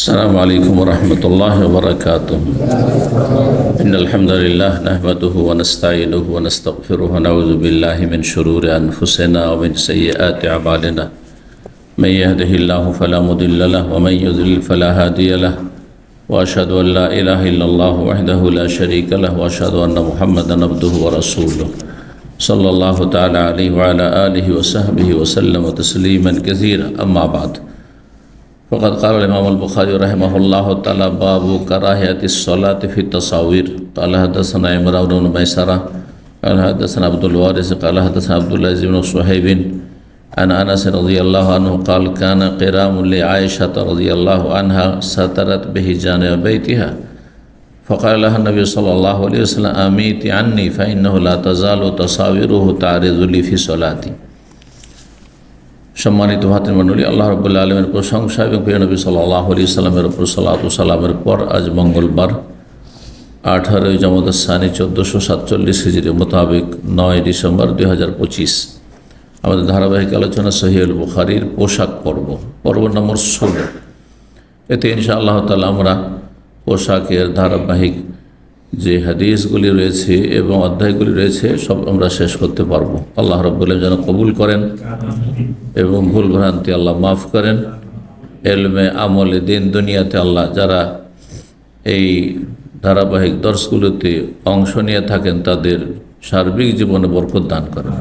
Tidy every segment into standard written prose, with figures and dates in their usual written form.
السلام عليكم ورحمة الله وبركاته. إن الحمد لله نحمده ونستعينه ونستغفره ونعوذ بالله من شرور أنفسنا ومن سيئات أعمالنا. من يهده الله فلا مضل له ومن يضلل فلا هادي له، وأشهد أن لا إله إلا الله وحده لا شريك له، وأشهد أن محمدا عبده ورسوله صلى الله تعالى عليه وعلى آله وصحبه وسلم تسليما كثيرا. أما بعد، فقد قال الإمام البخاري رحمه الله تعالى: باب كراهية الصلاة في التصاوير. قال حدثنا عمران بن ميسرة قال حدثنا عبد الوارث قال حدثنا عبد الله بن صهيب عن أنس رضي الله عنه قال: كان قرام لعائشة رضي الله عنها سترت به جانب بيتها، فقال لها النبي صلى الله عليه وسلم: أميت عني فإنه لا تزال تصاويره تعرض لي في صلاتي। সম্মানিত ভাতৃমণ্ডলী, আল্লাহ রাব্বুল আলামিনের প্রশংসা এবং প্রিয় নবী সাল্লাল্লাহু আলাইহি সাল্লামের উপর সালাতু সালামের পর আজ মঙ্গলবার 18 জামাদ আস-সানি 1447 হিজরি মোতাবেক 9 ডিসেম্বর 2025 আমাদের ধারাবাহিক আলোচনা সহিহুল বুখারীর পোশাক পর্ব নম্বর 16। এতে ইনশাআল্লাহ তাআলা আমরা পোশাকের ধারাবাহিক যে হাদিসগুলি রয়েছে এবং অধ্যায়গুলি রয়েছে সব আমরা শেষ করতে পারবো। আল্লাহ রাব্বুল আলামিন যেন কবুল করেন এবং ভুল ভ্রান্তি আল্লাহ মাফ করেন। এলমে আমলে দিন দুনিয়াতে আল্লাহ যারা এই ধারাবাহিক দর্শগুলোতে অংশ নিয়ে থাকেন তাদের সার্বিক জীবনে বরকত দান করেন।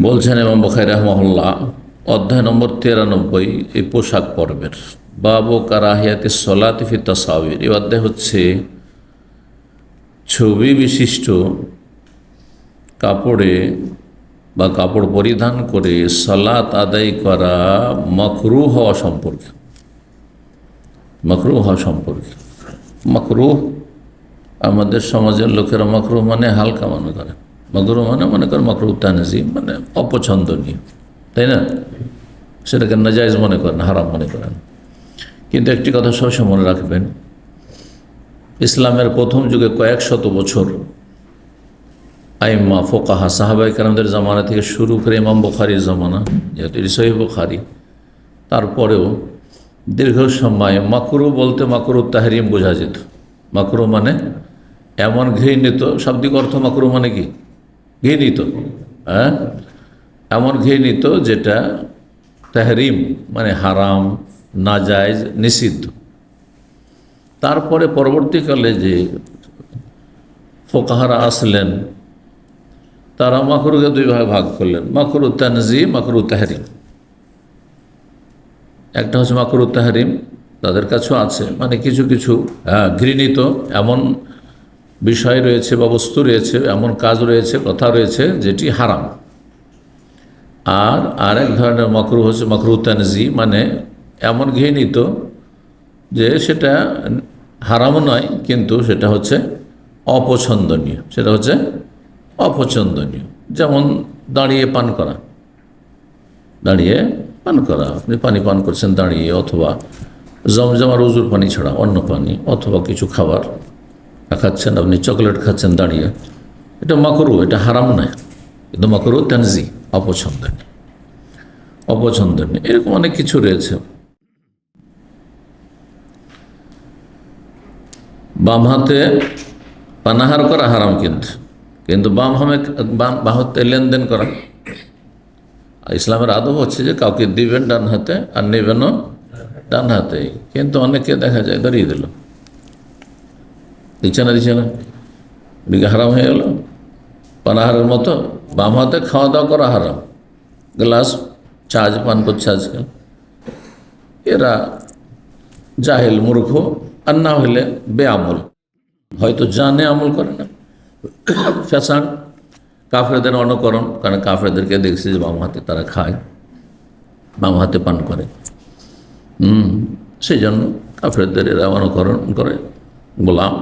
বলছেন ইমাম বুখারী রাহিমাহুল্লাহ, অধ্যায় নম্বর 93 এই পোশাক পর্বের। বাবু কারাহিয়াতিস সলাতি ফি তাসাবির। এই অধ্যায় হচ্ছে ছবি বিশিষ্ট কাপড়ে বা কাপড় পরিধান করে সালাত আদায় করা মাকরুহ হওয়া সম্পর্কে। মাকরুহ আমাদের সমাজের লোকেরা মাকরুহ মানে হালকা মনে করে, মাকরুহ মানে মাকরুহ তানজিম মানে অপছন্দনীয়, তাই না? সেটাকে নাজায়েজ মনে করেন, হারাম মনে করেন। কিন্তু একটি কথা সবসময় মনে রাখবেন, ইসলামের প্রথম যুগে কয়েক শত বছর আইম্মা ফোকাহা সাহাবায়ে কেরামদের জামানা থেকে শুরু করে ইমাম বুখারীর জামানা, যেহেতু এটি সহিহ বুখারী, তারপরেও দীর্ঘ সময় মাকরুহ বলতে মাকরুহ তাহরিম বোঝা যেত। মাকরুহ মানে এমন ঘৃণিত, শাব্দিক অর্থ মাকরুহ মানে কি? ঘৃণিত, হ্যাঁ, এমন ঘৃণিত যেটা তাহরিম মানে হারাম, নাজায়েজ, নিষিদ্ধ। তারপরে পরবর্তীকালে যে ফোকাহারা আসলেন তারা মাকরুহকে দুই ভাগে ভাগ করলেন, মাকরুহ তানজিম, মাকরুহ তাহরিম। একটা হচ্ছে মাকরুহ তাহরিম, তাদের কাছেও আছে, মানে কিছু কিছু ঘৃণিত এমন বিষয় রয়েছে বা বস্তু রয়েছে, এমন কাজ রয়েছে, কথা রয়েছে যেটি হারাম। আর আরেক ধরনের মাকরুহ হচ্ছে মাকরুহ তানজিম, মানে এমন ঘৃণিত যে সেটা হারামও নয় কিন্তু সেটা হচ্ছে অপছন্দনীয়, যেমন দাঁড়িয়ে পান করা। আপনি পানি পান করছেন দাঁড়িয়ে, অথবা জমজম আর উজুর পানি ছাড়া অন্য পানি, অথবা কিছু খাবার খাচ্ছেন, আপনি চকলেট খাচ্ছেন দাঁড়িয়ে, এটা মাকরুহ, এটা হারাম নয়, কিন্তু মাকরুহ তানজিম, অপছন্দনীয়। এরকম অনেক কিছু রয়েছে। বাম হাতে পানাহার করা হারাম, কিন্তু বাম হাতে লেনদেন করা। ইসলামের আদব হচ্ছে যে কাউকে দিবেন ডান হাতে আর নেবেনও ডান হাতে, কিন্তু অনেকে দেখা যায় দাঁড়িয়ে দিচ্ছে না, দিকে হারাম হয়ে গেল। পানাহারের মতো বাম হাতে খাওয়া দাওয়া করা হারাম, গ্লাস চাজ পান করছে আজকাল। এরা জাহেল, মূর্খ, আর না হলে বেআমল, হয়তো জানে আমল করে না, ফ্যাশন, কাফেরদের অনুকরণ। কারণ কাফেরদেরকে দেখছি যে বাম হাতে তারা খায়, বাম হাতে পান করে, সেই জন্য কাফেরদের এরা অনুকরণ করে, গোলাম,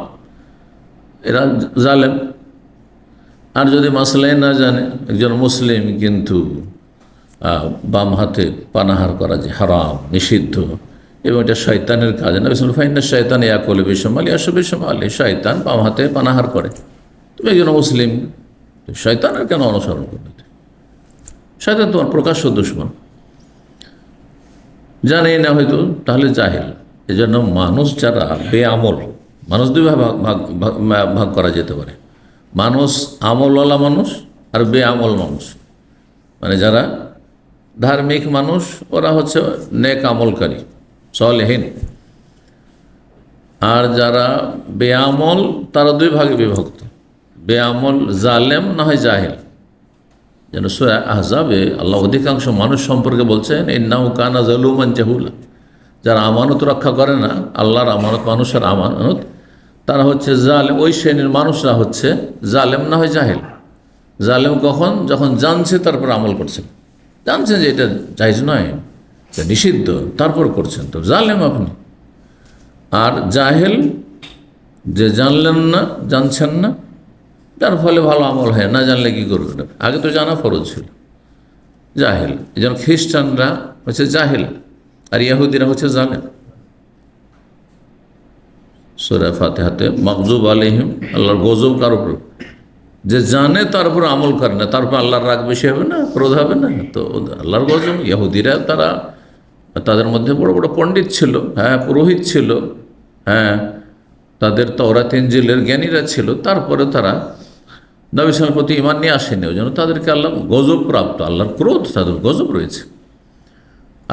এরা জালেম। আর যদি মাসলাই না জানে, একজন মুসলিম কিন্তু বাম হাতে পানাহার করা যে হারাম, নিষিদ্ধ, এবং এটা শয়তানের কাজ। নবী সাল্লাল্লাহু আলাইহি ওয়াসাল্লাম শয়তান ইয়াকুলু বিশমালি ইয়াশরাবু বিশমালি, শয়তান বাম হাতে পানাহার করে। তুমি একজন মুসলিম, শয়তানের কেন অনুসরণ করবে? শয়তান তোমার প্রকাশ্য দুশমন। জানেই না হয়তো, তাহলে জাহেল। এই জন্য মানুষ যারা বেআমল, মানুষ দুই ভাগ ভাগ ভাগ ভাগ করা যেতে পারে। মানুষ আমলওয়ালা মানুষ আর বেআমল মানুষ। মানে যারা ধার্মিক মানুষ ওরা হচ্ছে নেক আমলকারী, সলেহীন। আর যারা বেআমল তারা দুই ভাগে বিভক্ত, বেআমল জালেম না হয় জাহেল। যেন সূরা আহজাবে আল্লাহ অধিকাংশ মানুষ সম্পর্কে বলছেন, ইন্নাহু কানা যালুমান জাহুলা। যারা আমানত রক্ষা করে না, আল্লাহর আমানত, মানুষের আমানত, তারা হচ্ছে জালেম। ওই শ্রেণীর মানুষরা হচ্ছে জালেম না হয় জাহেল। জালেম কখন? যখন জানছে তারপর আমল করছেন, জানছেন যে এটা জায়েজ নয়, এটা নিষিদ্ধ, তারপর করছেন, তো জালেম আপনি। আর জাহেল যে জানলেন না, জানছেন না, তার ফলে ভালো আমল হয় না, জানলে কী করবেন? আগে তো জানা ফরজ ছিল, জাহেল। এই জন্য খ্রিস্টানরা হচ্ছে জাহেল আর ইহুদিরা হচ্ছে জালেম। সূরা ফাতিহাতে মাগযুব আলাইহিম, আল্লাহর গজব কার উপর? যে জানে তারপর আমল করে না, তারপর আল্লাহর রাগ বেশি হবে না, ক্রোধ হবে না? তো আল্লাহর গজব। ইহুদিরা তারা, তাদের মধ্যে বড় বড় পণ্ডিত ছিল, হ্যাঁ, পুরোহিত ছিল, হ্যাঁ, তাদের তাওরাত ইনজিলের জ্ঞানীরা ছিল, তারপরে তারা নবী সাল্লাল্লাহু আলাইহি ওয়াসাল্লামের প্রতি ঈমান নিয়ে আসেনি। ওই জন্য তাদেরকে আল্লাহ গজব প্রাপ্ত, আল্লাহর ক্রোধ, তাদের গজব রয়েছে।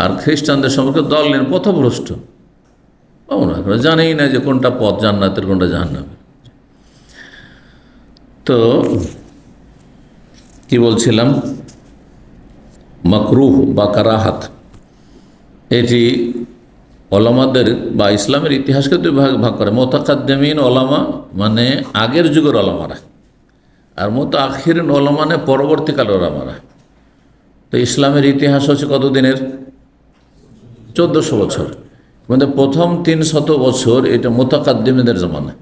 আর খ্রিস্টানদের সম্পর্কে দল নেন পথভ্রষ্ট, জানেই না যে কোনটা পথ জান্নাতের, কোনটা জাহান্নামের। তো কি বলছিলাম, মাকরুহ বা কারাহাত, এটি ওলামাদের বা ইসলামের ইতিহাসকে দুই ভাগ ভাগ করে। মুতাকাদ্দিমিন ওলামা মানে আগের যুগের ওলামারা, আর মুতাআখিরিন ওলামা মানে পরবর্তীকালের ওলামারা। তো ইসলামের ইতিহাস হচ্ছে কত দিনের? 1400 বছর। মানে প্রথম 300 বছর এটা মুতাকাদ্দিমিনদের জামানা।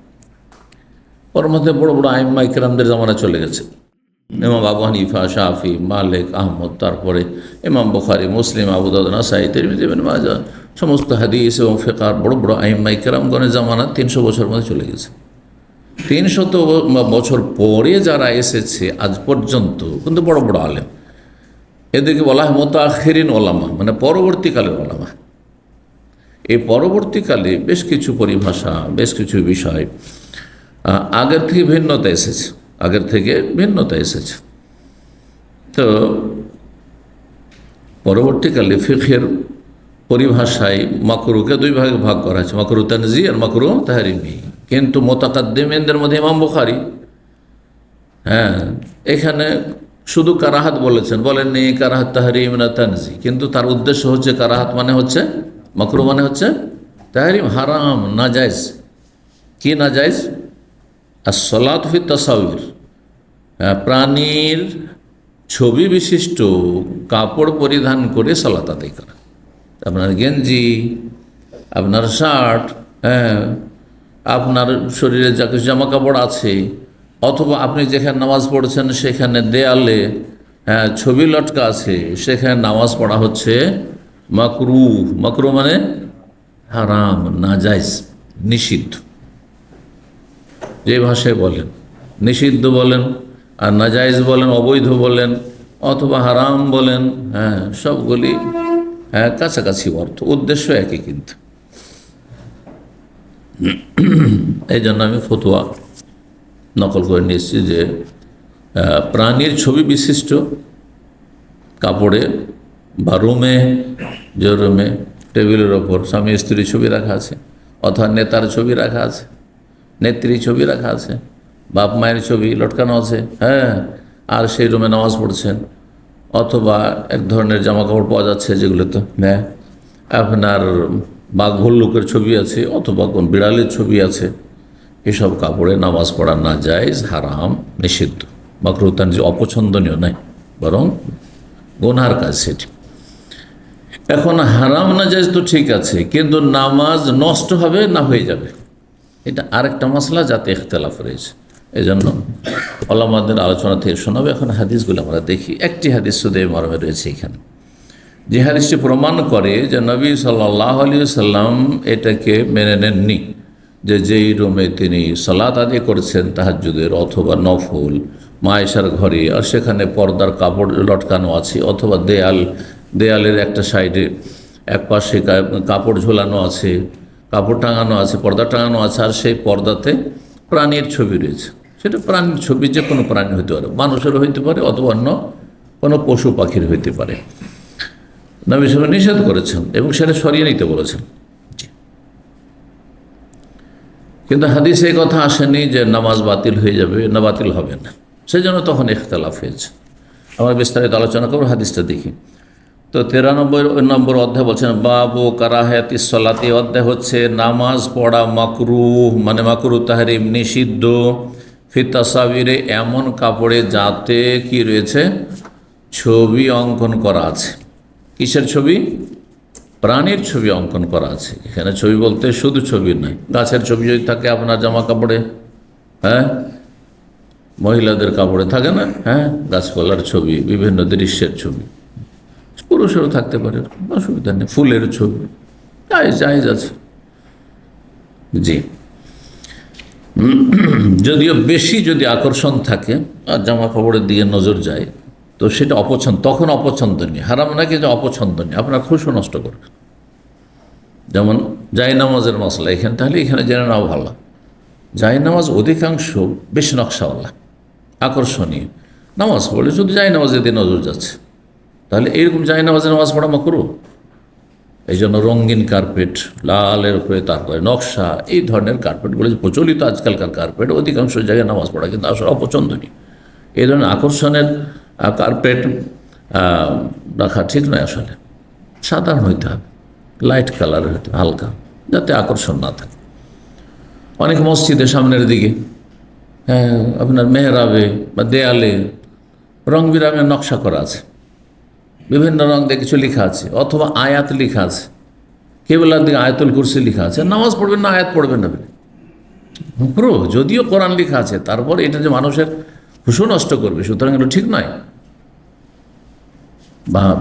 ওর মধ্যে বড় বড় আইম্মা ইকরামদের জামানা চলে গেছে। ইমাম আবু হানিফা, শাফি, মালিক, আহমদ, তারপরে ইমাম বুখারী, মুসলিম, আবু দাউদ, নাসাঈ, তিরমিজি, ইবনে মাজাহ, সমস্ত হাদিস এবং ফিকহের বড় বড় আইম্মা ইকরামগণের জামানা 300 বছর মধ্যে চলে গেছে। 300 বছর পরে যারা এসেছে আজ পর্যন্ত, কিন্তু বড় বড় আলেম, এদেরকে বলা হয় মুতাআখিরিন ওলামা, মানে পরবর্তীকালের ওলামা। এই পরবর্তীকালে বেশ কিছু পরিভাষা, বেশ কিছু বিষয় আগের থেকে ভিন্নতা এসেছে, আগের থেকে ভিন্নতা এসেছে। তো পরবর্তীকালে ফিকহের পরিভাষায় মাকরুকে দুই ভাগে ভাগ করা হয়েছে, মাকরু তানজি আর মাকরু তাহরিমি। কিন্তু মুতাকাদ্দিমিনদের মধ্যে ইমাম বুখারী, হ্যাঁ, এখানে শুধু কারাহাত বলেছেন, বলেননি কারাহাত তাহরিম না তানজি। কিন্তু তার উদ্দেশ্য হচ্ছে কারাহাত মানে হচ্ছে মাকরু, মানে হচ্ছে তাহরিম, হারাম, নাজায়েজ। কি নাজায়েজ? as-সালাত ফি তাসাউর, প্রাণীর ছবি বিশিষ্ট কাপড় পরিধান করে সালাত আদায় করা। আপনার গেঞ্জি, আপনার শার্ট, হ্যাঁ, আপনার শরীরে যা কিছু জামা কাপড় আছে, অথবা আপনি যেখানে নামাজ পড়ছেন সেখানে দেয়ালে, হ্যাঁ, ছবি লটকা আছে, সেখানে নামাজ পড়া হচ্ছে মাকরু। মাকরু মানে হারাম, নাজায়েজ, নিষিদ্ধ। যে ভাষায় বলেন, নিষিদ্ধ বলেন, আর নাজায়েজ বলেন, অবৈধ বলেন, অথবা হারাম বলেন, হ্যাঁ, সবগুলি হ্যাঁ কাছাকাছি অর্থ, উদ্দেশ্য একই। কিন্তু এই জন্য আমি ফতোয়া নকল করে নিয়েছি যে প্রাণীর ছবি বিশিষ্ট কাপড়ে বা রুমে, যে রুমে টেবিলের ওপর স্বামী স্ত্রীর ছবি রাখা আছে, অথবা নেতার ছবি রাখা আছে, নেত্রীর ছবি রাখা আছে, বাপ মায়ের ছবি লটকানো আছে, হ্যাঁ, আর সেই রুমে নামাজ পড়ছেন, অথবা এক ধরনের জামা কাপড় পাওয়া যাচ্ছে যেগুলোতে, হ্যাঁ, আপনার বাঘ ভল্লুকের ছবি আছে, অথবা কোন বিড়ালের ছবি আছে, এসব কাপড়ে নামাজ পড়া নাজায়েজ, হারাম, নিষিদ্ধ। মাকরুহ তানজি অপছন্দনীয় নয়, বরং গুনার কাজ সেটি। এখন হারাম নাজায়েজ তো ঠিক আছে, কিন্তু নামাজ নষ্ট হবে না হয়ে যাবে, এটা আরেকটা মাসলা, যাতে ইখতিলাফ রয়েছে। এই জন্য ওলামাদের আলোচনা থেকে শোনাবে। এখন হাদিসগুলো আমরা দেখি। একটি হাদিস শুধু এই মর্মে রয়েছে এখানে, যে হাদিসটি প্রমাণ করে যে নবী সাল্লাল্লাহু আলাইহি ওয়াসাল্লাম এটাকে মেনে নেননি, যে যেই রুমে তিনি সালাত আদায় করছেন তাহাজ্জুদের অথবা নফল, মা আয়েশার ঘরে, আর সেখানে পর্দার কাপড় লটকানো আছে, অথবা দেয়ালের একটা সাইডে এক পাশে কাপড় ঝোলানো আছে, কাপড় টাঙানো আছে, পর্দা টাঙানো আছে, আর সেই পর্দাতে প্রাণীর ছবি রয়েছে। সেটা প্রাণীর ছবি যে কোনো প্রাণী হইতে পারে, মানুষেরও হইতে পারে অথবা অন্য কোনো পশু পাখির হইতে পারে। নবী সাল্লাল্লাহু আলাইহি ওয়াসাল্লাম নিষেধ করেছেন এবং সেটা সরিয়ে নিতে বলেছেন। কিন্তু হাদিসে এই কথা আসেনি যে নামাজ বাতিল হয়ে যাবে, না বাতিল হবে না, সেই জন্য তখন ইখতিলাফ হয়েছে। আমরা বিস্তারিত আলোচনা করব, হাদিসটা দেখি। তো 93 নম্বর অধ্যায় বলছেন বাবু কারাহাতিস সালাতি। অধ্যায় হচ্ছে নামাজ পড়া মাকরুহ, মানে মাকরুহ তাহরিম, নিষিদ্ধ, ফি তাসাবিরে, এমন কাপড়ে যাতে কি রয়েছে, ছবি অঙ্কন করা আছে। কিসের ছবি? প্রাণীর ছবি অঙ্কন করা আছে। এখানে ছবি বলতে শুধু ছবি নয়, গাছের ছবি যদি থাকে আপনার জামা কাপড়ে, হ্যাঁ, মহিলাদের কাপড়ে থাকে না, হ্যাঁ, গাছপালার ছবি, বিভিন্ন দৃশ্যের ছবি, পুরুষেরও থাকতে পারে, অসুবিধা নেই, ফুলের ছবি, জায়েজ আছে। জি, যদিও বেশি যদি আকর্ষণ থাকে আর জামা কাপড়ের দিকে নজর যায় তো সেটা তখন অপছন্দনীয়, হারাম না, কিন্তু অপছন্দনীয়, আপনার খুশি নষ্ট করবে। যেমন জায়নামাজের মশলা, তাহলে এখানে জেনে নেওয়া ভালো, জায়নামাজ অধিকাংশ বেশ নকশাওয়ালা, আকর্ষণীয়। নামাজ পড়লে শুধু জায়নামাজের দিয়ে নজর যাচ্ছে, তাহলে এইরকম জায়নামাজে নামাজ পড়া মাকরুহ। এই জন্য রঙিন কার্পেট, লালের উপরে তারপরে নকশা, এই ধরনের কার্পেটগুলো যে প্রচলিত আজকালকার কার্পেট, অধিকাংশ জায়গায় নামাজ পড়া কিন্তু আসলে অপছন্দনীয়। এই ধরনের আকর্ষণের কার্পেট রাখা ঠিক নয়। আসলে সাধারণ হইতে হবে, লাইট কালারের হইতে, হালকা, যাতে আকর্ষণ না থাকে। অনেক মসজিদের সামনের দিকে, হ্যাঁ, আপনার মেহরাবে বা দেয়ালে রং বিরঙের নকশা করা আছে, বিভিন্ন রং দিয়ে কিছু লেখা আছে, অথবা আয়াত লেখা আছে, কেবলার দিকে আয়াতুল কুরসি লেখা আছে, নামাজ পড়বেন না, আয়াত পড়বেন না, পুরো যদিও কোরআন লেখা আছে, তারপর এটা যে মানুষের খুশি নষ্ট করবে, সুতরাং এটা ঠিক নয়।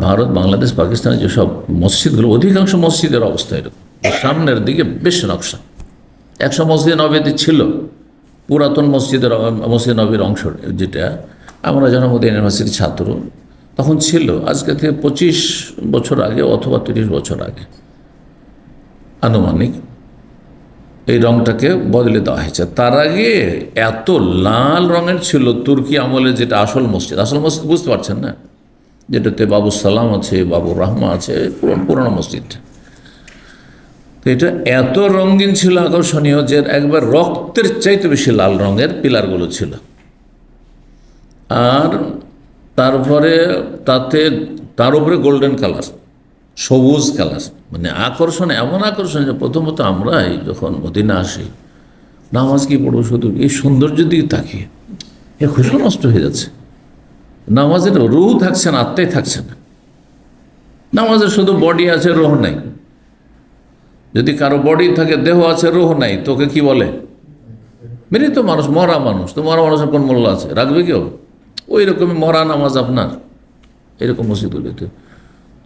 ভারত, বাংলাদেশ, পাকিস্তানে যেসব মসজিদগুলো, অধিকাংশ মসজিদের অবস্থা এরকম, সামনের দিকে বেশ নকশা। 100 মসজিদ নবীতে ছিল, পুরাতন মসজিদ নবীর অংশ, যেটা আমরা যখন মদিনা ইউনিভার্সিটির ছাত্র তখন ছিল, আজকে থেকে 25 বছর আগে অথবা 30 বছর আগে আনুমানিক এই রংটাকে বদলে দেওয়া হয়েছে। তার আগে এত লাল রঙের ছিল তুর্কি আমলে, যেটা আসল মসজিদ বুঝতে পারছেন না, যেটাতে বাবু সালাম আছে, বাবু রহমা আছে, পুরনো মসজিদটা। তো এটা এত রঙিন ছিল, আকর্ষণীয়, যে একবার রক্তের চাইতে বেশি লাল রঙের পিলারগুলো ছিল। আর তারপরে তার উপরে গোল্ডেন কালার, সবুজ কালার, মানে আকর্ষণ, এমন আকর্ষণ যে প্রথমত আমরা যখন মদিনা আসি, নামাজ কি পড়বো, শুধু এই সৌন্দর্যের দিকে তাকিয়ে এ খুশি নষ্ট হয়ে যাচ্ছে। নামাজের রুহ থাকছে না, আত্মাই থাকছে না। নামাজের শুধু বডি আছে, রুহ নাই। যদি কারো বডি থাকে, দেহ আছে, রুহ নাই, তোকে কি বলে? মৃত মানুষ, মরা মানুষ। তো মরা মানুষের কোন মূল্য আছে, রাখবে কেউ? ওই রকমই মরা নামাজ আপনার, এরকম মসজিদগুলিতে।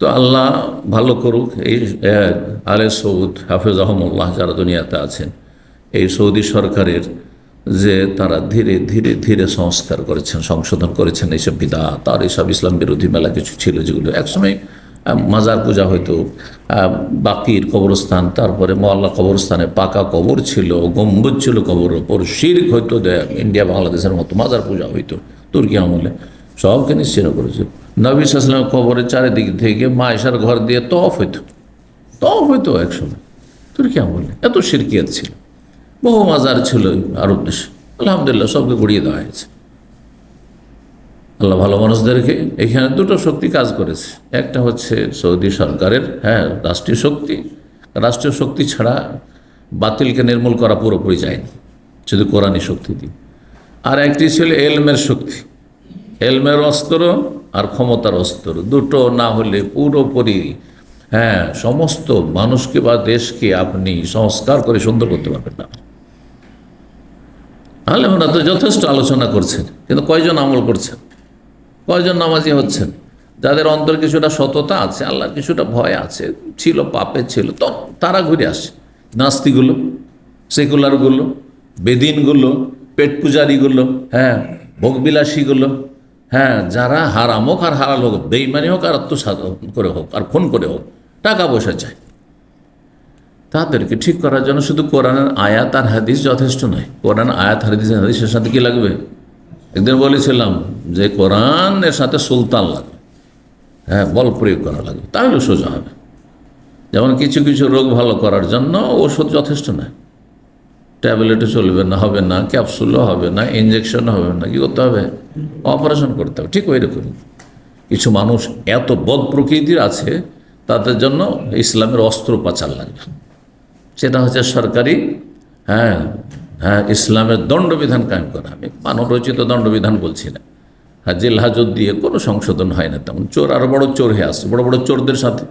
তো আল্লাহ ভালো করুক এই আলে সৌদ হাফেজ আহমুল্লাহ যারা দুনিয়াতে আছেন, এই সৌদি সরকারের, যে তারা ধীরে ধীরে ধীরে সংস্কার করেছেন, সংশোধন করেছেন এইসব বিদআত আর এইসব ইসলাম বিরোধী মেলা কিছু ছিল, যেগুলো একসময় মাজার পূজা হয়তো, বাকির কবরস্থান, তারপরে মহল্লা কবরস্থানে পাকা কবর ছিল, গম্বুজ ছিল কবরের ওপর, শিরক হয়তো ইন্ডিয়া বাংলাদেশের মতো মাজার পূজা হইতো তুর্কি আমলে, সবকে নিশ্চিন্ন করেছে। নবী সাল্লাল্লাহু আলাইহি ওয়াসাল্লাম কবরের চারিদিক থেকে মায়েশার ঘর দিয়ে তওয়াফ হইতো একসময় তুর্কি আমলে, এত শিরকিয়াত ছিল, বহু মাজার ছিল আরব দেশে। আলহামদুলিল্লাহ সবকে গুড়িয়ে দেওয়া হয়েছে। আল্লাহ ভালো মানুষদেরকে, এখানে দুটো শক্তি কাজ করেছে। একটা হচ্ছে সৌদি সরকারের, হ্যাঁ, রাষ্ট্রীয় শক্তি ছাড়া বাতিলকে নির্মূল করা পুরোপুরি যায়নি, শুধু কোরআনী শক্তি দিয়ে। আর একটি ছিল এলমের শক্তি, এলমের অস্ত্র আর ক্ষমতার অস্ত্র, দুটো না হলে পুরোপুরি, হ্যাঁ, সমস্ত মানুষকে বা দেশকে আপনি সংস্কার করে সুন্দর করতে পারবেন না। আলেমরা তো যথেষ্ট আলোচনা করছেন, কিন্তু কয়জন আমল করছেন? কয়জন নামাজি হচ্ছেন? যাদের অন্তর কিছুটা সততা আছে, আল্লাহর কিছুটা ভয় আছে, ছিল পাপে ছিল, তো তারা ঘুরে আসে। নাস্তিগুলো, সেকুলারগুলো, বেদিনগুলো, পেট পূজারীগুলো, হ্যাঁ, ভোগবিলাসীগুলো, হ্যাঁ, যারা হারাম হোক আর হালাল হোক, বেইমানি হোক আর আত্মসাৎ করে হোক আর খুন করে হোক, টাকা পয়সা চায়। তাদেরকে ঠিক করার জন্য শুধু কোরআনের আয়াত আর হাদিস যথেষ্ট নয়। কোরআন আয়াত হাদিসের সাথে কি লাগবে? একদিন বলেছিলাম যে কোরআনের সাথে সুলতান লাগবে, হ্যাঁ, বল প্রয়োগ করা লাগবে, তাহলে সোজা হবে। যেমন কিছু কিছু রোগ ভালো করার জন্য ওষুধ যথেষ্ট নয়, ট্যাবলেটে চলবে না, হবে না, ক্যাপসুলও হবে না, ইঞ্জেকশন হবে না, কী করতে হবে? অপারেশন করতে হবে। ঠিক ওই রকম কিছু মানুষ এত বদ প্রকৃতির আছে, তাদের জন্য ইসলামের অস্ত্রোপচার লাগবে। সেটা হচ্ছে সরকারি, হ্যাঁ হ্যাঁ, ইসলামের দণ্ডবিধান কায়েম করা। আমি মানব রচিত দণ্ডবিধান বলছি না। হ্যাঁ, জেল হাজত দিয়ে কোনো সংশোধন হয় না তেমন। চোর আরও বড় চোর হয়ে আসছে, বড় বড় চোরদের সাথে,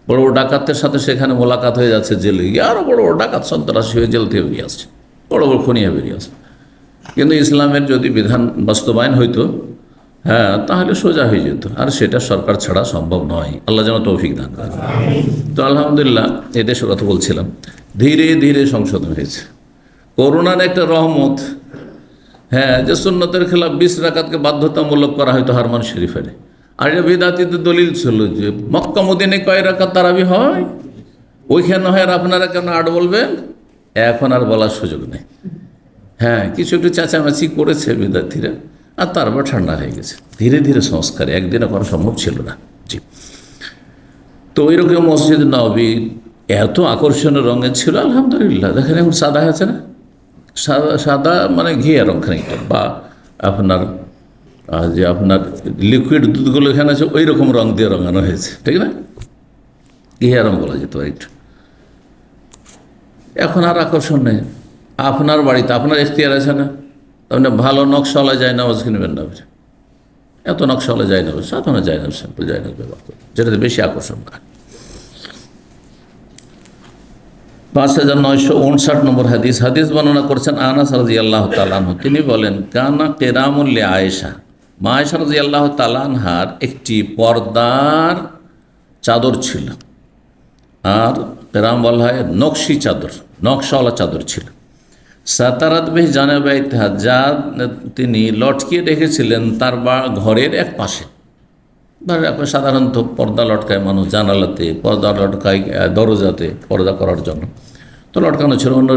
বড় বড় ডাকাতদের সাথে সেখানে মোলাকাত হয়ে যাচ্ছে জেলে গিয়ে, আরও বড় বড় ডাকাত সন্ত্রাসী হয়ে জেল থেকে বেরিয়ে আসছে, বড় বড় খুনিয়া বেরিয়ে আসছে। কিন্তু ইসলামের যদি বিধান বাস্তবায়ন হইতো, হ্যাঁ, তাহলে সোজা হয়ে যেত। আর সেটা সরকার ছাড়া সম্ভব নয়। আল্লাহ যেন তৌফিক দান করে। তো আলহামদুলিল্লাহ, এই দেশের কথা বলছিলাম, ধীরে ধীরে সংশোধন হয়েছে। করোনার একটা রহমত, হ্যাঁ, যে সুন্নতের খেলাফ 20 রাকাতকে বাধ্যতামূলক করা হয়তো হারমান শরীফের। আর এটা বিদাতিদের দলিল ছিল যে মক্কা মদিনে কয় রাকাত তারাবি হয়, ওইখানে হয়, আর আপনারা কেন 8 বলবেন? এখন আর বলার সুযোগ নেই। হ্যাঁ, কিছু একটু চেঁচামেচি করেছে বিদ্যার্থীরা, আর তারপর ঠান্ডা হয়ে গেছে। ধীরে ধীরে সংস্কার, একদিনে করা সম্ভব ছিল না। জি, তো ওই রকম মসজিদ নববী এত আকর্ষণীয় রঙের ছিল, আলহামদুলিল্লাহ। দেখেন এখন সাদা আছে না, সাদা সাদা মানে ঘিয়া রং খানিকটা, বা আপনার যে আপনার লিকুইড দুধগুলো এখানে আছে ওই রকম রং দিয়ে রঙানো হয়েছে, ঠিক না? ঘিয়া রং বলা যেত একটু। এখন আর আকর্ষণ নেই। আপনার বাড়িতে আপনার এখতিয়ার আছে না, তাহলে ভালো নকশাওয়ালা যায় না, কিনবেন না, এত নকশাওয়ালা যায় না, সাধারণ যায় না, সিম্পল যায় না ব্যবহার করে, যেটাতে বেশি আকর্ষণ করে। 5959 নম্বর হাদিস। হাদিস বর্ণনা করছেন আনাস রাদিয়াল্লাহু তাআলা আনহু। তিনি বলেন, কানা কিরামুল লি আয়েশা, মা আয়েশা রাদিয়াল্লাহু তাআলা আনহার একটি পর্দার চাদর ছিল। আর কিরাম বলা হয় নকশি চাদর, নকশাওয়ালা চাদর ছিল। সাতারাত বিহি জানাবাইতিহা, যা তিনি লটকিয়ে রেখেছিলেন তার ঘরের এক পাশে। সাধারণত পর্দা লটকায় মানুষ জানালাতে, পর্দা লটকায় দরজাতে পর্দা করার জন্য, তো লটকানো ছিল। অন্য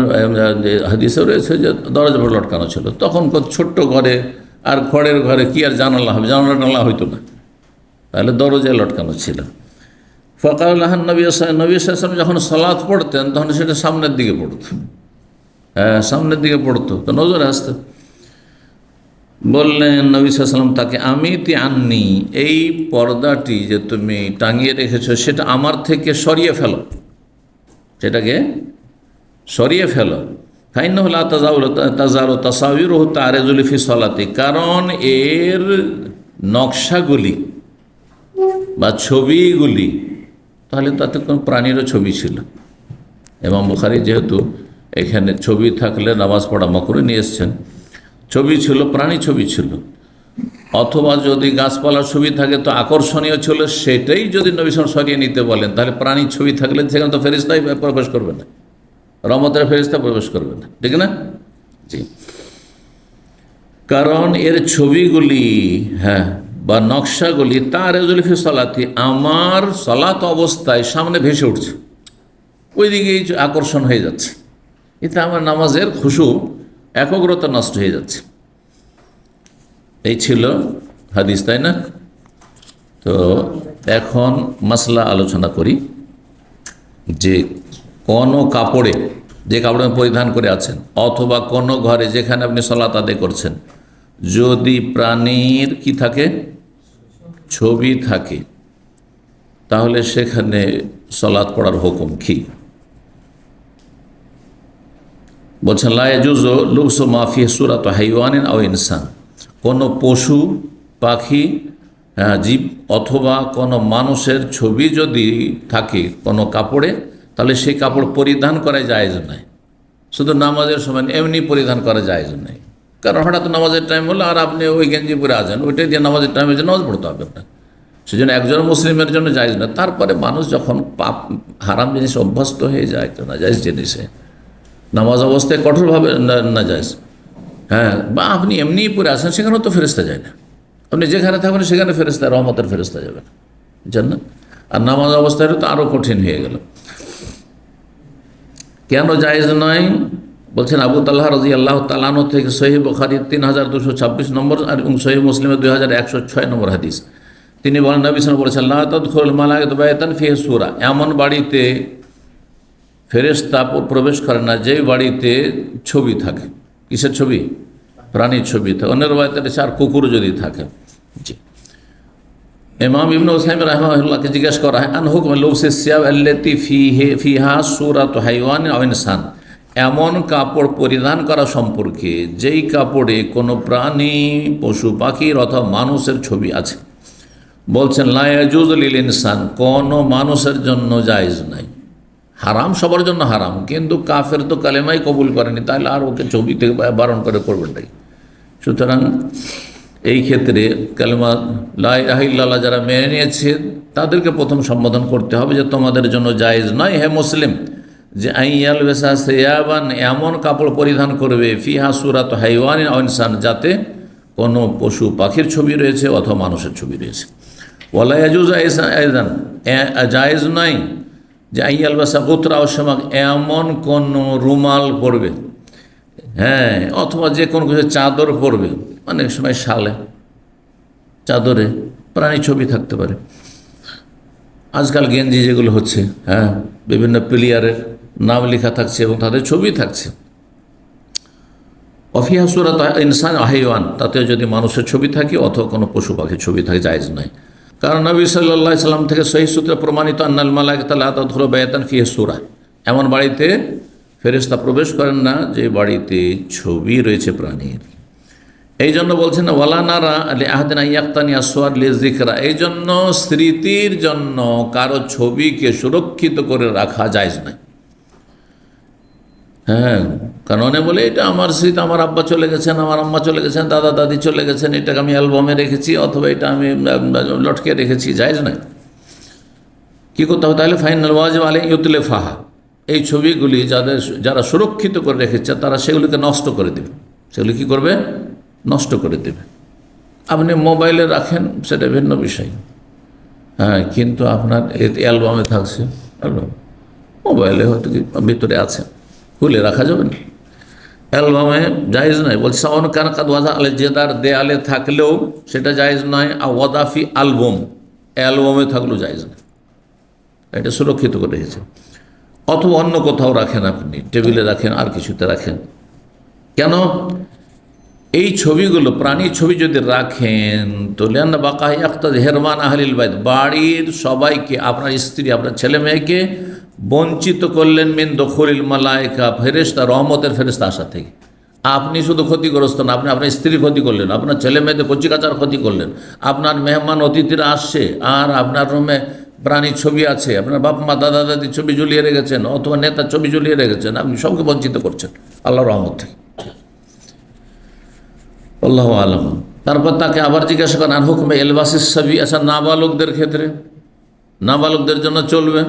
হাদিসেও রয়েছে যে দরজা পর লটকানো ছিল। তখন ছোট্ট ঘরে আর খড়ের ঘরে কি আর জানালা হবে, জানালা টানালা হইতো না, তাহলে দরজায় লটকানো ছিল। ফকাল নবী সাল্লাল্লাহু যখন সালাত পড়তেন তখন সেটা সামনের দিকে পড়তো, হ্যাঁ, সামনের দিকে পড়তো, তো নজরে আসতো। বললেন নবী সাল্লাল্লাহু আলাইহি ওয়াসাল্লাম তাকে, আমিতি আননি, এই পর্দাটি যে তুমি টাঙিয়ে রেখেছো সেটা আমার থেকে সরিয়ে ফেলো, সেটাকে সরিয়ে ফেলো। ফাইন্নাহু লা তাযালু তাসাওয়িরুহু তা'রিজু ফি সালাতি, কারণ এর নকশাগুলি বা ছবিগুলি, তাহলে তাতে কোনো প্রাণীরও ছবি ছিল। ইমাম বুখারী যেহেতু এখানে ছবি থাকলে নামাজ পড়া মাকরুহ নিয়ে এসছেন, ছবি ছিল, প্রাণী ছবি ছিল, অথবা যদি গাছপালার ছবি থাকে তো আকর্ষণীয় ছিল, সেটাই যদি নবী সাল্লাল্লাহু আলাইহি ওয়াসাল্লাম সরিয়ে নিতে বলেন, তাহলে প্রাণীর ছবি থাকলে সেখানে তো ফেরেশতাই প্রবেশ করবে না, রহমতের ফেরেশতা প্রবেশ করবে না, ঠিক না? জি, কারণ এর ছবিগুলি, হ্যাঁ, বা নকশাগুলি তা'রিজু ফি সালাতি, আমার সালাত অবস্থায় সামনে ভেসে উঠছে, ওই দিকেই আকর্ষণ হয়ে যাচ্ছে, এতে আমার নামাজের খুশু, একাগ্রতা নষ্ট হয়ে যাচ্ছে। এই ছিল হাদিস, তাই না? তো এখন মাসলা আলোচনা করি যে কোনো কাপড়ে, যে কাপড় পরিধান করে আছেন, অথবা কোনো ঘরে যেখানে আপনি সালাত আদায় করছেন, যদি প্রাণীর কি থাকে, ছবি থাকে, তাহলে সেখানে সালাত পড়ার হুকুম কি? বলছেন লা ইয়াজুজু লুবসু মা ফিহি সূরাতু হাইওয়ানিন আও ইনসান, কোনো পশু পাখি, জীব অথবা কোনো মানুষের ছবি যদি থাকে কোনো কাপড়ে, তাহলে সেই কাপড় পরিধান করা জায়েজ নয়। শুধু নামাজের সময় এমনি পরিধান করা জায়েজ নয়, কারণ হঠাৎ নামাজের টাইম হলো আর আপনি ওই গেঞ্জি পরে আছেন, ওইটাই দিয়ে নামাজের টাইমে যে নামাজ পড়তে হবে আপনার, সেজন্য একজন মুসলিমের জন্য জায়েজ না। তারপরে মানুষ যখন পাপ হারাম জিনিস অভ্যস্ত হয়ে যায়, তো না জায়েজ জিনিসে নামাজ অবস্থায় কঠোরভাবে না জায়েজ, হ্যাঁ, বা আপনি এমনিই পরে আসেন, সেখানেও তো ফেরেশতা যায় না। আপনি যেখানে থাকবেন সেখানে ফেরেশতা, রহমতের ফেরেশতা যাবে না, জানেন। আর নামাজ অবস্থায় তো আরও কঠিন হয়ে গেল। কেন জায়েজ নয়? বলছেন আবু তালহা রাদিয়াল্লাহু তাআলা আনহু থেকে সহিহ বুখারী 3226 নম্বর আর এবং সহিহ মুসলিমের 2106 নম্বর হাদিস। তিনি বলেন, নবী সাল্লাল্লাহু আলাইহি ওয়াসাল্লাম বলেছেন, লা তাদখুলুল মালায়েকাতু বাইতান ফিহি সূরা, এমন বাড়িতে ফেরেশতা প্রবেশ করে না যে বাড়িতে ছবি থাকে। কিসের ছবি? প্রাণীর ছবি থাকে। অন্য রওয়ায়াতে আছে আর কুকুর যদি থাকে। জি। ইমাম ইবনে উসাইমিন রাহিমাহুল্লাহকে জিজ্ঞেস করা হয়, আন হুকম লুবসিস সিয়াব আল্লাতী ফিহা সূরাতু হাইওয়ান আও ইনসান, এমন কাপড় পরিধান করা সম্পর্কে যেই কাপড়ে কোনো প্রাণী, পশু পাখির অথবা মানুষের ছবি আছে। বলছেন, লা ইয়াজুজ লিল ইনসান, কোনো মানুষের জন্য জায়েজ নাই, হারাম, সবার জন্য হারাম। কিন্তু কাফের তো কালেমাই কবুল করেনি, তাহলে আর ওকে ছবি থেকে বারণ করে করবেনটাই। সুতরাং এই ক্ষেত্রে কালেমা লা ইলাহা ইল্লাল্লাহ যারা মেনে নিয়েছে তাদেরকে প্রথম সম্বোধন করতে হবে যে তোমাদের জন্য জায়েজ নয় হে মুসলিম যে আইয়াল বেসা সিয়াবান, এমন কাপড় পরিধান করবে ফিহা সূরাত হাইওয়ান আও ইনসান, যাতে কোনো পশু পাখির ছবি রয়েছে অথবা মানুষের ছবি রয়েছে। ওয়ালা ইয়াজুজ আইজান, জায়েজ নয় যে আইয়াল বেসা গোত্রা অসমাক, এমন কোনো রুমাল পরবে, হ্যাঁ, অথবা যে কোনো কিছু চাদর পরবে। অনেক সময় শালে, চাদরে প্রাণী ছবি থাকতে পারে। আজকাল গেঞ্জি যেগুলো হচ্ছে, হ্যাঁ, বিভিন্ন প্লেয়ারের নাম লেখা থাকছে এবং তাদের ছবি থাকছে। অফিহা সূরাত ইনসান হাইওয়ান, তাতে যদি মানুষের ছবি থাকে অথবা কোনো পশু পাখির ছবি থাকে, জায়েজ নয়। কারণ নবী সাল্লাল্লাহু আলাইহি সাল্লাম থেকে সহিহ সূত্রে প্রমাণিত, আন্নাল মালায়েকাতা লা তাদখুলু বাইতান ফিহি সূরা, এমন বাড়িতে ফেরেশতা প্রবেশ করেন না যে বাড়িতে ছবি রয়েছে প্রাণীর। এই জন্য বলছেন ওয়ালা নারা আলি আহাদিন আইয়াক্তানি আসওয়ার লিযিকরা, এই জন্য স্মৃতির জন্য কারো ছবিকে সুরক্ষিত করে রাখা জায়েজ নয়। হ্যাঁ, কারণ অনেকে বলে এটা আমার স্মৃতি, আমার আব্বা চলে গেছেন, আমার আম্মা চলে গেছেন, দাদা দাদি চলে গেছেন, এটাকে আমি অ্যালবামে রেখেছি অথবা এটা আমি লটকে রেখেছি, জায়েজ নয়। কী করতে হবে তাহলে? ফাইনাল ওয়াজিব আলাইহি ইউতলিফাহা, এই ছবিগুলি যারা সুরক্ষিত করে রেখেছে তারা সেগুলিকে নষ্ট করে দেবে। সেগুলি কী করবে? নষ্ট করে দেবে। আপনি মোবাইলে রাখেন, সেটা ভিন্ন বিষয়, হ্যাঁ, কিন্তু আপনার অ্যালবামে থাকছে, অ্যালবাম মোবাইলে হয়তো কি ভিতরে আছে, খুলে রাখা যাবে না, অ্যালবামে জায়েজ নয়। বলছে সাওয়ান কান কাদ ওয়াজা আল জেদার, দেয়ালে থাকলেও সেটা জায়েজ নয়। আর ওয়াদাফি আলবম, অ্যালবামে থাকলেও জায়েজ নয়, এটা সুরক্ষিত করে রেখেছে। অথবা অন্য কোথাও রাখেন, আপনি টেবিলে রাখেন, আর কিছুতে রাখেন। কেন? এই ছবিগুলো, প্রাণীর ছবি যদি রাখেন তো লিয়ান্না বাকাহি আখতাজ হেরমান আহলিল বাইত, বাড়ির সবাইকে, আপনার স্ত্রী, আপনার ছেলে মেয়েকে বঞ্চিত করলেন মিন দখুলিল মালায়েকা, ফেরেশতা, রহমতের ফেরেশতা আসা থেকে। আপনি শুধু ক্ষতিগ্রস্ত না, আপনি আপনার স্ত্রীর ক্ষতি করলেন, আপনার ছেলে মেয়েদের কচিকাচার ক্ষতি করলেন, আপনার মেহমান অতিথিরা আসছে আর আপনার রুমে প্রাণীর ছবি আছে, আপনার বাপ মা দাদা দাদির ছবি ঝুলিয়ে রেখেছেন অথবা নেতার ছবি ঝুলিয়ে রেখেছেন, আপনি সবকে বঞ্চিত করছেন আল্লাহর রহমত থেকে। আল্লাহু আলাম। তারপর তাকে আবার জিজ্ঞাসা করেন আর হুকমে এলবাসিস ছবি, আচ্ছা নাবালকদের ক্ষেত্রে, নাবালকদের জন্য চলবে?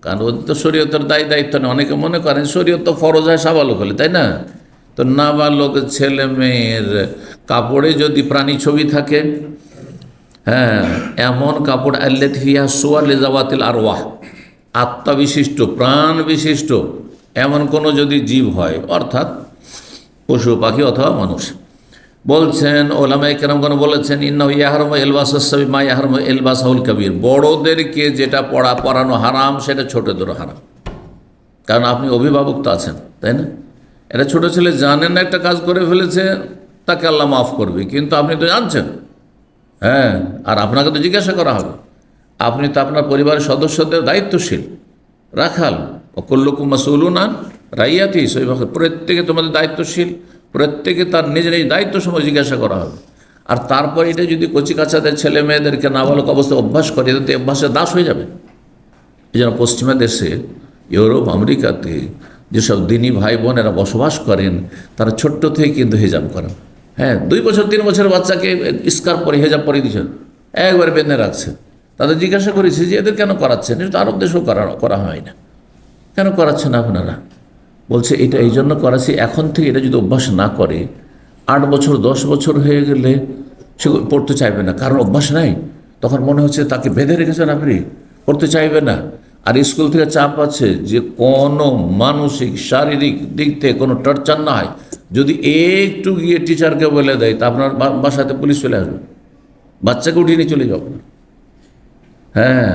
কারণ ওদের তো শরীয়তের দায়িত্ব নেই। অনেকে মনে করেন শরীয়ত তো ফরজ হয় সাবালক হলে, তাই না? তো নাবালক ছেলে মেয়ের কাপড়ে যদি প্রাণী ছবি থাকে, হ্যাঁ, এমন কাপড় আল্লাতী ফিহা সুওয়ার লিযাওয়াতিল আরওয়াহ, আত্মা বিশিষ্ট, প্রাণ বিশিষ্ট এমন কোনো যদি জীব হয়, অর্থাৎ পশু পাখি অথবা মানুষ। বলছেন ওলামায়ে কেরামগণ বলেছেন, ইন্নাহু ইয়াহরুমু ইলবাসুস সাবী মা ইয়াহরুমু ইলবাসুল কাবীর, বড়দেরকে যেটা পরানো হারাম সেটা ছোটদেরও হারাম। কারণ আপনি অভিভাবক তো আছেন, তাই না? এটা ছোটো ছেলে জানেন না একটা কাজ করে ফেলেছে, তাকে আল্লাহ মাফ করবে, কিন্তু আপনি তো জানছেন, হ্যাঁ, আর আপনাকে তো জিজ্ঞাসা করা হবে। আপনি তো আপনার পরিবারের সদস্যদের দায়িত্বশীল, রাখাল, কুল্লুকুম মাসউলুন আন রাইয়াতিহি, প্রত্যেকে তোমাদের দায়িত্বশীল, প্রত্যেকে তার নিজ নিজ দায়িত্ব সময় জিজ্ঞাসা করা হবে। আর তারপর এটা যদি কচিকাচাদের ছেলে মেয়েদেরকে নাবালক অবস্থায় অভ্যাস করে, এতে অভ্যাসের দাস হয়ে যাবে। এই জন্য পশ্চিমা দেশে, ইউরোপ, আমেরিকাতে যেসব দিনী ভাই বোনেরা বসবাস করেন তারা ছোট্ট থেকে কিন্তু হিজাব করেন। হ্যাঁ, 2 বছর 3 বছরের বাচ্চাকে স্কার্ফ পরে, হেজাব পরে দিচ্ছেন, একবারে বেঁধে রাখছে। তাদের জিজ্ঞাসা করেছি যে এদের কেন করাচ্ছেন? এটা তো আরব দেশেও করা হয় না, কেন করাচ্ছেন আপনারা? বলছে এটা এই জন্য করাচ্ছি, এখন থেকে এটা যদি অভ্যাস না করে 8 বছর 10 বছর হয়ে গেলে সে পড়তে চাইবে না, কারণ অভ্যাস নাই। তখন মনে হচ্ছে তাকে বেঁধে রেখেছেন আপনি, পড়তে চাইবে না। আর স্কুল থেকে চাপ আছে যে কোনো মানসিক শারীরিক দিক থেকে কোনো টর্চার না হয়। যদি একটু গিয়ে টিচারকে বলে দেয় তা আপনার বাসাতে পুলিশ চলে আসবে, বাচ্চাকে উঠিয়ে নিয়ে চলে যাবে। হ্যাঁ,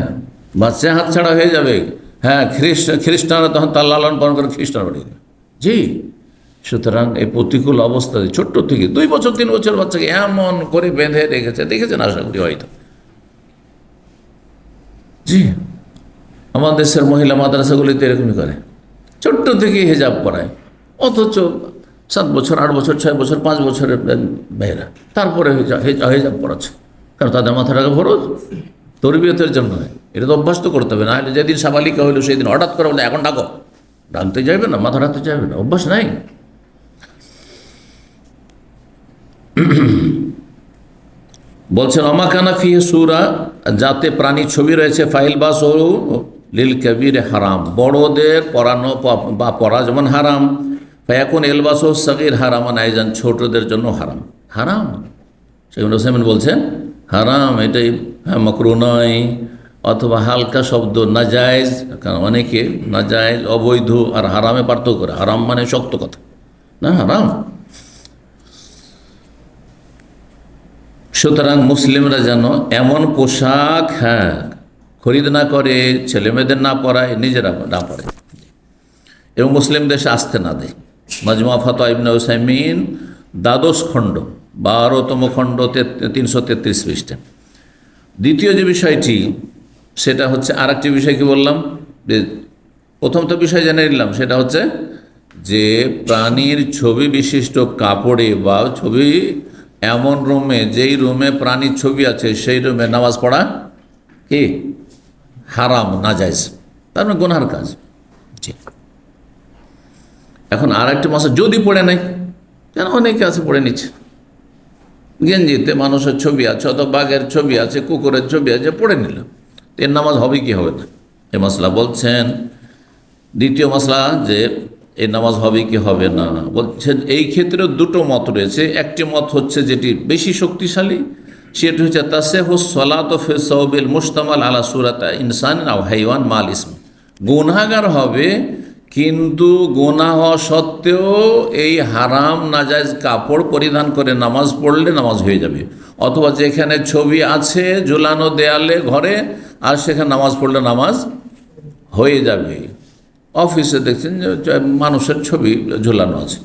বাচ্চা হাতছাড়া হয়ে যাবে। হ্যাঁ, খ্রিস্টানরা তখন তার লালন পালন করে খ্রিস্টান বাড়িয়ে দেবে। জি, সুতরাং এই প্রতিকূল অবস্থায় ছোট্ট থেকে 2 বছর 3 বছর বাচ্চাকে এমন করে বেঁধে দেখেছেন আশা করি হয়তো। জি, আমাদের দেশের মহিলা মাদ্রাসাগুলিতে এরকমই করে, ছোট্ট থেকেই হিজাব করায়। অথচ 7 বছর 8 বছর 6 বছর 5 বছরের মেয়েরা তারপরে হিজাব পড়াচ্ছে, কারণ তাদের মাথা টাকা ফরজ তরবিয়তের জন্য। এটা তো অভ্যাস তো করতে হবে, না হলে যেদিন সাবালিকা হইলো সেই দিন হঠাৎ করে বলে এখন ডাকো, ডাকতে যাবে না, মাথা রাখতে যাবে না, অভ্যাস নাই। বলছেন অমাকানা ফি সুরা, যাতে প্রাণী ছবি রয়েছে, ফাইল বাস ও লিল কবির হারাম, বড়দের পরানো বা পরা যেমন হারাম, ফায়াকুন এলবাস ও সগির হারামান আইজান, ছোটদের জন্য হারাম। হারাম সেগুলো হোসেন বলছেন হারাম, এটাই মাকরু নয়, অথবা হালকা শব্দ নাজায়েজ, কারণ অনেকে নাজায়েজ অবৈধ আর হারামে পার্থক্য করে। হারাম মানে শক্ত কথা না, হারাম। সুতরাং মুসলিমরা যেন এমন পোশাক খরিদ না করে, ছেলে মেয়েদের না পরায়, নিজেরা না পরে, এবং মুসলিম দেশে আসতে না দেয়। মাজমুয়া ফাতোয়া ইবনে উসাইমিন 12 খণ্ড 12তম খণ্ড 333 পৃষ্ঠা। দ্বিতীয় যে বিষয়টি সেটা হচ্ছে, আর একটি বিষয় কি বললাম, যে প্রথম তো বিষয় জেনে নিলাম, সেটা হচ্ছে যে প্রাণীর ছবি বিশিষ্ট কাপড়ে বা ছবি এমন রুমে, যেই রুমে প্রাণীর ছবি আছে সেই রুমে নামাজ পড়া কি হারাম, নাজায়েজ, তার মানে গুনাহর কাজ। এখন আর একটা মশলা, যদি পড়ে নাই, কেন অনেকে আছে পড়ে নিচ্ছে, গেঞ্জিতে মানুষের ছবি আছে, অথবা বাঘের ছবি আছে, কুকুরের ছবি আছে, পড়ে নিল, এর নামাজ হবে কি হবে না, এ মশলা বলছেন। দ্বিতীয় মশলা যে এই নামাজ হবে কি হবে না, বলছেন এই ক্ষেত্রে 2টো মত রয়েছে। একটি মত হচ্ছে যেটি বেশি শক্তিশালী, সেটি হচ্ছে তাসিহু সলাতু ফি সাওবিল মুশতামাল আলা সূরাতি ইনসান আও হাইওয়ান মাল ইসম, গুনাহগার হবে কিন্তু গুনাহ হওয়া সত্ত্বেও এই হারাম নাজায়েজ কাপড় পরিধান করে নামাজ পড়লে নামাজ হয়ে যাবে। অথবা যেখানে ছবি আছে ঝুলানো দেয়ালে ঘরে, আর সেখানে নামাজ পড়লে নামাজ হয়ে যাবে। অফিসে দেখছেন যে মানুষের ছবি ঝোলানো আছে,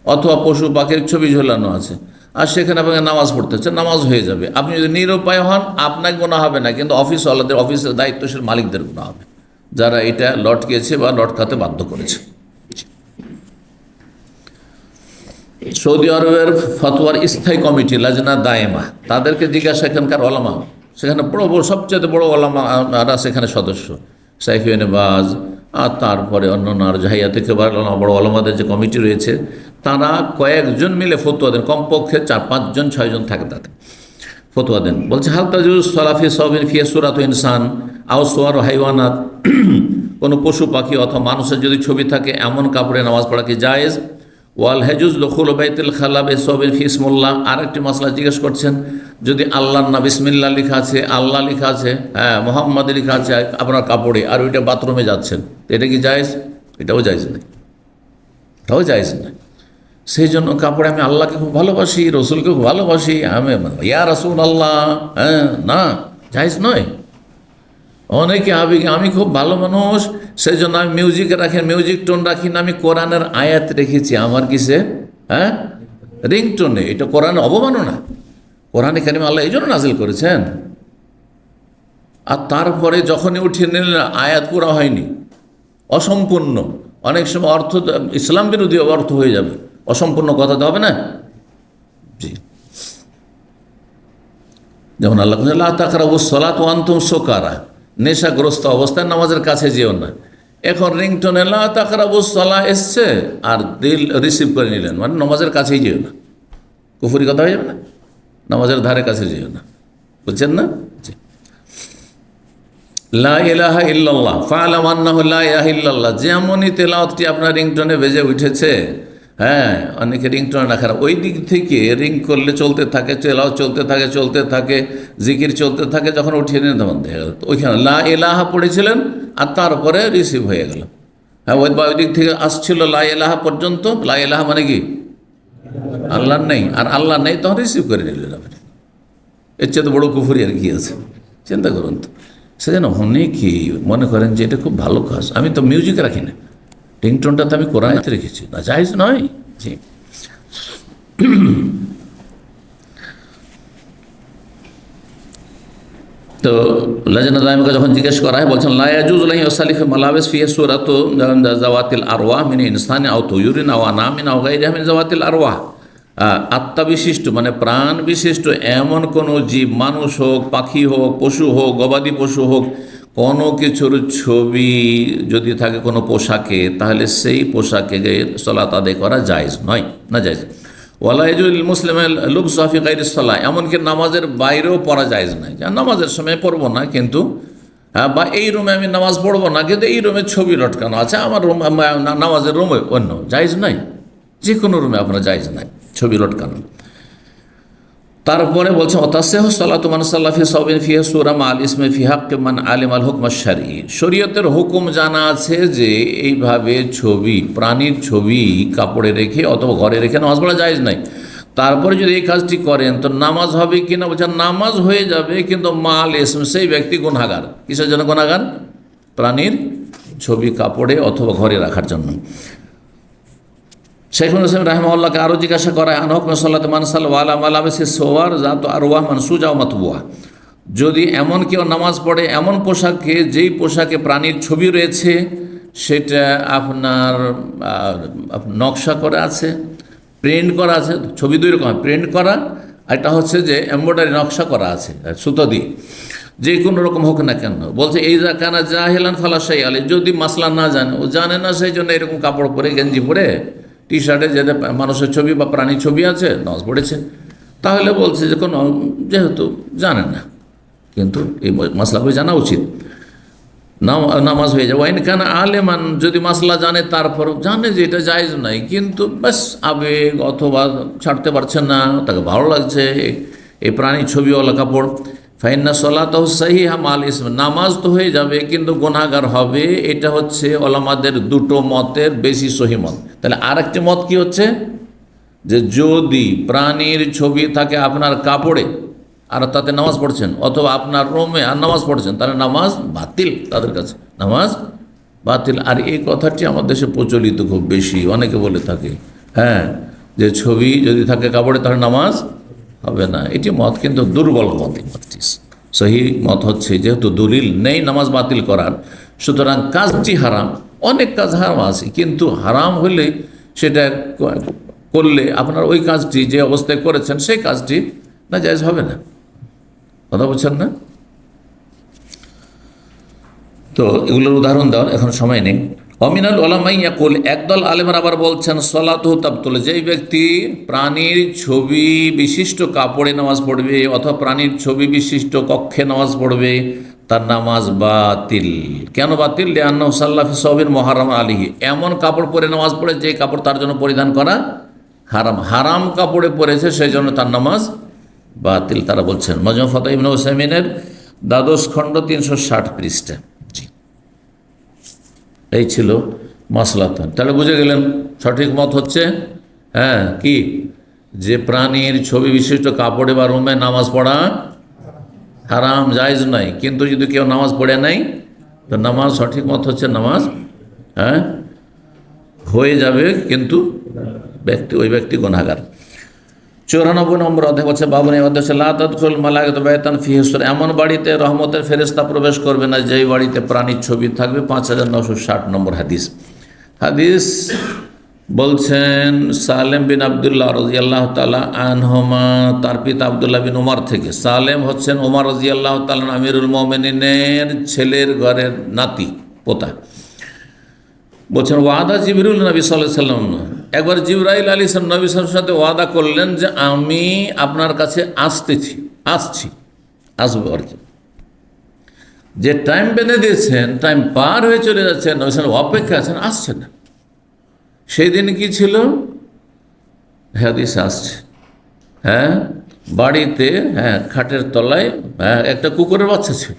অথবা পশু পাখির ছবি ঝোলানো আছে, আর সেখানে আপনাকে নামাজ পড়তে হচ্ছে, নামাজ হয়ে যাবে। আপনি যদি নিরুপায় হন আপনার গুনাহ হবে না, কিন্তু অফিসওয়ালাদের, অফিসের দায়িত্বশীল মালিকদের গুনাহ হবে, যারা এটা লটকেছে বা লটকাতে বাধ্য করেছে। সৌদি আরবের ফতোয়ার স্থায়ী কমিটি লাজনা দায়েমা, তাদেরকে জিজ্ঞাসা, এখানকার ওলামা, সেখানে বড় বড় সবচেয়ে বড় ওলামারা সেখানে সদস্য, শাইখ ইবনে বাজ, আর তারপরে অন্যান্য আর জাহিয়া থেকে বড় ওলামাদের যে কমিটি রয়েছে, তারা কয়েকজন মিলে ফতোয়া দেন, কমপক্ষে 4-5 জন 6 জন থাকে, তাতে ফতোয়া দেন। বলছে হাল তাজুজ সলাফি সবিন ফিয়া সুরাত ইনসান আও সোয়ার হাইওয়ানাত, কোনো পশু পাখি অথবা মানুষের যদি ছবি থাকে এমন কাপড়ে নামাজ পড়া কি জায়েজ? ওয়াল হেজুজ দখুল বাইতুল খালা বে সবিন ফি ইসমুল্লাহ, আরেকটি মাসলা জিজ্ঞেস করছেন, যদি আল্লাহর নাম বিসমিল্লাহ লেখা আছে, আল্লাহ লেখা আছে, মোহাম্মদ লেখা আছে আপনার কাপড়ে, আর ওইটা বাথরুমে যাচ্ছেন, তো এটা কি জায়েজ? এটাও জায়েজ নেই, এটাও জায়েজ নেই। সেই জন্য কাপড়ে আমি আল্লাহকে খুব ভালোবাসি, রসুলকে খুব ভালোবাসি, আমি ইয়া রাসূল আল্লাহ, না, জায়েজ নয়। অনেকে আবেগে আমি খুব ভালো মানুষ, সেই জন্য আমি মিউজিক রাখি, মিউজিক টোন রাখি না, আমি কোরআনের আয়াত রেখেছি আমার কিসে, রিংটোনে। এটা কোরআনের অবমাননা। কোরআনে কারিমে আল্লাহ এই জন্য নাজিল করেছেন। আর তারপরে যখনই উঠিয়ে নিলেন আয়াত পুরা হয়নি, অসম্পূর্ণ, অনেক সময় অর্থ ইসলাম বিরোধী অর্থ হয়ে যাবে, অসম্পূর্ণ কথা তো হবে না। জি, যেমন আল্লাহ লা তাকরাবুস সালাত ওয়া আনতুম সুকারা, নেশাগ্রস্ত অবস্থায় নামাজের কাছে যেও না। এখন রিংটোনে লা তাকরাবুস সালাহ এসছে, আর দিল রিসিভ করে নিলেন, মানে নামাজের কাছেই যেও না, কুফরি কথা হয়ে যাবে না, নামাজের ধারে কাছে যেও না, বুঝছেন না? জি, লা ইলাহা ইল্লাল্লাহ ফা'লাম আন্নাহু লা ইলাহা ইল্লাল্লাহ, যেমনই তেলাওয়াতটি আপনার রিংটোনে বেজে উঠেছে, হ্যাঁ, অনেকে রিংটোন রাখা, ওই দিক থেকে রিং করলে চলতে থাকে, তেলাওয়াত চলতে থাকে, জিকির চলতে থাকে, যখন উঠিয়ে নিয়ে বন্ধ হয়ে গেল। ওইখানে লা ইলাহা পড়েছিলেন আর তারপরে রিসিভ হয়ে গেল। হ্যাঁ, ওই দিক থেকে আসছিল লা ইলাহা পর্যন্ত। লা ইলাহা মানে কি? আল্লাহ নেই, আর আল্লাহ নেই তখন রিসিভ করে নিলেন আপনি। এর চেয়ে তো বড়ো কুফুরি আর কি আছে? চিন্তা করুন তো। সেজন্য অনেকেই মনে করেন যে এটা খুব ভালো কাজ। আমি তো মিউজিক রাখি না, রিংটোনটা তো আমি কোরআনেতে রেখেছি, না জায়েজ নয়। জি। তো লাজনা দাইমাকে যখন জিজ্ঞেস করা হয়, বলছেন লা ইয়াজুজু লাহি ওয়াসালিফ মালাবিস ফিহি সূরাতু যাওয়াতিল আরওয়াহ মিন ইনসানি আও তুয়ুরিন আও আনামিন আও গায়রিহা মিন যাওয়াতিল আরওয়াহ। আত্মা বিশিষ্ট মানে প্রাণ বিশিষ্ট এমন কোনো জীব, মানুষ হোক, পাখি হোক, পশু হোক, গবাদি পশু হোক, কোনো কিছুর ছবি যদি থাকে কোনো পোশাকে, তাহলে সেই পোশাকে সালাত আদায় করা জায়েজ নয়, না জায়েজ। ওয়ালা ইয়াজুজু লিল মুসলিমের লুবসু ফি গায়রিস সালাহ, এমনকি নামাজের বাইরেও পড়া জায়েজ নাই। নামাজের সময় পড়বো না কিন্তু, বা এই রুমে আমি নামাজ পড়বো না কিন্তু এই রুমে ছবি লটকানো আছে, আমার রুম নামাজের রুমে অন্য জায়েজ নাই। যে কোনো রুমে আপনার জায়েজ নাই ছবি লটকানো। তারপরে বলছে ওতাসিহু সালাতু মান সাল্লা ফি সাওবিন ফিহি সূরা মা আল ইসমে ফি হাক্কি মান আলিমাল হুকম আশ-শারঈ। শরীয়তের হুকুম জানা আছে যে এইভাবে ছবি, প্রাণীর ছবি কাপড়ে রেখে অথবা ঘরে রেখে নামাজ পড়া জায়েজ নাই। তারপরে যদি এই কাজটি করেন তো নামাজ হবে কি না? বলছেন নামাজ হয়ে যাবে, কিন্তু মা আল ইসম, সেই ব্যক্তি গুনাহগার। কিসের জন্য গুনাহগার? প্রাণীর ছবি কাপড়ে অথবা ঘরে রাখার জন্য। শেখুল ইসলাম রাহিমাহুল্লাহকে আরও জিজ্ঞাসা করা হয় আনহক সাল্লাত মানসাল ওয়ালা মালাবেসে সোয়ার জাত আরওয়াহ মানসুজা ও মাতবুয়া। যদি এমন কেউ নামাজ পড়ে এমন পোশাকে, যেই পোশাকে প্রাণীর ছবি রয়েছে, সেটা আপনার নকশা করা আছে, প্রিন্ট করা আছে। ছবি দুই রকম, প্রিন্ট করা, একটা হচ্ছে যে এমব্রয়ডারি নকশা করা আছে সুতো দিয়ে, যে কোনো রকম হোক না কেন। বলছে এই কানা জাহিলান ফালাশাই আলী, যদি মাসলা না জানে, ও জানে না, সেই জন্য এরকম কাপড় পরে, গেঞ্জি পরে, টি শার্টে যেটা মানুষের ছবি বা প্রাণীর ছবি আছে নামাজ পড়েছে, তাহলে বলছে যে কোনো, যেহেতু জানেন না, কিন্তু এই মাসলাগুলো জানা উচিত, নামাজ হয়ে যায়। ওয়াইন খান আলেমান, যদি মাসলা জানে তারপর জানে যে এটা জায়েজ নাই, কিন্তু ব্যাস আবেগ অথবা ছাড়তে পারছেন না, তাকে ভালো লাগছে এই প্রাণীর ছবিওয়ালা কাপড়, ফাইন্না সলাতাহু সাহিহা মাল ইসম, নামাজ তো হয়ে যাবে কিন্তু গুনাহগার হবে। এটা হচ্ছে ওলামাদের দুটো মতের বেশি সহি মত। তাহলে আরেকটি মত কি হচ্ছে যে যদি প্রাণীর ছবি থাকে আপনার কাপড়ে আর তাতে নামাজ পড়ছেন, অথবা আপনার রুমে আর নামাজ পড়ছেন, তাহলে নামাজ বাতিল, তাদের কাছে নামাজ বাতিল। আর এই কথাটি আমার দেশে প্রচলিত খুব বেশি, অনেকে বলে থাকে হ্যাঁ যে ছবি যদি থাকে কাপড়ে তাহলে নামাজ হবে না। এটি মত কিন্তু দুর্বল মত। সহি মত হচ্ছে যেহেতু দলিল নেই নামাজ বাতিল করার, সুতরাং কাজটি হারাম। অনেক কাজ হারাম আছে, কিন্তু হারাম হলে সেটা করলে আপনার ওই কাজটি যে অবস্থায় করেছেন সেই কাজটি না জায়েজ হবে না। কথা বলছেন না? তো এগুলোর উদাহরণ দেওয়ার এখন সময় নেই। অমিনাল ওলামাই ইয়াকুল, একদল আলেমরা আবার বলছেন সলাতুহু তাবতুল, যেই ব্যক্তি প্রাণীর ছবি বিশিষ্ট কাপড়ে নামাজ পড়বে অথবা প্রাণীর ছবি বিশিষ্ট কক্ষে নামাজ পড়বে, তার নামাজ বাতিল। কেন বাতিল? লিআন্নাহু সাল্লা ফি সাওবিন মুহাররাম আলাইহি, এমন কাপড় পরে নামাজ পড়ে যে কাপড় তার জন্য পরিধান করা হারাম, হারাম কাপড়ে পড়েছে, সেই জন্য তার নামাজ বাতিল। তারা বলছেন মাজমু ফাতাওয়া ইবনে উসাইমিনের 12 খণ্ড 360 পৃষ্ঠা। এই ছিল মাসলাত। তাহলে বুঝে গেলেন সঠিক মত হচ্ছে হ্যাঁ কি, যে প্রাণীর ছবি বিশিষ্ট কাপড়ে বা রুমে নামাজ পড়া হারাম, জায়েজ নাই। কিন্তু যদি কেউ নামাজ পড়ে নাই তো নামাজ, সঠিক মত হচ্ছে নামাজ হ্যাঁ হয়ে যাবে, কিন্তু ওই ব্যক্তি গুনাহগার। 94 নম্বর অধ্যায় বলছে বাবুন, এই অধ্যায় লা তাদখুল মালায়েকাতু বাইতান ফিহি সূরা, এমন বাড়িতে রহমতের ফেরেশতা প্রবেশ করবে না যেই বাড়িতে প্রাণীর ছবি থাকবে। 5960 নম্বর হাদিস। হাদিস বলছেন সালেম বিন আবদুল্লাহ রাদিয়াল্লাহু তাআলা আনহুমা, তার পিতা আবদুল্লাহ বিন উমর থেকে। সালেম হচ্ছেন ওমর রাদিয়াল্লাহু তাআলা আমিরুল মুমিনিনের ছেলের ঘরের নাতি, পোতা। বলছেন ওয়াদা জিবরিল নবী সাল্লাল্লাহু আলাইহি সাল্লাম, একবার জিবরাইল আলাইহিস সালাম নবী সাল্লাল্লাহু আলাইহি সাল্লামের সাথে ওয়াদা করলেন যে আমি আপনার কাছে আসবো আর কি। যে টাইম বেঁধে দিয়েছেন, টাইম পার হয়ে চলে যাচ্ছে, নবী সাল্লাল্লাহু আলাইহি সাল্লাম অপেক্ষা আছেন, আসছেন না। সেই দিন কি ছিল? হাদিস আসছে, হ্যাঁ, বাড়িতে, হ্যাঁ, খাটের তলায়, হ্যাঁ, একটা কুকুরের বাচ্চা ছিল।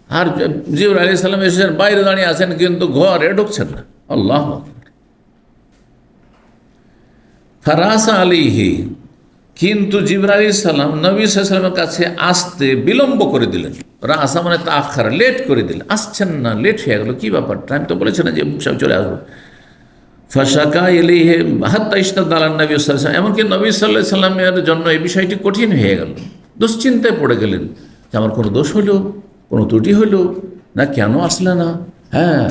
আর জিবরাইল আলাইহিস সালাম এসেছেন, বাইরে দাঁড়িয়ে আছেন, কিন্তু ঘরে ঢুকছেন না। আল্লাহ ফারাসা আলাইহি, কিন্তু জিবরাইল আলাইহিস সালাম নবী সাল্লাল্লাহু আলাইহি ওয়াসাল্লামের কাছে আসতে বিলম্ব করে দিলেন। রাসা মানে তাআখার, লেট করে দিলেন, আসছেন না, লেট হয়ে গেল, কি ব্যাপারটা, আমি তো বলেছিলাম যে সব চলে আসবো। ফাশাকা ইলাইহি হাত্তা ইশতাদ্দা আলান নবী সাল্লাল্লাহু আলাইহি ওয়াসাল্লাম, এমনকি নবী সাল্লাল্লাহু আলাইহি ওয়াসাল্লামের জন্য এই বিষয়টি কঠিন হয়ে গেল। দুশ্চিন্তায় পড়ে গেলেন যে আমার কোনো দোষ হলো, কোনো ত্রুটি হলো না, কেন আসলে না, হ্যাঁ,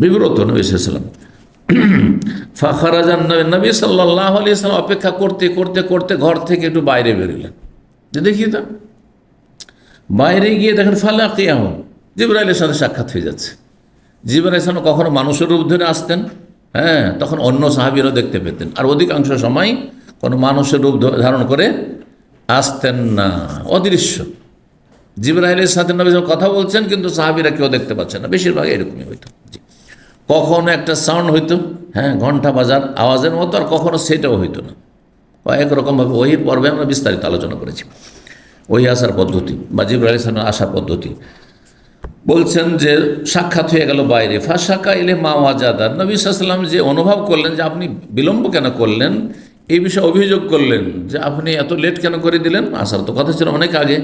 বিব্রত নবী সাল্লাল্লাহু আলাইহি ওয়াসাল্লাম। ফাখারাজান নবী সাল্লাল্লাহু আলাইহি ওয়াসাল্লাম অপেক্ষা করতে করতে করতে ঘর থেকে একটু বাইরে বেরোলেন, যে দেখি তো। বাইরে গিয়ে দেখেন ফালাকিয়াহু, জিবরাইলের সাথে সাক্ষাৎ হয়ে যাচ্ছে। জিবরাইল আলাইহিস সালাম কখনো মানুষের রূপ ধরে আসতেন, হ্যাঁ, তখন অন্য সাহাবীরাও দেখতে পেতেন, আর অধিকাংশ সময় কোনো মানুষের রূপ ধারণ করে আসতেন না, অদৃশ্য। জিবরাইলের সাথে নবী সাল্লাল্লাহু আলাইহি ওয়াসাল্লাম কথা বলছেন, কিন্তু সাহাবীরা কেউ দেখতে পাচ্ছেন না, বেশিরভাগ এরকমই হইতো। কখনো একটা সাউন্ড হইতো, হ্যাঁ, ঘন্টা বাজার আওয়াজের মতো, আর কখনো সেটাও হইতো না। কয়েক রকমভাবে ওহির পর্বে আমরা বিস্তারিত আলোচনা করেছি ওহি আসার পদ্ধতি বা জিবরাইল আলাইহিস সালামের আসার পদ্ধতি। বলছেন যে সাক্ষাৎ হয়ে গেল বাইরে। ফাশাকা ইলে মা ওয়াজাদা, নবী সাল্লাল্লাহু আলাইহি ওয়াসাল্লাম যে অনুভব করলেন যে আপনি বিলম্ব কেন করলেন, এই বিষয়ে অভিযোগ করলেন যে আপনি এত লেট কেন করে দিলেন, আসার তো কথা ছিল অনেক আগে।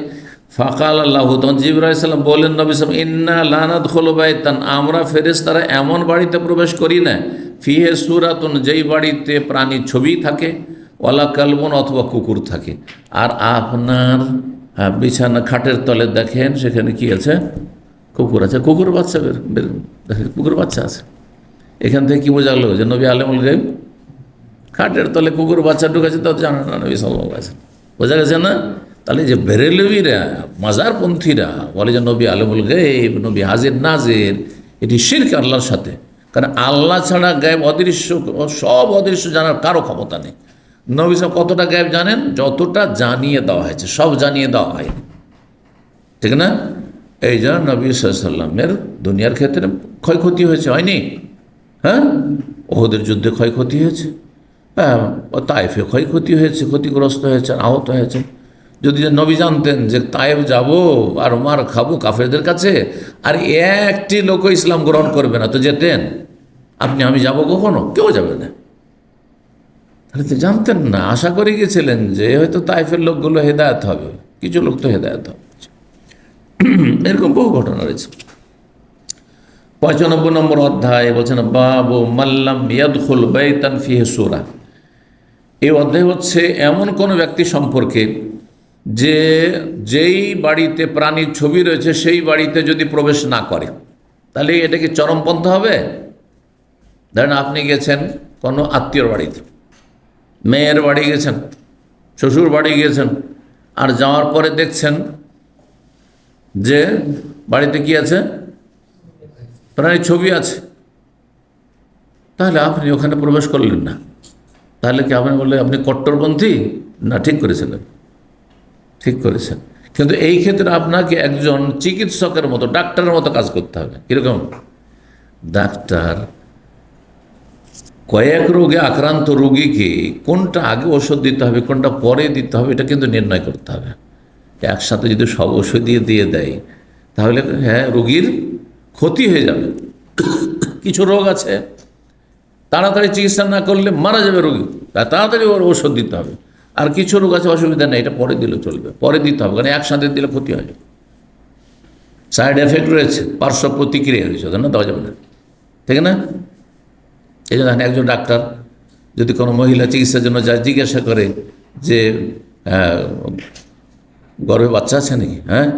ফাকাল আল্লাহু, তখন জিবরাইল আলাইহিস সালাম বললেন নবী সাল্লাল্লাহু আলাইহি ওয়াসাল্লাম, ইন্না লা নাদখুলু বাইতান, আমরা ফেরেশতারা এমন বাড়িতে প্রবেশ করি না, ফিহে সূরাতুন, যেই বাড়িতে প্রাণী ছবি থাকে, ওয়ালা কালবুন, অথবা কুকুর থাকে। আর আপনার বিছানা খাটের তলে দেখেন সেখানে কি আছে, কুকুর আছে, কুকুর বাচ্চা দেখেন, কুকুর বাচ্চা আছে। এখান থেকে কি বোঝা গেল যে নবী আলেমুল গায়ব, খাটের তলে কুকুর বাচ্চা ঢুকেছে, তা জানা না নবী সাল্লাল্লাহু আলাইহি ওয়াসাল্লাম, বোঝা গেছে না? তাহলে যে বেরেলভিরা, মাজারপন্থীরা বলে যে নবী আলেমুল গায়ব, নবী হাজির নাজির, এটি শিরক আল্লাহর সাথে। কারণ আল্লাহ ছাড়া গায়েব, অদৃশ্য, সব অদৃশ্য জানার কারো ক্ষমতা নেই। নবী সাহেব কতটা গায়েব জানেন? যতটা জানিয়ে দেওয়া হয়েছে, সব জানিয়ে দেওয়া হয়নি, ঠিক না? এই জন্য নবী সাল্লাল্লাহু আলাইহি ওয়াসাল্লামের দুনিয়ার ক্ষেত্রে ক্ষয়ক্ষতি হয়েছে, হয়নি? হ্যাঁ, ওহুদের যুদ্ধে ক্ষয়ক্ষতি হয়েছে, হ্যাঁ, তায়েফে ক্ষয়ক্ষতি হয়েছে, ক্ষতিগ্রস্ত হয়েছে, আহত হয়েছে। যদি নবী জানতেন যে তায়েফ যাব আর মার খাবো কাফেরদের কাছে, আর একটি লোক ইসলাম গ্রহণ করবে না, তো যেতেন? আপনি আমি যাব কখনো? কেউ যাবে না। তাহলে তো জানতেন না, আশা করে গিয়েছিলেন যে হয়তো তায়েফের লোকগুলো হেদায়েত হবে, কিছু লোক তো হেদায়েত হবে। এরকম বহু ঘটনা রয়েছে। 95 নম্বর অধ্যায় বলছেন বাবু মাল্লাম ইয়াদখুল বাইতান ফিহি সূরা। এই অধ্যায় হচ্ছে এমন কোনো ব্যক্তি সম্পর্কে যে যেই বাড়িতে প্রাণীর ছবি রয়েছে সেই বাড়িতে যদি প্রবেশ না করে, তাহলে এটা কি চরমপন্থা হবে? ধরেন আপনি গেছেন কোনো আত্মীয়র বাড়িতে, মেয়ের বাড়ি গেছেন, শ্বশুর বাড়ি গিয়েছেন, আর যাওয়ার পরে দেখছেন যে বাড়িতে কি আছে, প্রাণীর ছবি আছে, তাহলে আপনি ওখানে প্রবেশ করলেন না। তাহলে কি আপনি বললেন আপনি কট্টরপন্থী? না, ঠিক করেছেন, ঠিক করেছেন। কিন্তু এই ক্ষেত্রে আপনাকে একজন চিকিৎসকের মতো, ডাক্তারের মতো কাজ করতে হবে। কীরকম? ডাক্তার কয়েক রোগে আক্রান্ত রোগীকে কোনটা আগে ওষুধ দিতে হবে, কোনটা পরে দিতে হবে, এটা কিন্তু নির্ণয় করতে হবে। একসাথে যদি সব ওষুধ দিয়ে দেয় তাহলে হ্যাঁ, রোগীর ক্ষতি হয়ে যাবে। কিছু রোগ আছে তাড়াতাড়ি চিকিৎসা না করলে মারা যাবে রোগী, তাড়াতাড়ি ওর ওষুধ দিতে হবে। আর কিছু রোগ আছে অসুবিধা নেই, এটা পরে দিলে চলবে, পরে দিতে হবে, কারণ একসাথে দিলে ক্ষতি হয়ে যাবে, সাইড এফেক্ট রয়েছে, পার্শ্ব প্রতিক্রিয়া রয়েছে, না দেওয়া যাবে না, ঠিক না? এই জন্য একজন ডাক্তার যদি কোনো মহিলা চিকিৎসার জন্য যায়, জিজ্ঞাসা করে যে গর্ভে বাচ্চা আছে নাকি, হ্যাঁ,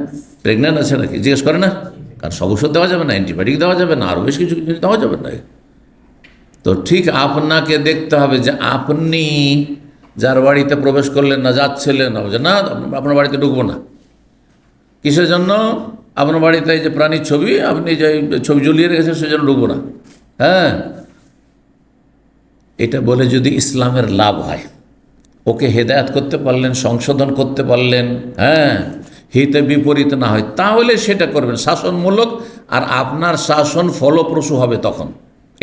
প্রেগনেন্ট আছে নাকি, জিজ্ঞেস করে না? কারণ সব ওষুধ দেওয়া যাবে না, অ্যান্টিবায়োটিক দেওয়া যাবে না, আরও বেশ কিছু কিছু দেওয়া যাবে না। তো ঠিক আপনাকে দেখতে হবে যে আপনি যার বাড়িতে প্রবেশ করলেন না, যাচ্ছিলেন না, যে না আপনার বাড়িতে ঢুকবো না। কিসের জন্য? আপনার বাড়িতে এই যে প্রাণীর ছবি, আপনি যে ছবি ঝুলিয়ে রেখেছেন সেজন্য ঢুকবো না। হ্যাঁ, এটা বলে যদি ইসলামের লাভ হয়, ওকে হেদায়েত করতে পারলেন, সংশোধন করতে পারলেন, হ্যাঁ, হিতে বিপরীত না হয়, তাহলে সেটা করবেন শাসনমূলক, আর আপনার শাসন ফলপ্রসূ হবে তখন।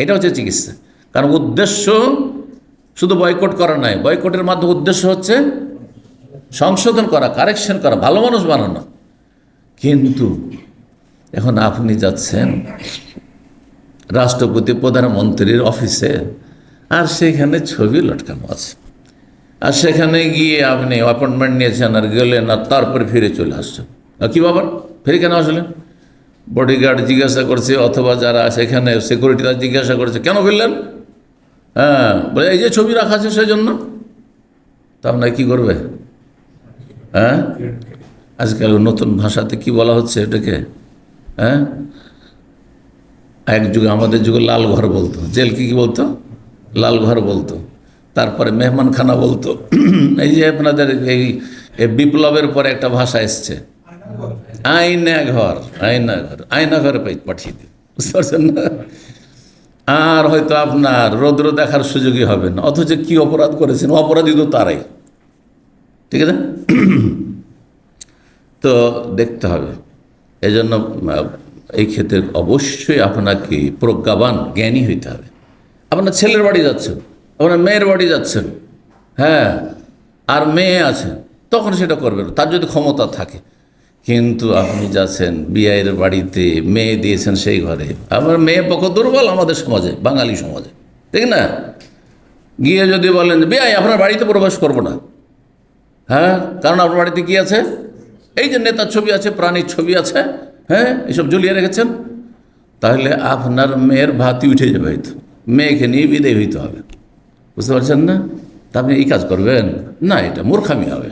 এটা হচ্ছে চিকিৎসা। কারণ উদ্দেশ্য শুধু বয়কট করা নয়, বয়কটের মাধ্যমে উদ্দেশ্য হচ্ছে সংশোধন করা, কারেকশন করা, ভালো মানুষ বানানো। কিন্তু এখন আপনি যাচ্ছেন রাষ্ট্রপতি প্রধানমন্ত্রীর অফিসে, আর সেখানে ছবি লটকানো আছে, আর সেখানে গিয়ে আপনি অ্যাপয়েন্টমেন্ট নিয়েছেন আর গেলেন, আর তারপরে ফিরে চলে আসছেন। কী বাবার ফিরে কেন আসলেন? বডিগার্ড জিজ্ঞাসা করছে, অথবা যারা সেখানে সিকিউরিটিরা জিজ্ঞাসা করছে কেন ফিরলেন? হ্যাঁ, বলে এই যে ছবি রাখা আছে সেই জন্য। তা আপনার কী করবে? হ্যাঁ, আজকাল নতুন ভাষাতে কি বলা হচ্ছে এটাকে? হ্যাঁ, এক যুগে, আমাদের যুগে লাল ঘর বলতো, জেলকে কি বলতো? লাল ঘর বলতো। তারপরে মেহমানখানা বলতো। এই যে আপনাদের এই বিপ্লবের পরে একটা ভাষা এসছে, আয়না ঘর। আয়না ঘর, আয়না ঘরে পাঠিয়ে দিন, বুঝতে পারছেন না? আর হয়তো আপনার রৌদ্র দেখার সুযোগই হবে না, অথচ কি অপরাধ করেছেন, অপরাধী তো তারাই, ঠিক আছে? তো দেখতে হবে। এই জন্য এই ক্ষেত্রে অবশ্যই আপনাকে প্রজ্ঞাবান, জ্ঞানী হইতে হবে। আপনার ছেলের বাড়ি যাচ্ছেন, আপনার মেয়ের বাড়ি যাচ্ছেন, হ্যাঁ, আর মেয়ে আছে, তখন সেটা করবেন তার যদি ক্ষমতা থাকে। কিন্তু আপনি যাচ্ছেন বিয়ের বাড়িতে, মেয়ে দিয়েছেন সেই ঘরে, আমার মেয়ে পক্ষ দুর্বল আমাদের সমাজে, বাঙালি সমাজে, ঠিক না? গিয়ে যদি বলেন বিয়ে আপনার বাড়িতে প্রবেশ করবো না, হ্যাঁ, কারণ আপনার বাড়িতে কি আছে? এই যে নেতার ছবি আছে, প্রাণীর ছবি আছে, হ্যাঁ, এসব ঝুলিয়ে রেখেছেন, তাহলে আপনার মেয়ের ভাতি উঠে যাবে, হয়তো মেয়েকে নিয়ে বিদায় হইতে হবে, বুঝতে পারছেন না? তা আপনি এই কাজ করবেন না, এটা মূর্খামি হবে,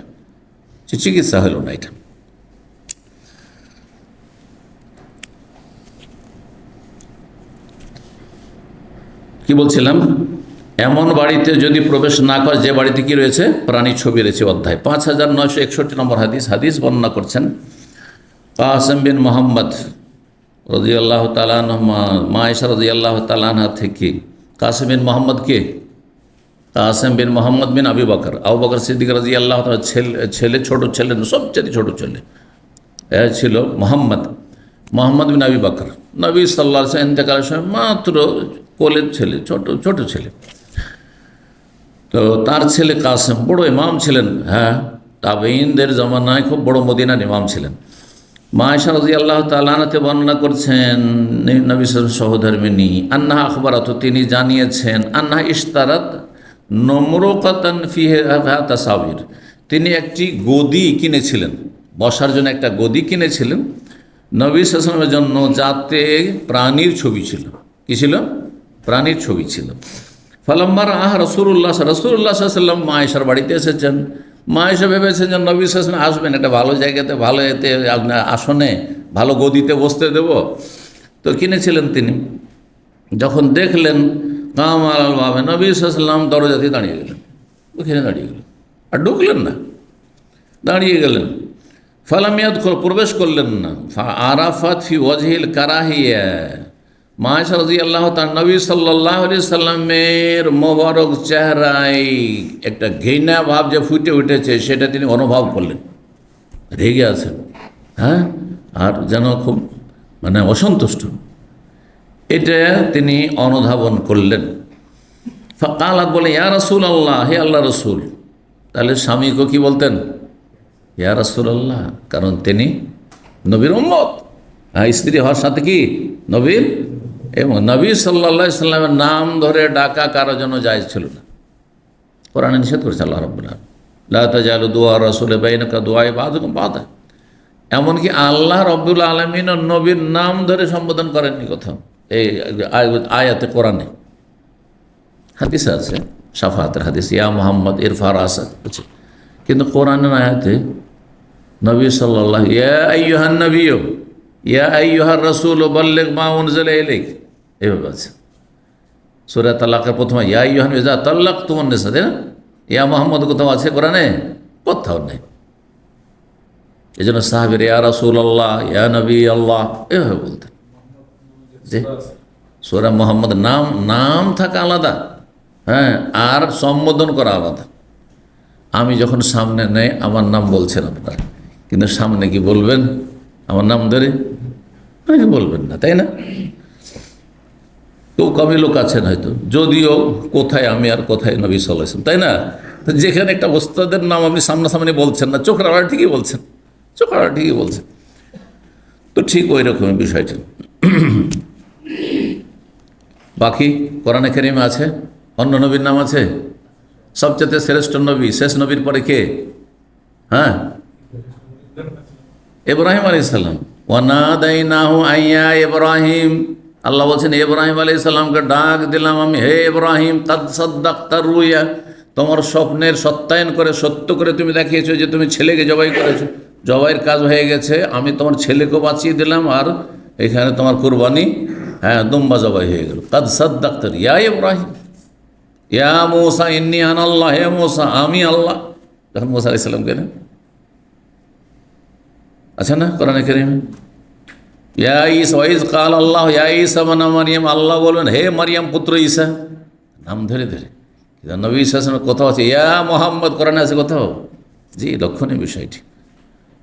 চিকিৎসা হলো না এটা। কি বলছিলাম? এমন বাড়িতে যদি প্রবেশ না করে যে বাড়িতে কি রয়েছে? প্রাণীর ছবি রয়েছে। অধ্যায় 5961 নম্বর হাদিস বর্ণনা করছেন কাসেম বিন মোহাম্মদ রাদিয়াল্লাহু তাআলা আনহু, মা আয়েশা রাদিয়াল্লাহু তাআলা আনহা থেকে। কাসেম বিন মোহাম্মদ কে? কাসেম বিন মোহাম্মদ বিন আবু বকর, আবু বকর সিদ্দিক রাদিয়াল্লাহু তাআলা ছেলে, ছোট ছেলে, সবচেয়ে ছোট ছেলে ছিল মোহাম্মদ বিন আবু বকর। নবী সাল্লাল্লাহু আলাইহি ওয়াসাল্লাম ইন্তেকালের সময় মাত্র কোলের ছেলে, ছোট ছেলে। তো তার ছেলে কাসেম বড় ইমাম ছিলেন, হ্যাঁ, তাবেঈনদের জামানায় খুব বড় মদিনার ইমাম ছিলেন। মা আয়েশা রাদিয়াল্লাহু তাআলা আনহাতে বর্ণনা করছেন, নবী সাল্লাল্লাহু আলাইহি ওয়াসাল্লাম সহধর্মিণী, আন্নাহা আখবারাতু, তিনি জানিয়েছেন, আন্নাহা ইশতারাত নমরুকাতান ফিহা তাসাবির, তিনি একটি গদি কিনেছিলেন, বসার জন্য একটা গদি কিনেছিলেন নবী সাল্লাল্লাহু আলাইহি ওয়াসাল্লামের জন্য, যাতে প্রাণীর ছবি ছিল। কি ছিল? প্রাণীর ছবি ছিল। ফালাম্মার রাসূলুল্লাহ সাল্লাল্লাহু আলাইহি ওয়াসাল্লাম মা আয়েশার বাড়িতে এসেছেন। মা আয়েশা ভেবেছেন যে নবী সাল্লাল্লাহু আলাইহি ওয়াসাল্লাম আসবেন, একটা ভালো জায়গাতে, ভালো এতে আসনে, ভালো গদিতে বসতে দেব, তো কিনেছিলেন তিনি। যখন দেখলেন কাম আল বাবে, নবী সাল্লাল্লাহু আলাইহি ওয়াসাল্লাম দরজাতে দাঁড়িয়ে গেলেন, ওখানে দাঁড়িয়ে গেলেন, আর ঢুকলেন না, দাঁড়িয়ে গেলেন। ফালাম ইয়াদখুল, প্রবেশ করলেন না। আরাফাত ফি ওয়াজহিল কারাহিয়া, মা আয়েশা রাদিয়াল্লাহু তাআলা নবী সাল্লাল্লাহু আলাইহি সাল্লামের মোবারক চেহারায় একটা ঘৃণা ভাব যে ফুটে উঠেছে, সেটা তিনি অনুভব করলেন, রেগে আছেন, হ্যাঁ, আর যেন খুব অসন্তুষ্ট, এটা তিনি অনুধাবন করলেন। ফাকালাত, বলে ইয়া রাসূলুল্লাহ, হে আল্লাহ রসুল। তাহলে স্বামীকে কি বলতেন? ইয়া রাসূলুল্লাহ, কারণ তিনি নবীর উম্মত, স্ত্রী হওয়ার সাথে কি নবীর, এবং নবী সাল্লাল্লাহু আলাইহি সাল্লামের নাম ধরে ডাকা কারোর জন্য জায়েজ ছিল না, কোরআনে নিষেধ করেছে আল্লাহ রাব্বুল আলামিন, লা তাজালু দুআ রাসূলি বাইনাকা দুআই বাযুকুম বাযা। এমনকি আল্লাহ রাব্বুল আলামিন নবীর নাম ধরে সম্বোধন করেননি কোথাও, এই আয়াতে কোরআনে। হাদিসে আছে, শাফাআতের হাদিস, ইয়া মুহাম্মদ ইরফা রাসাক, কিন্তু কোরআনের আয়াতে নবী সাল্লাল্লাহু, ইয়া আইয়ুহান নবিয়্যু, ইয়া আইয়ুহার রাসূল বাল্লিগ মা উনজিলা ইলাইক, এইভাবে আছে। সূরা তালাকের প্রথমে ইয়া আইয়ুহান ইযা তাল্লাকতুমুন নিসা, তাই না? ইয়া মুহাম্মদ কোথাও আছে কোরআনে? কোথাও নেই। এই জন্য সাহাবীরা ইয়া রাসূলুল্লাহ, ইয়া নবী আল্লাহ এভাবে বলতেন। যে সূরা মুহাম্মদ নাম থাকা আলাদা, হ্যাঁ, আর সম্বোধন করা আলাদা। আমি যখন সামনে নেই, আমার নাম বলছেন আপনারা, কিন্তু সামনে কি বলবেন আমার নাম ধরে? বলবেন না, তাই না? কমই লোক আছেন হয়তো, যদিও কোথায় আমি আর কোথায় নবী সাল্লাল্লাহু আলাইহি ওয়াসাল্লাম, তাই না? তো যেখানে একটা ওস্তাদের নাম আপনি সামনাসামনি বলছেন না, চোখের আড়াল ঠিকই বলছেন, চোখের আড়াল ঠিকই বলছেন। তো ঠিক ওই রকমের বিষয়টা। বাকি কোরআনে কারিমে আছে অন্য নবীর নাম আছে? সবচেয়ে শ্রেষ্ঠ নবী, শেষ নবীর পরে কে? হ্যাঁ, ইব্রাহিম আলাইহিস সালাম। ওয়ানাদাইনাহু আইয়া ইব্রাহিম, আল্লাহ বলছেন ইব্রাহিম আলাইহিস সালামকে ডাক দিলাম আমি, হে ইব্রাহিম কাদ সাদ্দাকতা রুয়া, তোমার স্বপ্নের সত্যায়ন করে, সত্য করে তুমি দেখিয়েছো যে তুমি ছেলেকে জবাই করেছো, জবাইয়ের কাজ হয়ে গেছে, আমি তোমার ছেলেকেও বাঁচিয়ে দিলাম, আর এখানে তোমার কুরবানি, হ্যাঁ, দুম্বা জবাই হয়ে গেল। কাদ সাদ্দাকতা ইয়া ইব্রাহিম, ইয়া মূসা ইন্নী আনা আল্লাহ, হে মূসা আমি আল্লাহ। তখন মূসা আলাইহিস সালামকে না আচ্ছা না কোরআনে কারিমে, ইয়া ঈসা ওয়াইজ কাল আল্লাহ ইয়া ঈসা বনা মারিয়াম, আল্লাহ বলবেন হে মারিয়াম পুত্র ঈসা, নাম ধরে ধরে। নবী ঈসা কোথাও আছে ইয়া মোহাম্মদ, কোরআনে আছে কোথাও? জি, লক্ষণীয় বিষয়টি।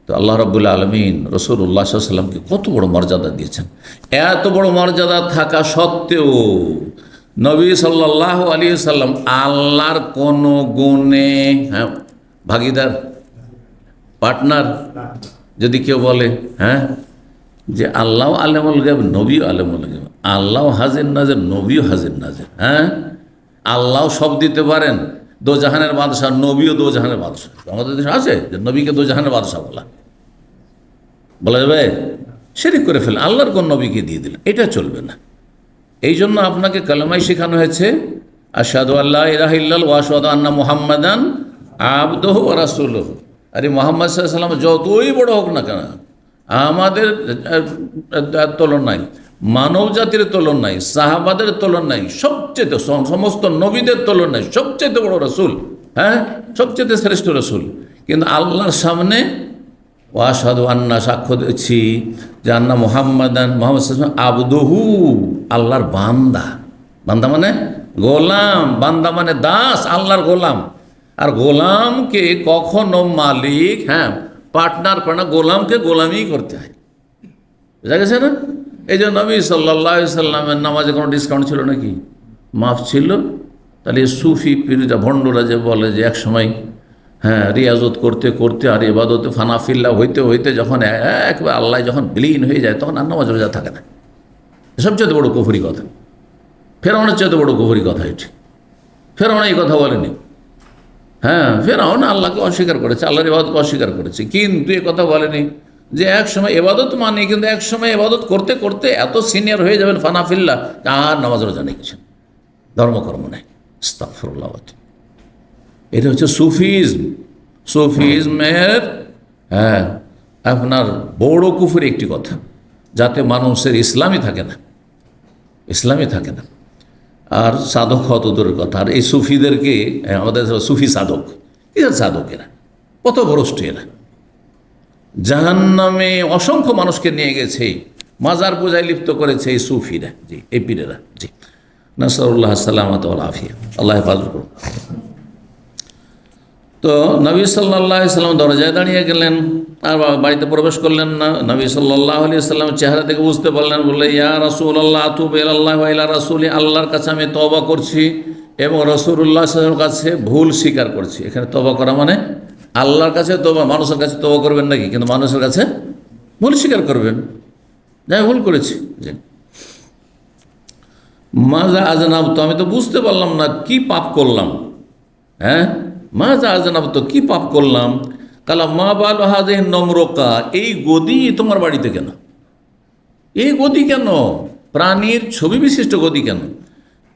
তো আল্লাহ রাব্বুল আলামিন রাসূলুল্লাহ সাল্লাল্লাহু আলাইহি ওয়াসাল্লামকে কত বড় মর্যাদা দিয়েছেন। এত বড় মর্যাদা থাকা সত্ত্বেও নবী সাল্লাল্লাহু আলাইহি ওয়াসাল্লাম আল্লাহর কোনো গুণে, হ্যাঁ, ভাগিদার, পার্টনার যদি কেউ বলে, হ্যাঁ, যে আল্লাহ আলেমুল গায়ব, নবীও আলেমুল গায়ব, আল্লাহ হাজির নাজির, নবীও হাজির নাজির, হ্যাঁ, আল্লাহ সব দিতে পারেন, দোজাহানের বাদশাহ, নবীও দোজাহানের বাদশাহ। আমাদের দেশে আছে যে নবীকে দোজাহানের বাদশাহ বলা যাবে? শিরক করে ফেলেন, আল্লাহর কোন নবীকে দিয়ে দিলেন, এটা চলবে না। এই জন্য আপনাকে কালেমাই শেখানো হয়েছে, আশহাদু আল্লা ইলাহা ইল্লাল্লাহ ওয়া আশহাদু আন্না মুহাম্মাদান আবদুহু ওয়া রাসূলুহু। আরে মুহাম্মদ সাল্লাল্লাহু আলাইহি ওয়াসাল্লাম যতই বড় হোক না কেন, আমাদের তুলনায়, মানব জাতির তুলনায়, সাহাবাদের তুলনায়, সবচেয়ে সমস্ত নবীদের তুলনায় সবচেয়ে বড় রসুল, হ্যাঁ, সবচেয়ে শ্রেষ্ঠ রসুল। কিন্তু আল্লাহর সামনে ওয়াশহাদু আন্না, সাক্ষ্য দিচ্ছি যে আন্না মুহাম্মাদান, মুহাম্মদ সাল্লাল্লাহু আলাইহি ওয়াসাল্লাম আবদুহু, আল্লাহর বান্দা। বান্দা মানে গোলাম, বান্দা মানে দাস, আল্লাহর গোলাম। আর গোলামকে কখনো মালিক, হ্যাঁ, পার্টনার করে না, গোলামকে গোলামই করতে হয়। বুঝা গেছে না? এই যে নবী সাল্লাল্লাহু আলাইহি সাল্লামের নামাজে কোনো ডিসকাউন্ট ছিল নাকি? মাফ ছিল। তাহলে সুফি পীররা, ভণ্ডরা যে বলে যে এক সময়, হ্যাঁ, রিয়াজত করতে করতে আর ইবাদতে ফানাফিল্লা হইতে হইতে যখন একবার আল্লাহ যখন বিলীন হয়ে যায়, তখন আর নামাজ রোজা থাকে না। সবচেয়ে বড় কুফরি কথা, ফেরাউনের চেয়ে বড় কুফরি কথা এটি। ফেরাউন এই কথা বলেনি, হ্যাঁ, ফেরাউন আল্লাহকে অস্বীকার করেছে, আল্লাহর ইবাদতকে অস্বীকার করেছে, কিন্তু এ কথা বলেনি যে এক সময় ইবাদত মানি, কিন্তু এক সময় ইবাদত করতে করতে এত সিনিয়র হয়ে যাবেন ফানাফিল্লা, আর নামাজ রোজা নেই, কিছু ধর্মকর্ম নেই। আস্তাগফিরুল্লাহ। এটা হচ্ছে সুফিজম। সুফিজমের, হ্যাঁ, আপনার বড় কুফুর একটি কথা, যাতে মানুষের ইসলামই থাকে না, ইসলামই থাকে না। আর সাধক হওয়া তো দূরের কথা। আর এই সুফিদেরকে, আমাদের সুফি সাধক, এরা সাধক, এরা পথভ্রষ্ট, এরা জাহান্নামে অসংখ্য মানুষকে নিয়ে গেছে, মাজার পূজায় লিপ্ত করেছে এই সুফিরা, জি, এই পীরেরা। জি, নাসআলুল্লাহ সালামাত ওয়াল আফিয়া, আল্লাহ হেফাজত করুন। তো নবী সাল্লাল্লাহু আলাইহি সাল্লাম দরজায় দাঁড়িয়ে গেলেন, আর বাড়িতে প্রবেশ করলেন না। নবী সাল্লাল্লাহু আলাইহি সাল্লাম চেহারা থেকে বুঝতে পারলেন, বললেন ইয়া রাসূলুল্লাহ আতুবু ইলাল্লাহি ওয়া ইলা রাসূলি, আল্লাহর কাছে আমি তওবা করছি এবং রাসূলুল্লাহ সাল্লাল্লাহু আলাইহি ওয়াসাল্লামের কাছে ভুল স্বীকার করছি। এখানে তওবা করা মানে আল্লাহর কাছে তওবা, মানুষের কাছে তওবা করবেন নাকি? কিন্তু মানুষের কাছে ভুল স্বীকার করবেন, যাই ভুল করেছি। জি, মাজা আজনাব, তো আমি তো বুঝতে পারলাম না কি পাপ করলাম, হ্যাঁ, মাজা আজনাব, তো কি পাপ করলাম। কালা মা বাল হাজিহ নমরকা, এই গদি তোমার বাড়িতে কেন? এই গদি কেন? প্রাণীর ছবি বিশিষ্ট গদি কেন?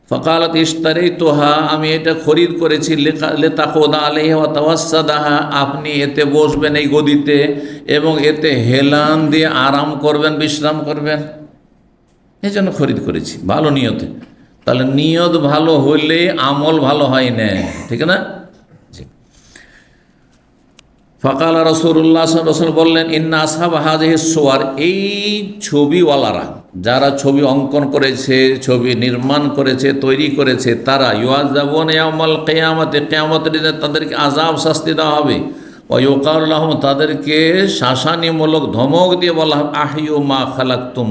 ফকালত ইশতারাই তোহা, আমি এটা খরিদ করেছি, লিতাকুদা আলাইহা ওয়া তাওয়াসসাদাহা, আপনি এতে বসবেন এই গদিতে এবং এতে হেলান দিয়ে আরাম করবেন, বিশ্রাম করবেন, এই জন্য খরিদ করেছি, ভালো নিয়তে। তাহলে নিয়ত ভালো হইলে আমল ভালো হয় না, ঠিক না? ফাকাল রাসূলুল্লাহ সাল্লাল্লাহু আলাইহি ওয়াসাল্লাম বললেন, ইন্না আসহাব হাযিহিস সুওয়ার, এই ছবিওয়ালারা, যারা ছবি অঙ্কন করেছে, ছবি নির্মাণ করেছে, তৈরি করেছে, তারা ইউআযাবুনা ইয়াউমাল কিয়ামাতি, কিয়ামতের দিনে তাদেরকে আযাব, শাস্তি দেওয়া হবে। ওয়ায়ুকাল লাহুম, তাদেরকে শাসানিমূলক ধমক দিয়ে বলা হয় আহিয়ু মা খালাকতুম,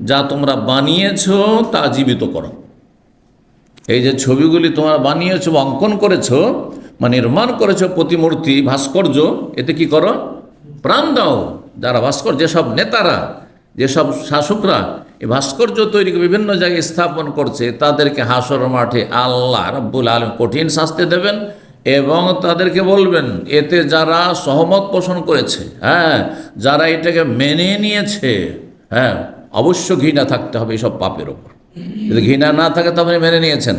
যা তোমরা বানিয়েছো তা জীবিত করো। এই যে ছবিগুলি তোমরা বানিয়েছো বা অঙ্কন করেছো বা নির্মাণ করেছো, প্রতিমূর্তি ভাস্কর্য, এতে কি করো? প্রাণ দাও। যারা ভাস্কর্য, যেসব নেতারা, যেসব শাসকরা এই ভাস্কর্য তৈরি করে বিভিন্ন জায়গায় স্থাপন করছে, তাদেরকে হাসর মাঠে আল্লাহ রাব্বুল আলামিন কঠিন শাস্তি দেবেন এবং তাদেরকে বলবেন, এতে যারা সহমত পোষণ করেছে, যারা এটাকে মেনে নিয়েছে, অবশ্য ঘৃণা থাকতে হবে এইসব পাপের ওপর। যদি ঘৃণা না থাকে তবে মেনে নিয়েছেন,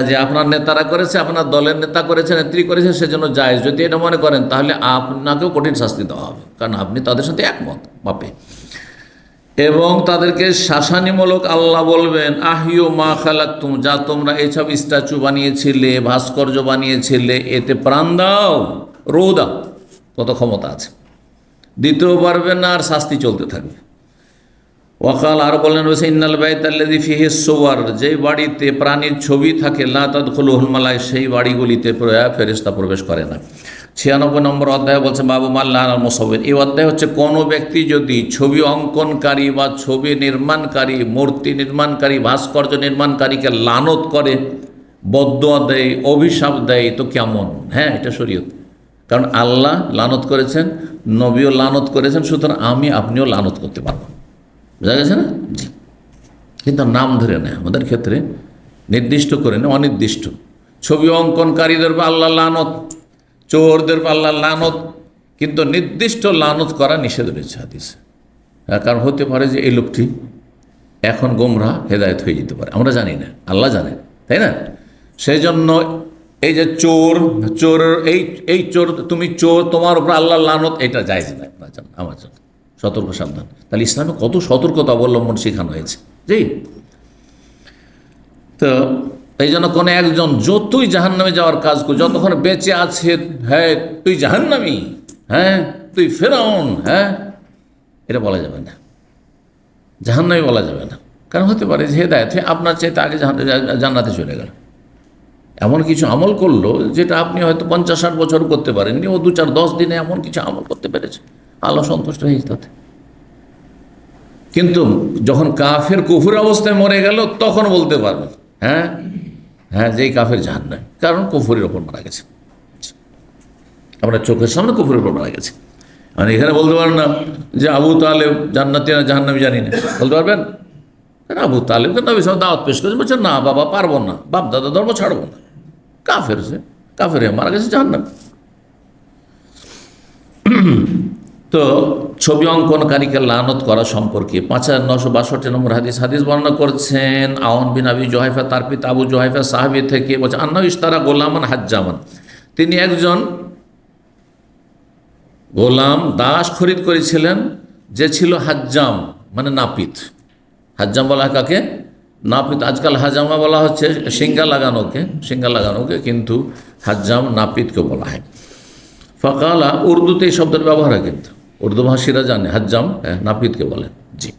যে আপনার নেতারা করেছে, আপনার দলের নেতা করেছে, নেত্রী করেছে, সেজন্য জায়েজ। যদি এটা মনে করেন তাহলে আপনাকেও কঠিন শাস্তি দেওয়া হবে, কারণ আপনি তাদের সাথে একমত পাপে। এবং তাদেরকে শাসানিমূলক আল্লাহ বলবেন আহিয়ু মা খালাকতুম, যা তোমরা এইসব স্ট্যাচু বানিয়েছিলে, ভাস্কর্য বানিয়েছিলে, এতে প্রাণ দাও, রো দাও, কত ক্ষমতা আছে, দিতেও পারবে না, আর শাস্তি চলতে থাকবে। ওয়াকাল, আর বললেন রয়েছে ইন্নাল বাইতাল্লাযী ফিহি সুওয়ার, যেই বাড়িতে প্রাণীর ছবি থাকে, লা তাদখুলুহুল মালায়েকা, সেই বাড়িগুলিতে ফেরেশতা প্রবেশ করে না। 96 নম্বর অধ্যায় বলছে বাবু মাল্লাহ আল মুসাউবির। এই অধ্যায় হচ্ছে কোনো ব্যক্তি যদি ছবি অঙ্কনকারী বা ছবি নির্মাণকারী, মূর্তি নির্মাণকারী, ভাস্কর্য নির্মাণকারীকে লানত করে, বদদুয়া দেয়, অভিশাপ দেয়, তো কেমন? এটা শরীয়ত, কারণ আল্লাহ লানত করেছেন, নবীও লানত করেছেন, সুতরাং আপনিও লানত করতে পারবেন। বোঝা গেছে না? জি। কিন্তু নাম ধরে নেয় আমাদের ক্ষেত্রে, নির্দিষ্ট করে নেয়, অনির্দিষ্ট। ছবি অঙ্কনকারীদের বা আল্লাহ লানত, চোরদের বা আল্লাহ লানত, কিন্তু নির্দিষ্ট লানত করা নিষেধ রয়েছে হাদিসে। কারণ হতে পারে যে এই লোকটি এখন গোমরা, হেদায়েত হয়ে যেতে পারে, আমরা জানি না, আল্লাহ জানেন, তাই না? সেই জন্য এই যে চোর, এই চোর, তুমি চোর, তোমার উপর আল্লাহ লানত, এটা জায়েজ না আমার জন্য, সতর্ক সাবধান। তাহলে ইসলামে কত সতর্কতা অবলম্বন শেখানো হয়েছে। জি। তো এই জন্য কোনো একজন যতই জাহান্নামে যাওয়ার কাজ কর, যতক্ষণ বেঁচে আছে, তুই জাহান্নামী, তুই ফেরাউন, এটা বলা যাবে না, জাহান্নামী বলা যাবে না। কারণ হতে পারে যে হেদায়েত আপনার চাইতে আগে জান্নাতে চলে গেল, এমন কিছু আমল করলো যেটা আপনি হয়তো 50-60 বছর করতে পারেননি, ও 2-4-10 দিনে এমন কিছু আমল করতে পেরেছে, আল্লাহ সন্তুষ্ট হয়েছে তাতে। কিন্তু যখন কাফের কুফুর অবস্থায় মরে গেল, তখন বলতে পারবেন যেই কাফের জাহান্নামী, কারণ কুফুরের ওপর মারা গেছে, আপনার চোখের সামনে কুফুরের ওপর মারা গেছে। মানে এখানে বলতে পারেন না যে আবু তালেব জান্নাতি না জাহান্নামী জানি না, বলতে পারবেন? আবু তালেবকে নবী সাল্লাল্লাহু আলাইহি ওয়াসাল্লাম দাওয়াত পেশ করেছে, বলছে না বাবা, পারবো না, বাপ দাদা ধর্ম ছাড়বো না, কাফের মারা গেছে জাহান্নামী। তো ছবি অঙ্কনকারীকে লানত করা সম্পর্কে 5962 নম্বর হাদিস বর্ণনা করছেন আওন বিন আবি জুহাইফা, তার পিতা আবু জুহাইফা সাহাবী থেকে, বলছে আন্না ইশতারা গোলামান হাজ্জামান, তিনি একজন গোলাম দাস খরিদ করেছিলেন, যে ছিল হাজ্জাম, মানে নাপিত। হাজ্জাম বলা হয় কাকে? নাপিত। আজকাল হাজামা বলা হচ্ছে সিঙ্গা লাগানোকে, কিন্তু হাজ্জাম নাপিতকে বলা হয়। ফাকালা, উর্দুতে এই শব্দের ব্যবহার হয়, কিন্তু উর্দু ভাষীরা জানে হাজ্জাম নাপিতকে বলেন। জি।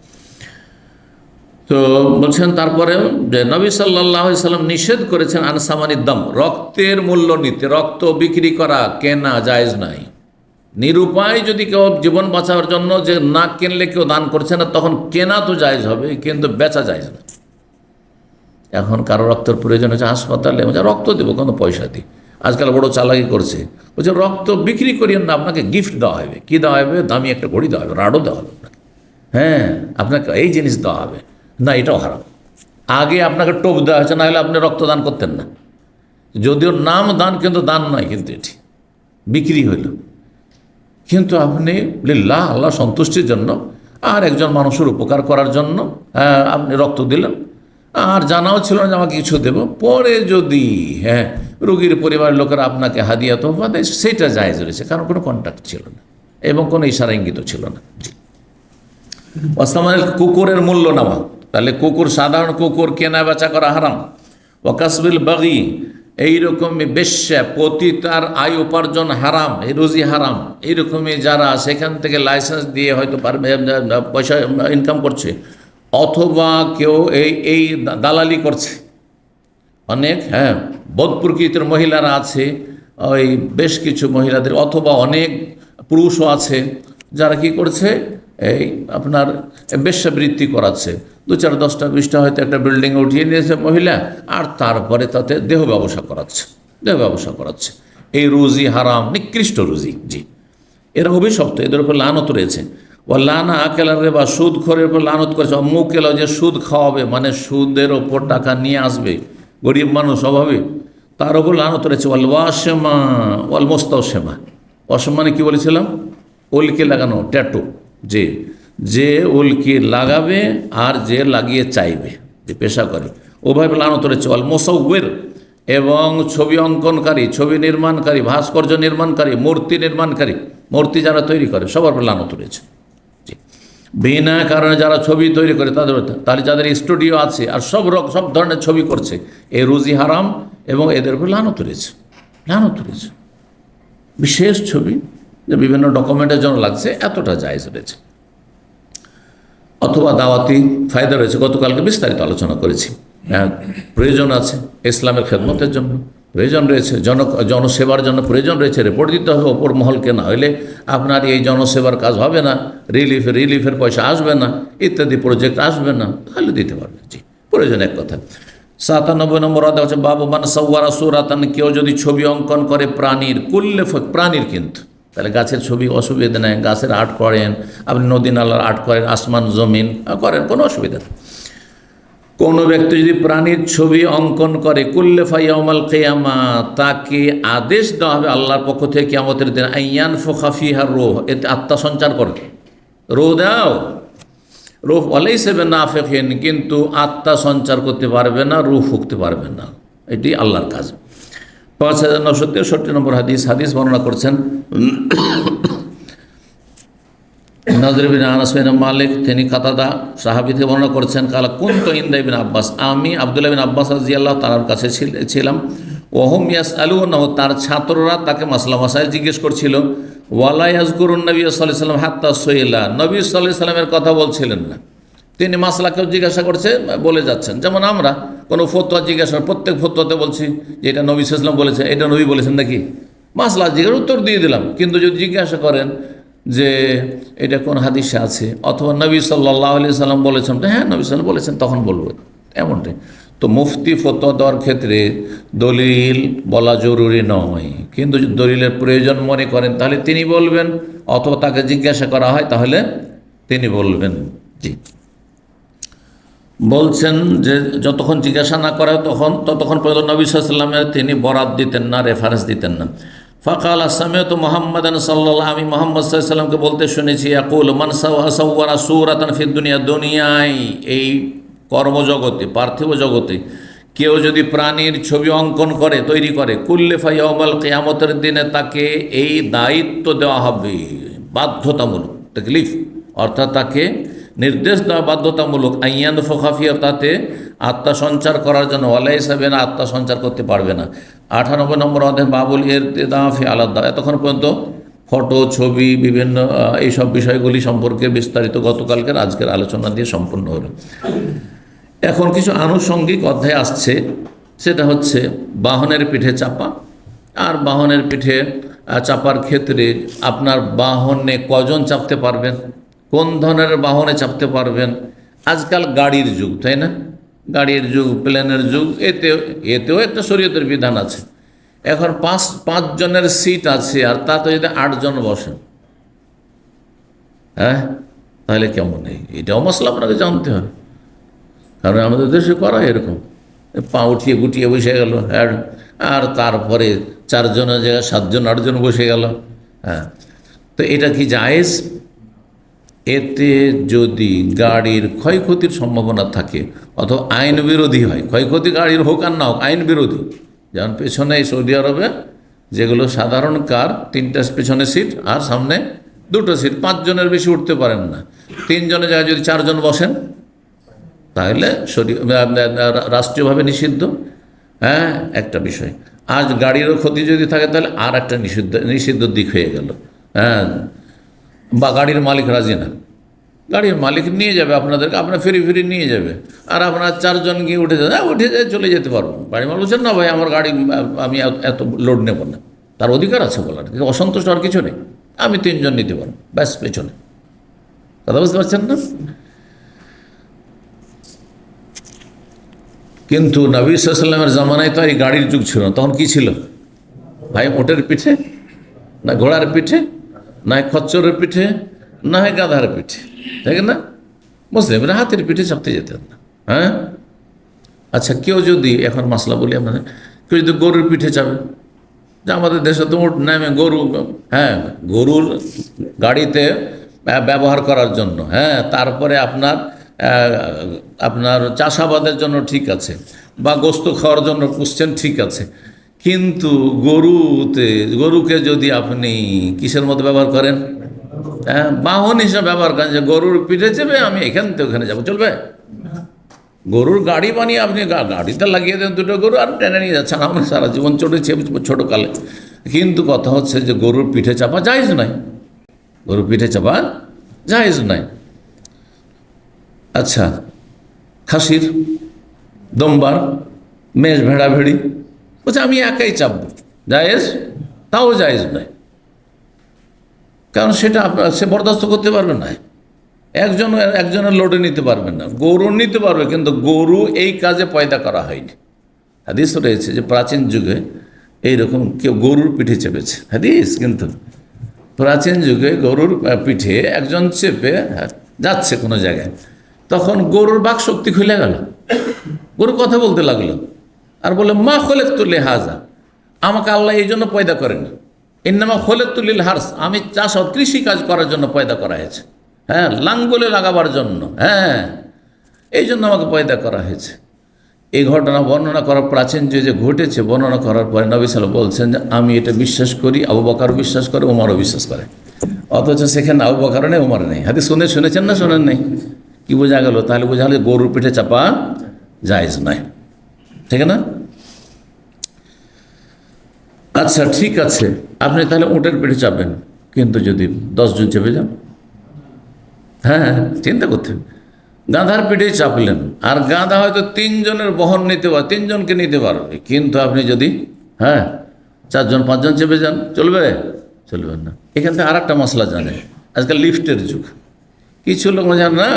তো বলছেন তারপরে যে নবী সাল্লাল্লাহু আলাইহি সাল্লাম নিষেধ করেছেন আনসামানিদ দাম, রক্তের মূল্য নিতে, রক্ত বিক্রি করা, কেনা জায়েজ নাই। নিরুপায় যদি কেউ জীবন বাঁচানোর জন্য যে না কিনলে কেউ দান করছে না, তখন কেনা তো জায়েজ হবে, কিন্তু বেচা জায়েজ না। এখন কারো রক্তের প্রয়োজন হচ্ছে হাসপাতালে, রক্ত দেবো, কোনো পয়সা দিই। আজকাল বড় চালাকি করছে, বলছে রক্ত বিক্রি করিয়েন না, আপনাকে গিফট দেওয়া হবে। কী দেওয়া হবে? দামি একটা ঘড়ি দেওয়া হবে, রাডও দেওয়া হবে আপনাকে, আপনাকে এই জিনিস দেওয়া হবে। না, এটাও হারাম। আগে আপনাকে টোপ দেওয়া হয়েছে, না হলে আপনি রক্তদান করতেন না। যদিও নাম দান, কিন্তু দান নয়, কিন্তু এটি বিক্রি হইল। কিন্তু আপনি লিল্লাহ, আল্লাহ সন্তুষ্টির জন্য আর একজন মানুষের উপকার করার জন্য আপনি রক্ত দিলেন, আর জানাও ছিল না যে আমাকে কিছু দেব। পরে যদি রোগীর পরিবারের লোকেরা আপনাকে হাদিয়া তোহফা দেয়, সেটা জায়েজ রয়েছে, কারণ কোনো কন্ট্যাক্ট ছিল না এবং কোনো ইশারা ইঙ্গিত ছিল না। জি। ওয়াসমানের কুকুরের মূল্য নেওয়া, তাহলে কুকুর, সাধারণ কুকুর কেনা বেচা করা হারাম। ওয়াকাসবিল বাগি, এইরকমই বেশ্যা, পতিতার আয় উপার্জন হারাম, এই রুজি হারাম। এইরকমই যারা সেখান থেকে লাইসেন্স দিয়ে হয়তো পয়সা ইনকাম করছে, অথবা কেউ এই দালালি করছে। অনেক বদ প্রকৃতির মহিলারা আছে, ওই বেশ কিছু মহিলাদের, অথবা অনেক পুরুষও আছে যারা কি করছে, এই আপনার বেশ্যাবৃত্তি করাচ্ছে। 2, 4, 10টা 20টা হয়তো একটা বিল্ডিংয়ে উঠিয়ে নিয়েছে মহিলা, আর তারপরে তাতে দেহ ব্যবসা করাচ্ছে। এই রুজি হারাম, নিকৃষ্ট রুজি। জি, এরা অভিশপ্ত, এদের উপর লানত রয়েছে। ও লানা আকেলারে বা সুদ খোরের উপর লানত করেছে। মুকেলা, যে সুদ খাওয়াবে, মানে সুদের ওপর টাকা নিয়ে আসবে, গরিব মানুষ অভাবে, তার ওপর লানত রয়েছে। ওয়াল ওয়াশেমা ওয়াল মোস্তাওশেমা। ওয়াশেম মানে কী বলেছিলাম? উল্কি লাগানো, ট্যাটু। যে উল্কি লাগাবে আর যে লাগিয়ে চাইবে, যে পেশা করে, ওভাবে লানত রয়েছে। ওয়াল মোসাউয়ের, এবং ছবি অঙ্কনকারী, ছবি নির্মাণকারী, ভাস্কর্য নির্মাণকারী, মূর্তি নির্মাণকারী, মূর্তি যারা তৈরি করে, সবার উপর লানত রয়েছে। জি, বিনা কারণে যারা ছবি তৈরি করে তাদের, তাহলে যাদের স্টুডিও আছে আর সব ধরনের ছবি করছে, এই রুজি হারাম এবং এদের উপর লানত রয়েছে। বিশেষ ছবি যে বিভিন্ন ডকুমেন্টের জন্য লাগছে, এতটা জায়েজ রয়েছে। অথবা দাওয়াতি ফায়দা রয়েছে, গতকালকে বিস্তারিত আলোচনা করেছি। প্রয়োজন আছে ইসলামের খেদমতের জন্য, প্রয়োজন রয়েছে জনসেবার জন্য, প্রয়োজন রয়েছে। রিপোর্ট দিতে হবে ওপর মহলকে, না হলে আপনার এই জনসেবার কাজ হবে না, রিলিফের পয়সা আসবে না, ইত্যাদি প্রজেক্ট আসবে না, তাহলে দিতে পারবে। জি, প্রয়োজন এক কথা। 97 নম্বর আদা হচ্ছে বাবু মান সাওয়ারা সূরাতান, কেউ যদি ছবি অঙ্কন করে প্রাণীর, প্রাণীর, কিন্তু তাহলে গাছের ছবি অসুবিধা নেই, গাছের আর্ট করেন আপনি, নদী নালার আর্ট করেন, আসমান জমিন করেন, কোনো অসুবিধা নেই। কোনো ব্যক্তি যদি প্রাণীর ছবি অঙ্কন করে, কুল্লেফা ইয়াউমাল কিয়ামা, তাকে আদেশ দেওয়া হবে আল্লাহর পক্ষ থেকে কিয়ামতের দিন, আইয়ান ফুখা ফিহার রূহ, এতে আত্মা সঞ্চার করে, রূহ দাও, রূহ ওয়ালাইসা বিনাফিখিন, কিন্তু আত্মা সঞ্চার করতে পারবে না, রূহ ফুঁকতে পারবে না, এটি আল্লাহর কাজ। 5963 নম্বর হাদিস বর্ণনা করছেন নজর বিন আনাস বিন মালিক, তিনি কাতাদা সাহাবী থেকে বর্ণনা করছেন, কালা কুনতু ইনদা ইবনে আব্বাস, আমি আব্দুল্লাহ বিন আব্বাস রাদিয়াল্লাহু তাআলার কাছে ছিলাম। ওহুম ইয়াসআলুনাহু, তার ছাত্ররা তাকে মাসলা মাসাইল জিজ্ঞেস করছিল। ওয়ালা ইয়াজকুরুন নবী সাল্লাল্লাহু আলাইহি ওয়াসাল্লাম হাত্তা সুইলা, নবী সাল্লাল্লাহু আলাইহি ওয়াসাল্লামের কথা বলছিলেন না, তিনি মাসলাকেও জিজ্ঞাসা করছে, বলে যাচ্ছেন। যেমন আমরা কোনো ফতোয়া জিজ্ঞাসা, প্রত্যেক ফতোয়াতে বলছি যে এটা নবী সাল্লাল্লাহু আলাইহি ওয়াসাল্লাম বলেছে, এটা নবী বলেছেন নাকি, মাসলা জিজ্ঞাসা উত্তর দিয়ে দিলাম। কিন্তু যদি জিজ্ঞাসা করেন যে এটা কোন হাদিসে আছে, অথবা নবী সাল্লাল্লাহু আলাইহি ওয়াসাল্লাম বলেছেন, হ্যাঁ নবী সাল্লাল্লাহু বলেছেন, তখন বলবো, এমনটাই। তো মুফতি ফতোয়া দেওয়ার ক্ষেত্রে দলিল বলা জরুরি নয়, কিন্তু যদি দলিলের প্রয়োজন মনে করেন তাহলে তিনি বলবেন, অথবা তাকে জিজ্ঞাসা করা হয় তাহলে তিনি বলবেন। জি, বলছেন যে যতক্ষণ জিজ্ঞাসা না করা ততক্ষণ পর্যন্ত নবী সাল্লাল্লাহু আলাইহি ওয়াসাল্লামের তিনি বরাত দিতেন না, রেফারেন্স দিতেন না। ফাকাল সামিআতু মুহাম্মাদান সাল্লাল্লাহু, আমি মুহাম্মদ সাল্লাল্লাহু আলাইহি ওয়াসাল্লামকে বলতে শুনেছি, ইয়াকুল মান সাওয়ারা সূরাতান ফিদ দুনিয়া, দুনিয়ায় এই কর্মজগতে, পার্থিব জগতে কেউ যদি প্রাণীর ছবি অঙ্কন করে, তৈরি করে, কুল্লিফা ইয়াউমাল কিয়ামতের দিনে তাকে এই দায়িত্ব দেওয়া হবে, বাধ্যতামূলক, তাকলিফ অর্থাৎ তাকে নির্দেশ দেওয়া বাধ্যতামূলক, আইয়ান ফোকাফিয়া, তাতে আত্মা সঞ্চার করার জন্য, ওয়ালাইসা বিনা, আত্মা সঞ্চার করতে পারবে না। 98 নম্বর অধ্যায় বাবুল ইরতিদাফি আলাদা, এতক্ষণ পর্যন্ত ফটো, ছবি, বিভিন্ন এইসব বিষয়গুলি সম্পর্কে বিস্তারিত গতকালকের আজকের আলোচনা দিয়ে সম্পূর্ণ হলো। এখন কিছু আনুষঙ্গিক অধ্যায় আসছে, সেটা হচ্ছে বাহনের পিঠে চাপা। আর বাহনের পিঠে চাপার ক্ষেত্রে আপনার বাহনে কজন চাপতে পারবেন, কোন ধরনের বাহনে চাপতে পারবেন। আজকাল গাড়ির যুগ, তাই না, গাড়ির যুগ, প্লেনের যুগ, এতেও একটা শরীয়তের বিধান আছে। এখন পাঁচ জনের সিট আছে, আর তাতে যদি 8 জন বসেন, হ্যাঁ, তাহলে কেমন? এটাও মশলা আপনাকে জানতে হবে, কারণ আমাদের দেশে করা এরকম, পা উঠিয়ে গুটিয়ে বসে গেল, আর তারপরে 4 জনের জায়গায় 7 জন 8 জন বসে গেল। হ্যাঁ, তো এটা কি জায়েজ? এতে যদি গাড়ির ক্ষয়ক্ষতির সম্ভাবনা থাকে, অথবা আইন বিরোধী হয়, ক্ষয়ক্ষতি গাড়ির হোক আর না হোক, আইন বিরোধী, যেমন পেছনে সৌদি আরবে যেগুলো সাধারণ কার, 3টা পেছনে সিট আর সামনে 2টো সিট, 5 জনের বেশি উঠতে পারেন না। 3 জনের জায়গায় যদি 4 জন বসেন তাহলে রাষ্ট্রীয়ভাবে নিষিদ্ধ। হ্যাঁ, একটা বিষয়। আজ গাড়িরও ক্ষতি যদি থাকে তাহলে আর একটা নিষিদ্ধ দিক হয়ে গেল। হ্যাঁ, বা গাড়ির মালিক রাজি না, গাড়ির মালিক নিয়ে যাবে আপনাদেরকে, আপনার ফিরি নিয়ে যাবে, আর আপনার 4 জন গিয়ে উঠে যায় চলে যেতে পারবো। গাড়ি মালিক বলছেন না ভাই, আমার গাড়ি, আমি এত লোড নেব না, তার অধিকার আছে বলার, কিন্তু অসন্তুষ্ট হওয়ার কিছু নেই। আমি 3 জন নিতে পারবো, ব্যাস পেছনে। কথা বুঝতে পারছেন না? কিন্তু নবী সাল্লাল্লাহু আলাইহি ওয়াসাল্লামের জামানায় তো এই গাড়ির যুগ ছিল না। তখন কি ছিল ভাই? উটের পিঠে, না ঘোড়ার পিঠে, না খচ্চরের পিঠে, না হয় গাধার পিঠে, তাই না? মুসলিমরা হাতের পিঠে চাপতে যেতেন না। হ্যাঁ, আচ্ছা, কেউ যদি, এখন মাসলা বলি আপনাদের, কেউ যদি গরুর পিঠে যাবে, যে আমাদের দেশে তো উট নামে গরু, হ্যাঁ, গরুর গাড়িতে ব্যবহার করার জন্য, হ্যাঁ, তারপরে আপনার চাষাবাদের জন্য ঠিক আছে, বা গোস্ত খাওয়ার জন্য পুষছেন, ঠিক আছে। কিন্তু গরুকে যদি আপনি কিসের মধ্যে ব্যবহার করেন? হ্যাঁ, বাহন হিসেবে ব্যবহার করেন, যে গরুর পিঠে চেপে আমি এখান থেকে ওখানে যাবো, চলবে? গরুর গাড়ি বানিয়ে আপনি গাড়িতে লাগিয়ে দেন 2টো গরু, আর টেনে নিয়ে যাচ্ছেন। আমরা সারা জীবন চড়েছি ছোটোকালে। কিন্তু কথা হচ্ছে যে গরুর পিঠে চাপা জায়েজ নাই, গরুর পিঠে চাপা জায়েজ নাই। আচ্ছা, খাসির, দমবার, মেষ, ভেড়া, ভেড়ি, বলছে আমি একাই চাপবো, জায়েজ? তাও জায়েজ নাই। কারণ সেটা সে বরদাস্ত করতে পারবে না। একজনের লোডে নিতে পারবেন না। গরু নিতে পারবে, কিন্তু গরু এই কাজে পয়দা করা হয়নি। হাদিস রয়েছে যে প্রাচীন যুগে এইরকম কেউ গরুর পিঠে চেপেছে, হাদিস। কিন্তু প্রাচীন যুগে গরুর পিঠে একজন চেপে যাচ্ছে কোনো জায়গায়, তখন গরুর বাক শক্তি খুলে গেল, গরু কথা বলতে লাগলো, আর বলে মা খোলেতুল্লি হাজা, আমাকে আল্লাহ এই জন্য পয়দা করেন, ইন্নামা খোলেতুল্লিল হার্স, আমি কৃষি কাজ করার জন্য পয়দা করা হয়েছে, হ্যাঁ, লাঙ্গলে লাগাবার জন্য, হ্যাঁ, এই জন্য আমাকে পয়দা করা হয়েছে। এই ঘটনা বর্ণনা করার, প্রাচীন যে ঘটেছে বর্ণনা করার পরে নবী সাল্লাল্লাহু আলাইহি ওয়াসাল্লাম বলছেন যে আমি এটা বিশ্বাস করি, আবু বকরও বিশ্বাস করে, ওমরও বিশ্বাস করে। অথচ সেখানে আবু বকর নেই, ওমর নেই। হাদিস শুনেছেন না শোনেন নাই? কি বোঝা গেল? তাহলে বোঝা গেল গরুর পিঠে চাপা জায়েজ নয়, ঠিক না? আচ্ছা, ঠিক আছে, আপনি তাহলে উটের পিঠে চাপবেন, কিন্তু যদি 10 জন চেপে যান, হ্যাঁ, চিন্তা করতে হবে। গাধার পিঠেই চাপলেন, আর গাধা হয়তো 3 জনের বহন নিতে পারবে, 3 জনকে নিতে পারবে, কিন্তু আপনি যদি 4 জন 5 জন চেপে যান, চলবে? চলবেন না। এখান থেকে আর একটা মশলা জানে, আজকাল লিফটের যুগ। কিছু লোক জান না,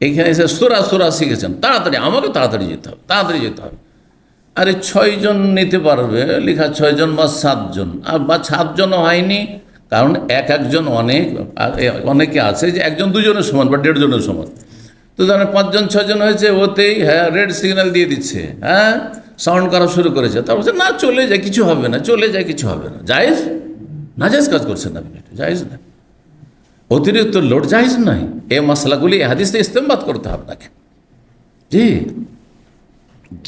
এখানে এসে সোরা শিখেছেন, তাড়াতাড়ি আমাকে তাড়াতাড়ি যেতে হবে, তাড়াতাড়ি যেতে হবে। আরে 6 জন নিতে পারবে, লেখা 6 জন বা 7 জন, বা 7 জনও হয়নি, কারণ একজন অনেকে আছে যে 1 জন 2 জনের সমান বা 1.5 জনের সমান। তো জানেন 5 জন 6 জন হয়েছে, ওতেই রেড সিগন্যাল দিয়ে দিচ্ছে, সাউন্ড করা শুরু করেছে। তারপর বলছে না, চলে যায়, কিছু হবে না, চলে যায়, কিছু হবে না। জায়েজ? না জায়েজ কাজ করছেন আপনি, জায়েজ না। অতিরিক্ত লোড জায়েজ নাই। এই মশলাগুলি হাদিস থেকে ইস্তেমবাদ করতে হবে আপনাকে। জি,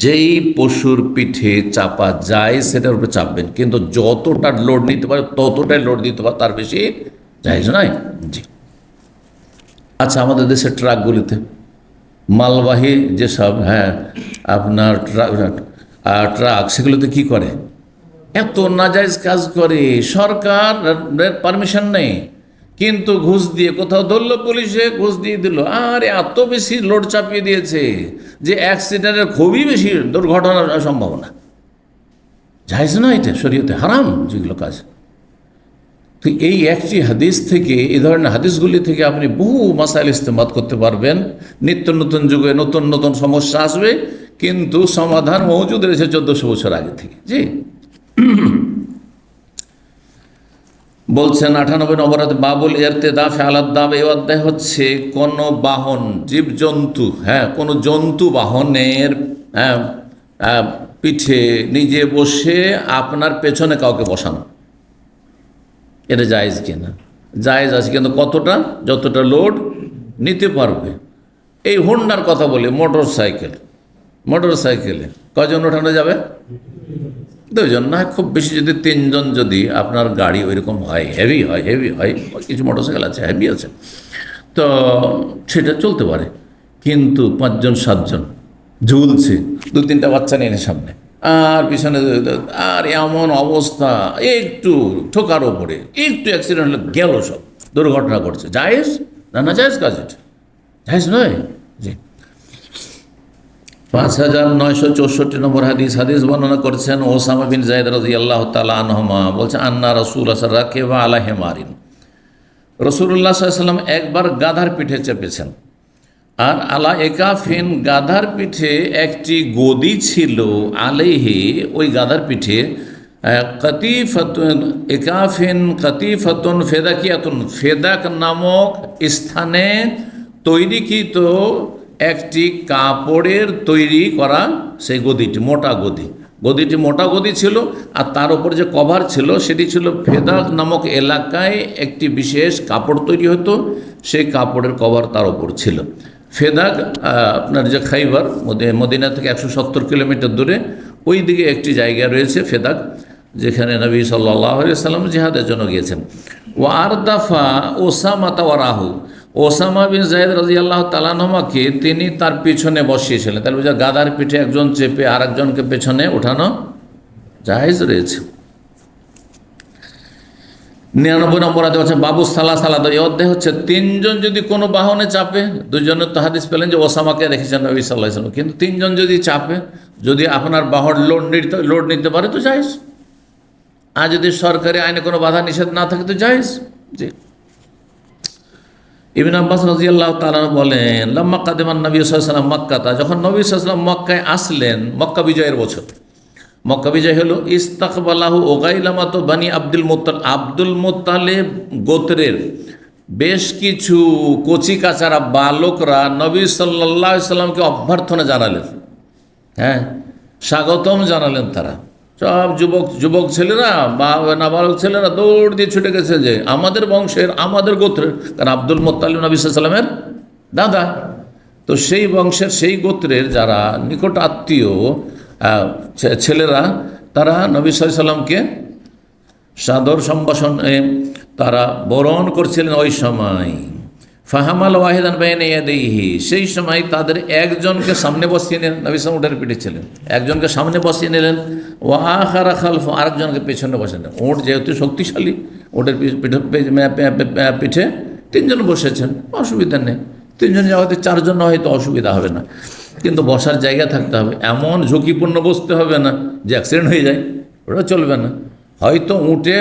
যেই পশুর পিঠে চাপা যায় সেটার উপরে চাপবেন, কিন্তু যতটা লোড নিতে পারে ততটাই লোড দিতে পারে, তার বেশি জায়েজ নয়। জি। আচ্ছা, আমাদের দেশের ট্রাকগুলিতে মালবাহী যেসব আপনার ট্রাক, সেগুলোতে কি করে? এত নাজায়েজ কাজ করে, সরকার পারমিশন নেই, কিন্তু ঘুষ দিয়ে কোথাও ধরলো পুলিশে, ঘুষ দিয়ে দিল, আর এত বেশি লোড চাপিয়ে দিয়েছে যে অ্যাক্সিডেন্টের খুবই বেশি দুর্ঘটনার সম্ভাবনা। জায়েজ না, এটা শরীয়তে হারাম যেগুলো কাজ। তো এই একটি হাদিস থেকে, এই ধরনের হাদিসগুলি থেকে আপনি বহু মাসাইল ইস্তেমাদ করতে পারবেন। নিত্য নতুন যুগে নতুন নতুন সমস্যা আসবে, কিন্তু সমাধান মজুদ রয়েছে 1400 বছর আগে থেকে। জি, বলছেন 98 নম্বর বাবুল ইরতিদাফ আলাদ দাব। এই অধ্যায় হচ্ছে কোন বাহন, জীবজন্তু, কোন জন্তু বাহনের পিঠে নিজে বসে আপনার পেছনে কাউকে বসানো, এটা জায়েজ কিনা? জায়েজ আছে, কিন্তু কতটা? যতটা লোড নিতে পারবে। এই হোন্ডার কথা বলি, মোটর সাইকেলে কজন ওঠানো যাবে? 2 জন, না খুব বেশি যদি 3 জন, যদি আপনার গাড়ি ওইরকম হয়, হেভি হয়, কিছু মোটরসাইকেল আছে হেভি আছে, তো সেটা চলতে পারে। কিন্তু 5 জন 7 জন ঝুলছে, 2-3টা বাচ্চা নিয়ে সামনে, আর পিছনে, আর এমন অবস্থা, একটু ঠোকার ওপরে একটু অ্যাক্সিডেন্ট হলে গেল, সব দুর্ঘটনা ঘটছে। জায়েজ না? না জায়েজ কাজ, এটা জায়েজ নয়। জি, 5964 নম্বর হাদিস বর্ণনা করেছেন ওসামা বিন যায়েদ রাদিয়াল্লাহু তাআলা আনহুমা, বলছেন আন্না রাসূলুল্লাহ রাকিবা আলা হিমারিন, রাসূলুল্লাহ সাল্লাল্লাহু আলাইহি ওয়াসাল্লাম একবার গাধার পিঠে চেপেছেন। আর আলা একাফিন, গাধার পিঠে একটি গদি ছিল, আলাইহি, ওই গাধার পিঠে কাতিফাতুন, একাফিন কাতিফাতুন ফেদাকিয়াতুন, ফেদাক নামক স্থানে তৈরিকৃত একটি কাপড়ের তৈরি করা সেই গদিটি, গদিটি মোটা গদি ছিল। আর তার উপর যে কভার ছিল সেটি ছিল ফেদাক নামক এলাকায় একটি বিশেষ কাপড় তৈরি হতো, সেই কাপড়ের কভার তার উপর ছিল। ফেদাক আপনার যে খাইবার, মদিনা থেকে 170 কিলোমিটার দূরে, ওই দিকে একটি জায়গা রয়েছে ফেদাক, যেখানে নবী সাল্লাল্লাহু আলাইহি ওয়াসাল্লাম জিহাদের জন্য গিয়েছেন। ওয়ারদাফা ওসামা তাওয়ারাহু, ওসামা বিন যায়েদ রাদিয়াল্লাহু তাআলা আনহুমাকে তিনি তার পিছনে বসিয়েছিলেন। তাহলে বুঝা গাধার পিঠে একজন চেপে আর একজনকে পেছনে ওঠানো জায়েজ রয়েছে। 99 নম্বর আয়াতে হচ্ছে বাবু সালাসালাত, এই অধ্যায় হচ্ছে তিনজন যদি কোনো বাহনে চাপে, দুজনের তো হাদিস পেলেন যে ওসামাকে রেখেছেন নবী সাল্লাল্লাহু আলাইহি ওয়াসাল্লাম, কিন্তু তিনজন যদি চাপে, যদি আপনার বাহন লোড নিতে পারে তো জায়েজ, আর যদি সরকারি আইনে কোনো বাধা নিষেধ না থাকে তো জায়েজ। জি। ইবনে আব্বাস রাদিয়াল্লাহু তাআলা বলেন, লাম্মা কাদিমান নবী সাল্লাল্লাহু আলাইহি ওয়াসাল্লাম মক্কাতা, যখন নবী সাল্লাল্লাহু আলাইহি ওয়াসাল্লাম মক্কায় আসলেন, মক্কা বিজয়ের বছর, মক্কা বিজয় হলো, ইস্তাকবালাহু ওগাইলামাতু বানি আব্দুল মুত্তালিব গোত্রের বেশ কিছু কচি কাচারা বালকরা নবী সাল্লাল্লাহু আলাইহি ওয়াসাল্লামকে অভ্যর্থনা জানালেন, হ্যাঁ, স্বাগতম জানালেন। তারা সব যুবক ছেলেরা বা নাবালক ছেলেরা দৌড় দিয়ে ছুটে গেছে যে আমাদের বংশের, আমাদের গোত্রের, কারণ আব্দুল মুত্তালিব নবী সাল্লাল্লাহু আলাইহি ওয়াসাল্লামের দাদা, তো সেই বংশের সেই গোত্রের যারা নিকট আত্মীয় ছেলেরা, তারা নবী সাল্লাল্লাহু আলাইহি ওয়াসাল্লামকে সাদর সম্ভাষণে তারা বরণ করছিলেন। ওই সময় ফাহামাল ওয়াহিদান বাইনা ইয়াদাইহি, সেই সময় তাদের একজনকে সামনে বসিয়ে নিলেন, নবী সাল্লাল্লাহু আলাইহি ওয়াসাল্লাম উটের পিঠে ছিলেন, একজনকে সামনে বসিয়ে নিলেন, ওয়া আখারা খালফ, আরেকজনকে পেছনে বসিয়ে নিলেন। উট যেহেতু শক্তিশালী, উটের পিঠে তিনজন বসেছেন, অসুবিধা নেই। তিনজন হয়তো চারজন হয়তো অসুবিধা হবে না, কিন্তু বসার জায়গা থাকতে হবে। এমন ঝুঁকিপূর্ণ বসতে হবে না যে অ্যাক্সিডেন্ট হয়ে যায়, ওটা চলবে না। হয়তো উঠে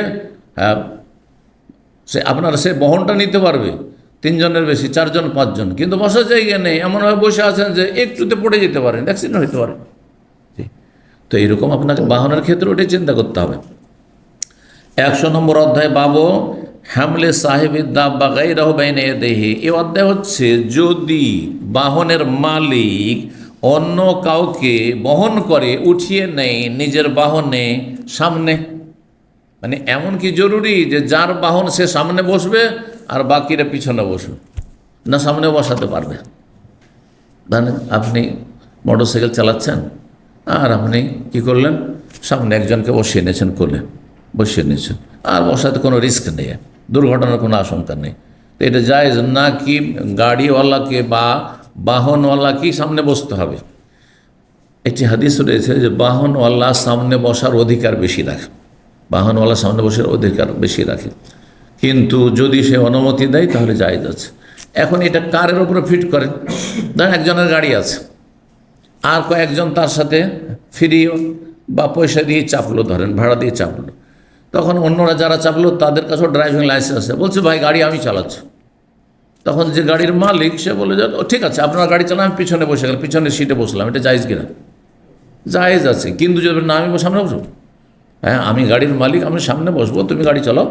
সে বহনটা নিতে পারবে, তিনজনের বেশি, চারজন পাঁচজন, কিন্তু বসার জায়গা নেই, এমনভাবে বসে আছেন যে একটুতে পড়ে যেতে পারেন, অ্যাক্সিডেন্ট হতে পারে। তো এইরকম আপনাকে বাহনের ক্ষেত্রে ওটাই চিন্তা করতে হবে। 100 নম্বর অধ্যায় বাবু হামলে সাহেবের দাব্বা গায়রাহু বাইনা ইয়াদাইহি, এই অধ্যায় হচ্ছে যদি বাহনের মালিক অন্য কাউকে বহন করে উঠিয়ে নেয় নিজের বাহনে সামনে, মানে এমন কি জরুরি যে যার বাহন সে সামনে বসবে আর বাকিরা পিছনে বসবে না, সামনে বসাতে পারবে। মানে আপনি মোটরসাইকেল চালাচ্ছেন আর আপনি কি করলেন, সামনে একজনকে বসিয়ে নিয়েছেন, কোলে বসিয়ে নিয়েছেন, আর বসাতে কোনো রিস্ক নেই, দুর্ঘটনার কোনো আশঙ্কা নেই। তো এটা জায়েজ না কি গাড়িওয়ালাকে বা বাহনওয়ালাকেই সামনে বসতে হবে? একটি হাদিস রয়েছে যে বাহনওয়ালা সামনে বসার অধিকার বেশি রাখে, বাহনওয়ালা সামনে বসার অধিকার বেশি রাখে, কিন্তু যদি সে অনুমতি দেয় তাহলে জায়েজ আছে। এখন এটা কারের উপরে ফিট করেন, ধরেন একজনের গাড়ি আছে আর কয়েকজন তার সাথে ফ্রি বা পয়সা দিয়ে চাপলো, ধরেন ভাড়া দিয়ে চাপলো, তখন অন্যরা যারা চাপলো তাদের কাছেও ড্রাইভিং লাইসেন্স আছে, বলছে ভাই গাড়ি আমি চালাচ্ছি। তখন যে গাড়ির মালিক সে বলে যে ঠিক আছে আপনার গাড়ি চালান, আমি পিছনে বসে গেলাম, পিছনের সিটে বসলাম, এটা জায়েজ কিনা? জায়েজ আছে। কিন্তু যদি না আমি সামনে বসবো, হ্যাঁ আমি গাড়ির মালিক, আমি সামনে বসবো, তুমি গাড়ি চালাও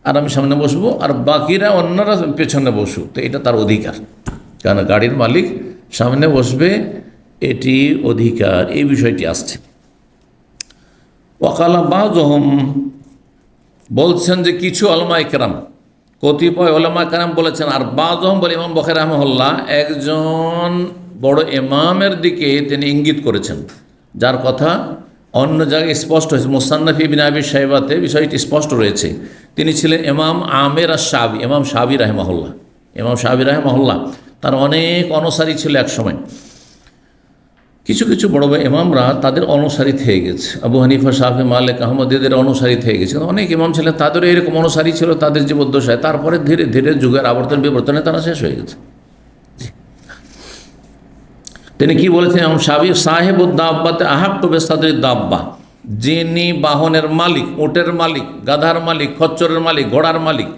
আর আমি সামনে বসবো আর বাকিরা অন্যরা পেছনে বসু, তো এটা তার অধিকার, কারণ গাড়ির মালিক সামনে বসবে, এটি অধিকার, এই বিষয়টি আসছে। ওয়াকালা বাযুহুম, বলছেন যে কিছু উলামায়ে কেরাম, কতিপয় উলামায়ে কেরাম বলেছেন, আর বাযুহুম বলে ইমাম বুখারী রাহিমাহুল্লাহ একজন বড় ইমামের দিকে তিনি ইঙ্গিত করেছেন, যার কথা অন্য জায়গায় স্পষ্ট হয়েছে। মুসান্নাফ ইবনে আবি শাইবাতে বিষয়টি স্পষ্ট রয়েছে। তিনি ছিলেন ইমাম আমের আশ-শাবি, ইমাম শাবি রাহিমাহুল্লাহ। ইমাম শাবি রাহিমাহুল্লাহ তার অনেক অনুসারী ছিল এক সময়। কিছু কিছু বড় বড় ইমামরা তাদের অনুসারী থেকে গেছে, আবু হানিফা, শাফি, মালিক, আহমদ এদের অনুসারী থেকে গেছে। অনেক ইমাম ছিলেন তাদেরও এরকম অনুসারী ছিল তাদের জীবদ্দশায়, তারপরে ধীরে ধীরে যুগের আবর্তন বিবর্তনে তারা শেষ হয়ে গেছে। তো তিনি কি বলেছেন? সাহেবুদ দাব্বাতে আহাক্কু বিসাদরিদ দাব্বা, যিনি বাহনের মালিক, উটের মালিক, গাধার মালিক, খচ্চরের মালিক, ঘোড়ার মালিক,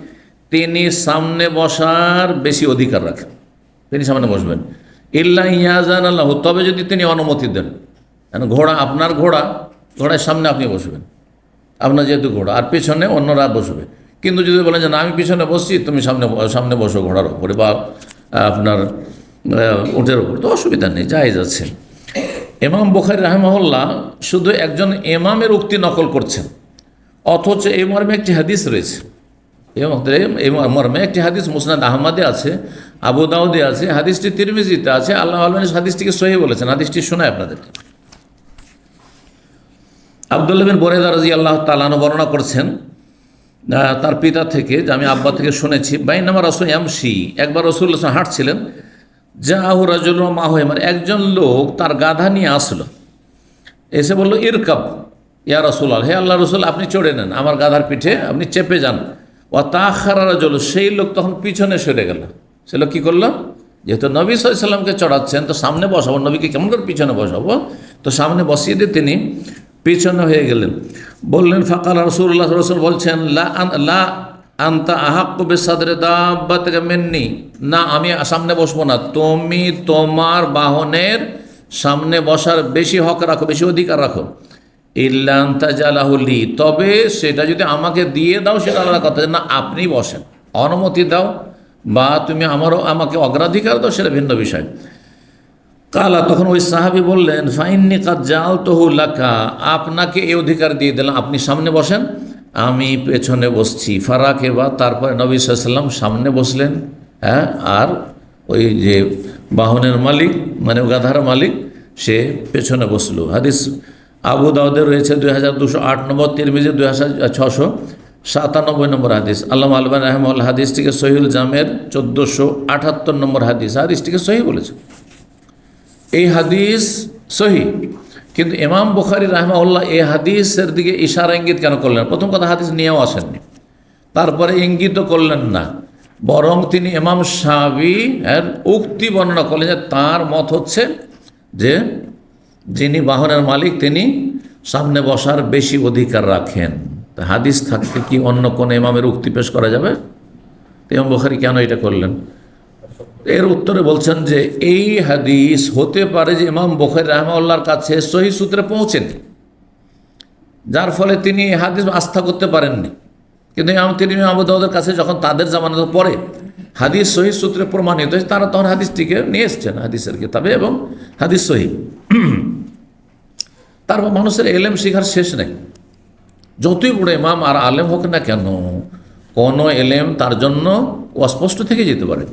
তিনি সামনে বসার বেশি অধিকার রাখেন, তিনি সামনে বসবেন। ইল্লা ইয়াজান আল্লাহ, তবে যদি তিনি অনুমতি দেন। ঘোড়া আপনার ঘোড়ার সামনে আপনি বসবেন, আপনার যেহেতু ঘোড়া, আর পিছনে অন্যরা বসবে। কিন্তু যদি বলেন যে না, আমি পিছনে বসছি, তুমি সামনে বসো ঘোড়ার ওপরে বা আপনার উটের ওপর, তো অসুবিধা নেই, জায়েজ আছে। ইমাম বুখারী রাহিমাহুল্লাহ শুধু একজন ইমামের উক্তি নকল করছেন, অথচ এই মর্মে একটি হাদিস রয়েছে। এই মর্মে একটি হাদিস মুসনাদ আহমদে আছে, আবু দাউদে আছে, হাদিসটি তিরমিজিতে আছে। আল্লাহ হাদিসটিকে সহিহ বলেছেন। হাদিসটি শোনায় আপনাদেরকে। আব্দুল্লাহ বিন বুরাইদা রাদিয়াল্লাহু তাআলা আনহু বর্ণনা করছেন তার পিতা থেকে, যে আমি আব্বা থেকে শুনেছি, বাইনামা রাসূল ইয়ামশি, একবার রাসূলুল্লাহ সাল্লাল্লাহু আলাইহি ওয়াসাল্লাম হাঁটছিলেন, জাআহু রাজুলুন মাহু হিমার, একজন লোক তার গাধা নিয়ে আসলো, এসে বলল ইরকাব ইয়া রাসূলুল্লাহ, হে আল্লাহ রাসূল, আপনি চড়ে নেন, আমার গাধার পিঠে আপনি চেপে যান। ওয়া তাআখারা রাজুল, সেই লোক তখন পিছনে সরে গেল। সে লোক কী করলো? যেহেতু নবী সাল্লাল্লাহু আলাইহি ওয়াসাল্লামকে চড়াচ্ছেন, তো সামনে বসাবো, নবীকে কেমন করে পিছনে বসাবো, তো সামনে বসিয়ে দিয়ে তিনি পিছনে হয়ে গেলেন। বললেন ফাকাল রাসূলুল্লাহ, রাসূল বলছেন লা আনতা আহাক্কু বিসাদরি দাব্বাতিকা মিন্নি, না আমি সামনে বসবো না, তুমি তোমার বাহনের সামনে বসার বেশি হক রাখো, বেশি অধিকার রাখো। ইল্লা আনতা জালাহু লি, তবে সেটা যদি আমাকে দিয়ে দাও সেটা আলাদা কথা, না আপনি বসেন, অনুমতি দাও বা তুমি আমাকে অগ্রাধিকার দাও, সেটা ভিন্ন বিষয়। কালা, তখন ওই সাহাবী বললেন ফাইন্নি কাদ জাআলতুহু লাকা, আপনাকে এই অধিকার দিয়ে দিলাম, আপনি সামনে বসেন, আমি পেছনে বসছি। ফারাকে বা, তারপরে নবী সাল্লাল্লাহু আলাইহি ওয়াসাল্লাম সামনে বসলেন, হ্যাঁ, আর ওই যে বাহনের মালিক মানে গাধার মালিক সে পেছনে বসলো। হাদিস আবু দাউদে রয়েছে 2208 নম্বর, তিরমিজি 2697 নম্বর হাদিস। আল্লামা আলবানী রাহিমাহুল্লাহ হাদিসটিকে সহিহুল জামের 1478 নম্বর হাদিস, হাদিসটিকে সহিহ বলেছে। এই হাদিস সহিহ, কিন্তু ইমাম বুখারী রাহিমাহুল্লাহ এই হাদিসের দিকে ইশারা ইঙ্গিত কেন করলেন? প্রথম কথা, হাদিস নিয়েও আসেননি, তারপরে ইঙ্গিতও করলেন না, বরং তিনি ইমাম শাফিঈ এর উক্তি বর্ণনা করলেন যে তার মত হচ্ছে যে যিনি বাহনের মালিক তিনি সামনে বসার বেশি অধিকার রাখেন। তা হাদিস থাকতে কি অন্য কোনো ইমামের উক্তি পেশ করা যাবে? ইমাম বুখারী কেন এটা করলেন? এর উত্তরে বলছেন যে এই হাদিস হতে পারে যে ইমাম বুখারী রাহিমাহুল্লাহর কাছে সহিহ সূত্রে পৌঁছেন, যার ফলে তিনি হাদিস আস্থা করতে পারেননি। কিন্তু ইমাম তিরমিজি, আবু দাউদের কাছে যখন তাদের জামানার পরে হাদিস সহিহ সূত্রে প্রমাণিত হয়েছে, তারা তখন হাদিসটিকে নিয়ে এসছেন হাদিসের কিতাবে, এবং হাদিস সহিহ। তারপর মানুষের এলেম শেখার শেষ নেই, যতই বড় ইমাম আর আলেম হোক না কেন, কোনো এলেম তার জন্য অস্পষ্ট থেকে যেতে পারে।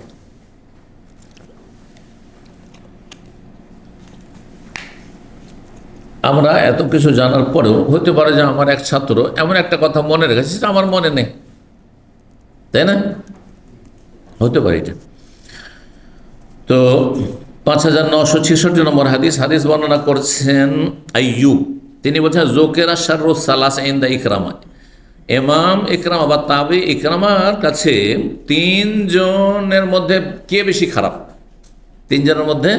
আমরা এত কিছু জানার পরেও হতে পারে যে আমার এক ছাত্র এমন একটা কথা মনে রেখেছে সেটা আমার মনে নেই, তাই না? হতে পারে এটা। তো 5966 নম্বর হাদিস, হাদিস বর্ণনা করছেন আইয়ুব, তিনি বলছেন জোকেরা শাররুস সালাস ইনদা ইকরামা, ইমাম ইকরামা বা তাবি ইকরামার কাছে তিনজনের মধ্যে কে বেশি খারাপ, তিনজনের মধ্যে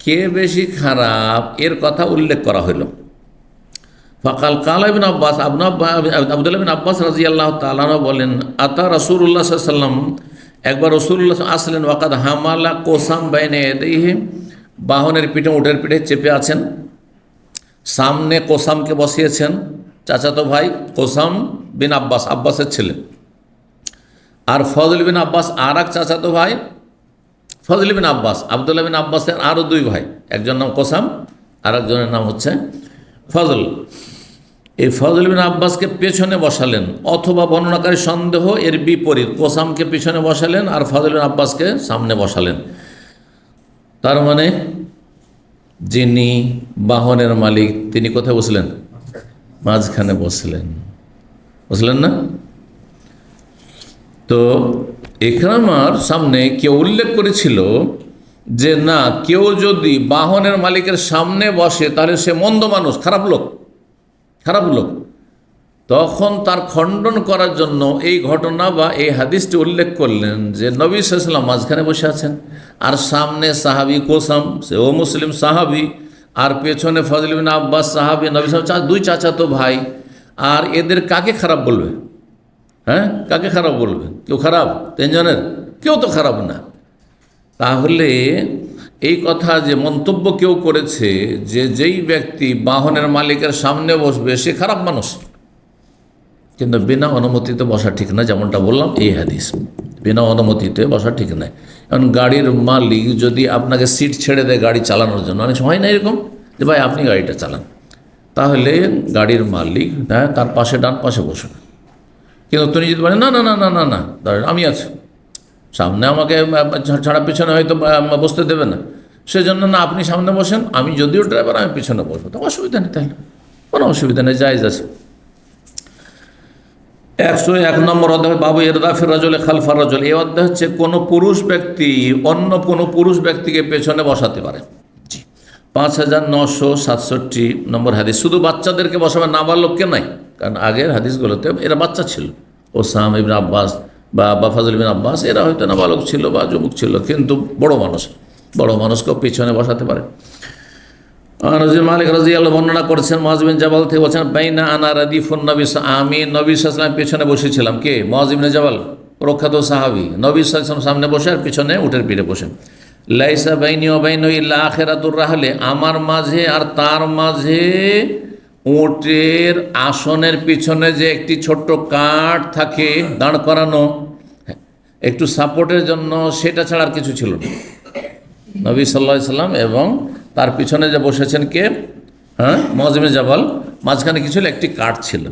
কে বেশি খারাপ এর কথা উল্লেখ করা হইল। ফাকাল কালা ইবনে আব্বাস, আব্দুল্লাহ বিন আব্বাস রাদিয়াল্লাহু তাআলা বলেন আতা রাসূলুল্লাহ সাল্লাল্লাহু আলাইহি ওয়াসাল্লাম, একবার রাসূলুল্লাহ আসলেন, ওয়াকাদ হামালা কোসাম বাইনে ইয়াদাইহি, বাহনের পিঠে উটের পিঠে চেপে আছেন, সামনে কোসামকে বসিয়েছেন, চাচাতো ভাই কোসাম বিন আব্বাস, আব্বাসের ছেলে, আর ফজল বিন আব্বাস আর এক চাচাতো ভাই ফজল বিন আব্বাস, আব্দুল্লাহ বিন আব্বাসের আরও দুই ভাই, একজন নাম কোসাম আর একজনের নাম হচ্ছে ফজল। এই ফজল বিন আব্বাসকে পেছনে বসালেন, অথবা বর্ণনাকারী সন্দেহ এর বিপরীত, কোসামকে পিছনে বসালেন আর ফজল বিন আব্বাসকে সামনে বসালেন। তার মানে যিনি বাহনের মালিক তিনি কোথায় বসলেন? মাঝখানে বসলেন, বুঝলেন না? তো ইকরামার সামনে কেউ উল্লেখ করেছিল যে না, কেউ যদি বাহনের মালিকের সামনে বসে তাহলে সে মন্দ মানুষ, খারাপ লোক, খারাপ লোক। তখন তার খণ্ডন করার জন্য এই ঘটনা বা এই হাদিসটি উল্লেখ করলেন যে নবী সাল্লাল্লাহু আলাইহি ওয়াসাল্লাম মাঝখানে বসে আছেন, আর সামনে সাহাবী কোসাম, সেও মুসলিম সাহাবী, আর পেছনে ফজল বিন আব্বাস সাহাবী, নবী সাহেব দুই চাচাতো ভাই। আর এদের কাকে খারাপ বলবে? হ্যাঁ, কাকে খারাপ বলবে? কেউ খারাপ? তিনজনের কেউ তো খারাপ না। তাহলে এই কথা যে মন্তব্য কেউ করেছে যে যেই ব্যক্তি বাহনের মালিকের সামনে বসবে সে খারাপ মানুষ, কিন্তু বিনা অনুমতিতে বসা ঠিক না, যেমনটা বললাম এই হাদিস, বিনা অনুমতিতে বসা ঠিক নয়। কারণ গাড়ির মালিক যদি আপনাকে সিট ছেড়ে দেয় গাড়ি চালানোর জন্য, অনেক সময় না এরকম যে ভাই আপনি গাড়িটা চালান, তাহলে গাড়ির মালিক তার পাশে ডান পাশে বসুন। কিন্তু তুমি যদি বলেন না না না না না না দাঁড়ান আমি আছি, সামনে আমাকে ছাড়া পিছনে হয়তো বসতে দেবে না, সেজন্য না আপনি সামনে বসেন, আমি যদিও ড্রাইভার আমি পিছনে বসবো, তো অসুবিধা নেই, তাহলে কোনো অসুবিধা নেই, জায়েজ আছে। 101 নম্বর অধ্যায় বাবু ইরদাফির রাজুলে খালফার রাজুল। এই অধ্যায় হচ্ছে কোনো পুরুষ ব্যক্তি অন্য কোনো পুরুষ ব্যক্তিকে পেছনে বসাতে পারে। 5967 নম্বর হাদিস। শুধু বাচ্চাদেরকে বসাবে, নাবালককে নাই, কারণ আগের হাদিসগুলোতে এরা বাচ্চা ছিল, ওসাম ইবনে আব্বাস বা ফজল বিন আব্বাস, এরা হয়তো নাবালক ছিল বা যুবক ছিল, কিন্তু বড় মানুষকেও পিছনে বসাতে পারে। মালিক রাদিয়াল্লাহু বর্ণনা করেছেন মুআয বিন জাবাল থেকে, বলছেন বাইনা আনা রাদিফুন নবী, আমি নবী সাল্লাল্লাহু আলাইহি ওয়াসাল্লাম পেছনে বসেছিলাম। কে? মুআয বিন জাবাল, প্রখ্যাত সাহাবী। নবী সাল্লাল্লাহু আলাইহি ওয়াসাল্লাম সামনে বসে আর পিছনে উটের পিঠে বসেন। লাইসা বাইনি ওয়া বাইনহু ইল্লা আখিরাতুর রাহলে, আমার মাঝে আর তার মাঝে উটের আসনের পিছনে যে একটি ছোট্ট কাঠ থাকে দাঁড় করানো একটু সাপোর্টের জন্য, সেটা ছাড়া আর কিছু ছিল না। নবী সাল্লাল্লাহু আলাইহি ওয়াসাল্লাম এবং তার পিছনে যে বসেছেন কে? মুআয বিন জাবাল, মাঝখানে কিছু একটি কাঠ ছিল।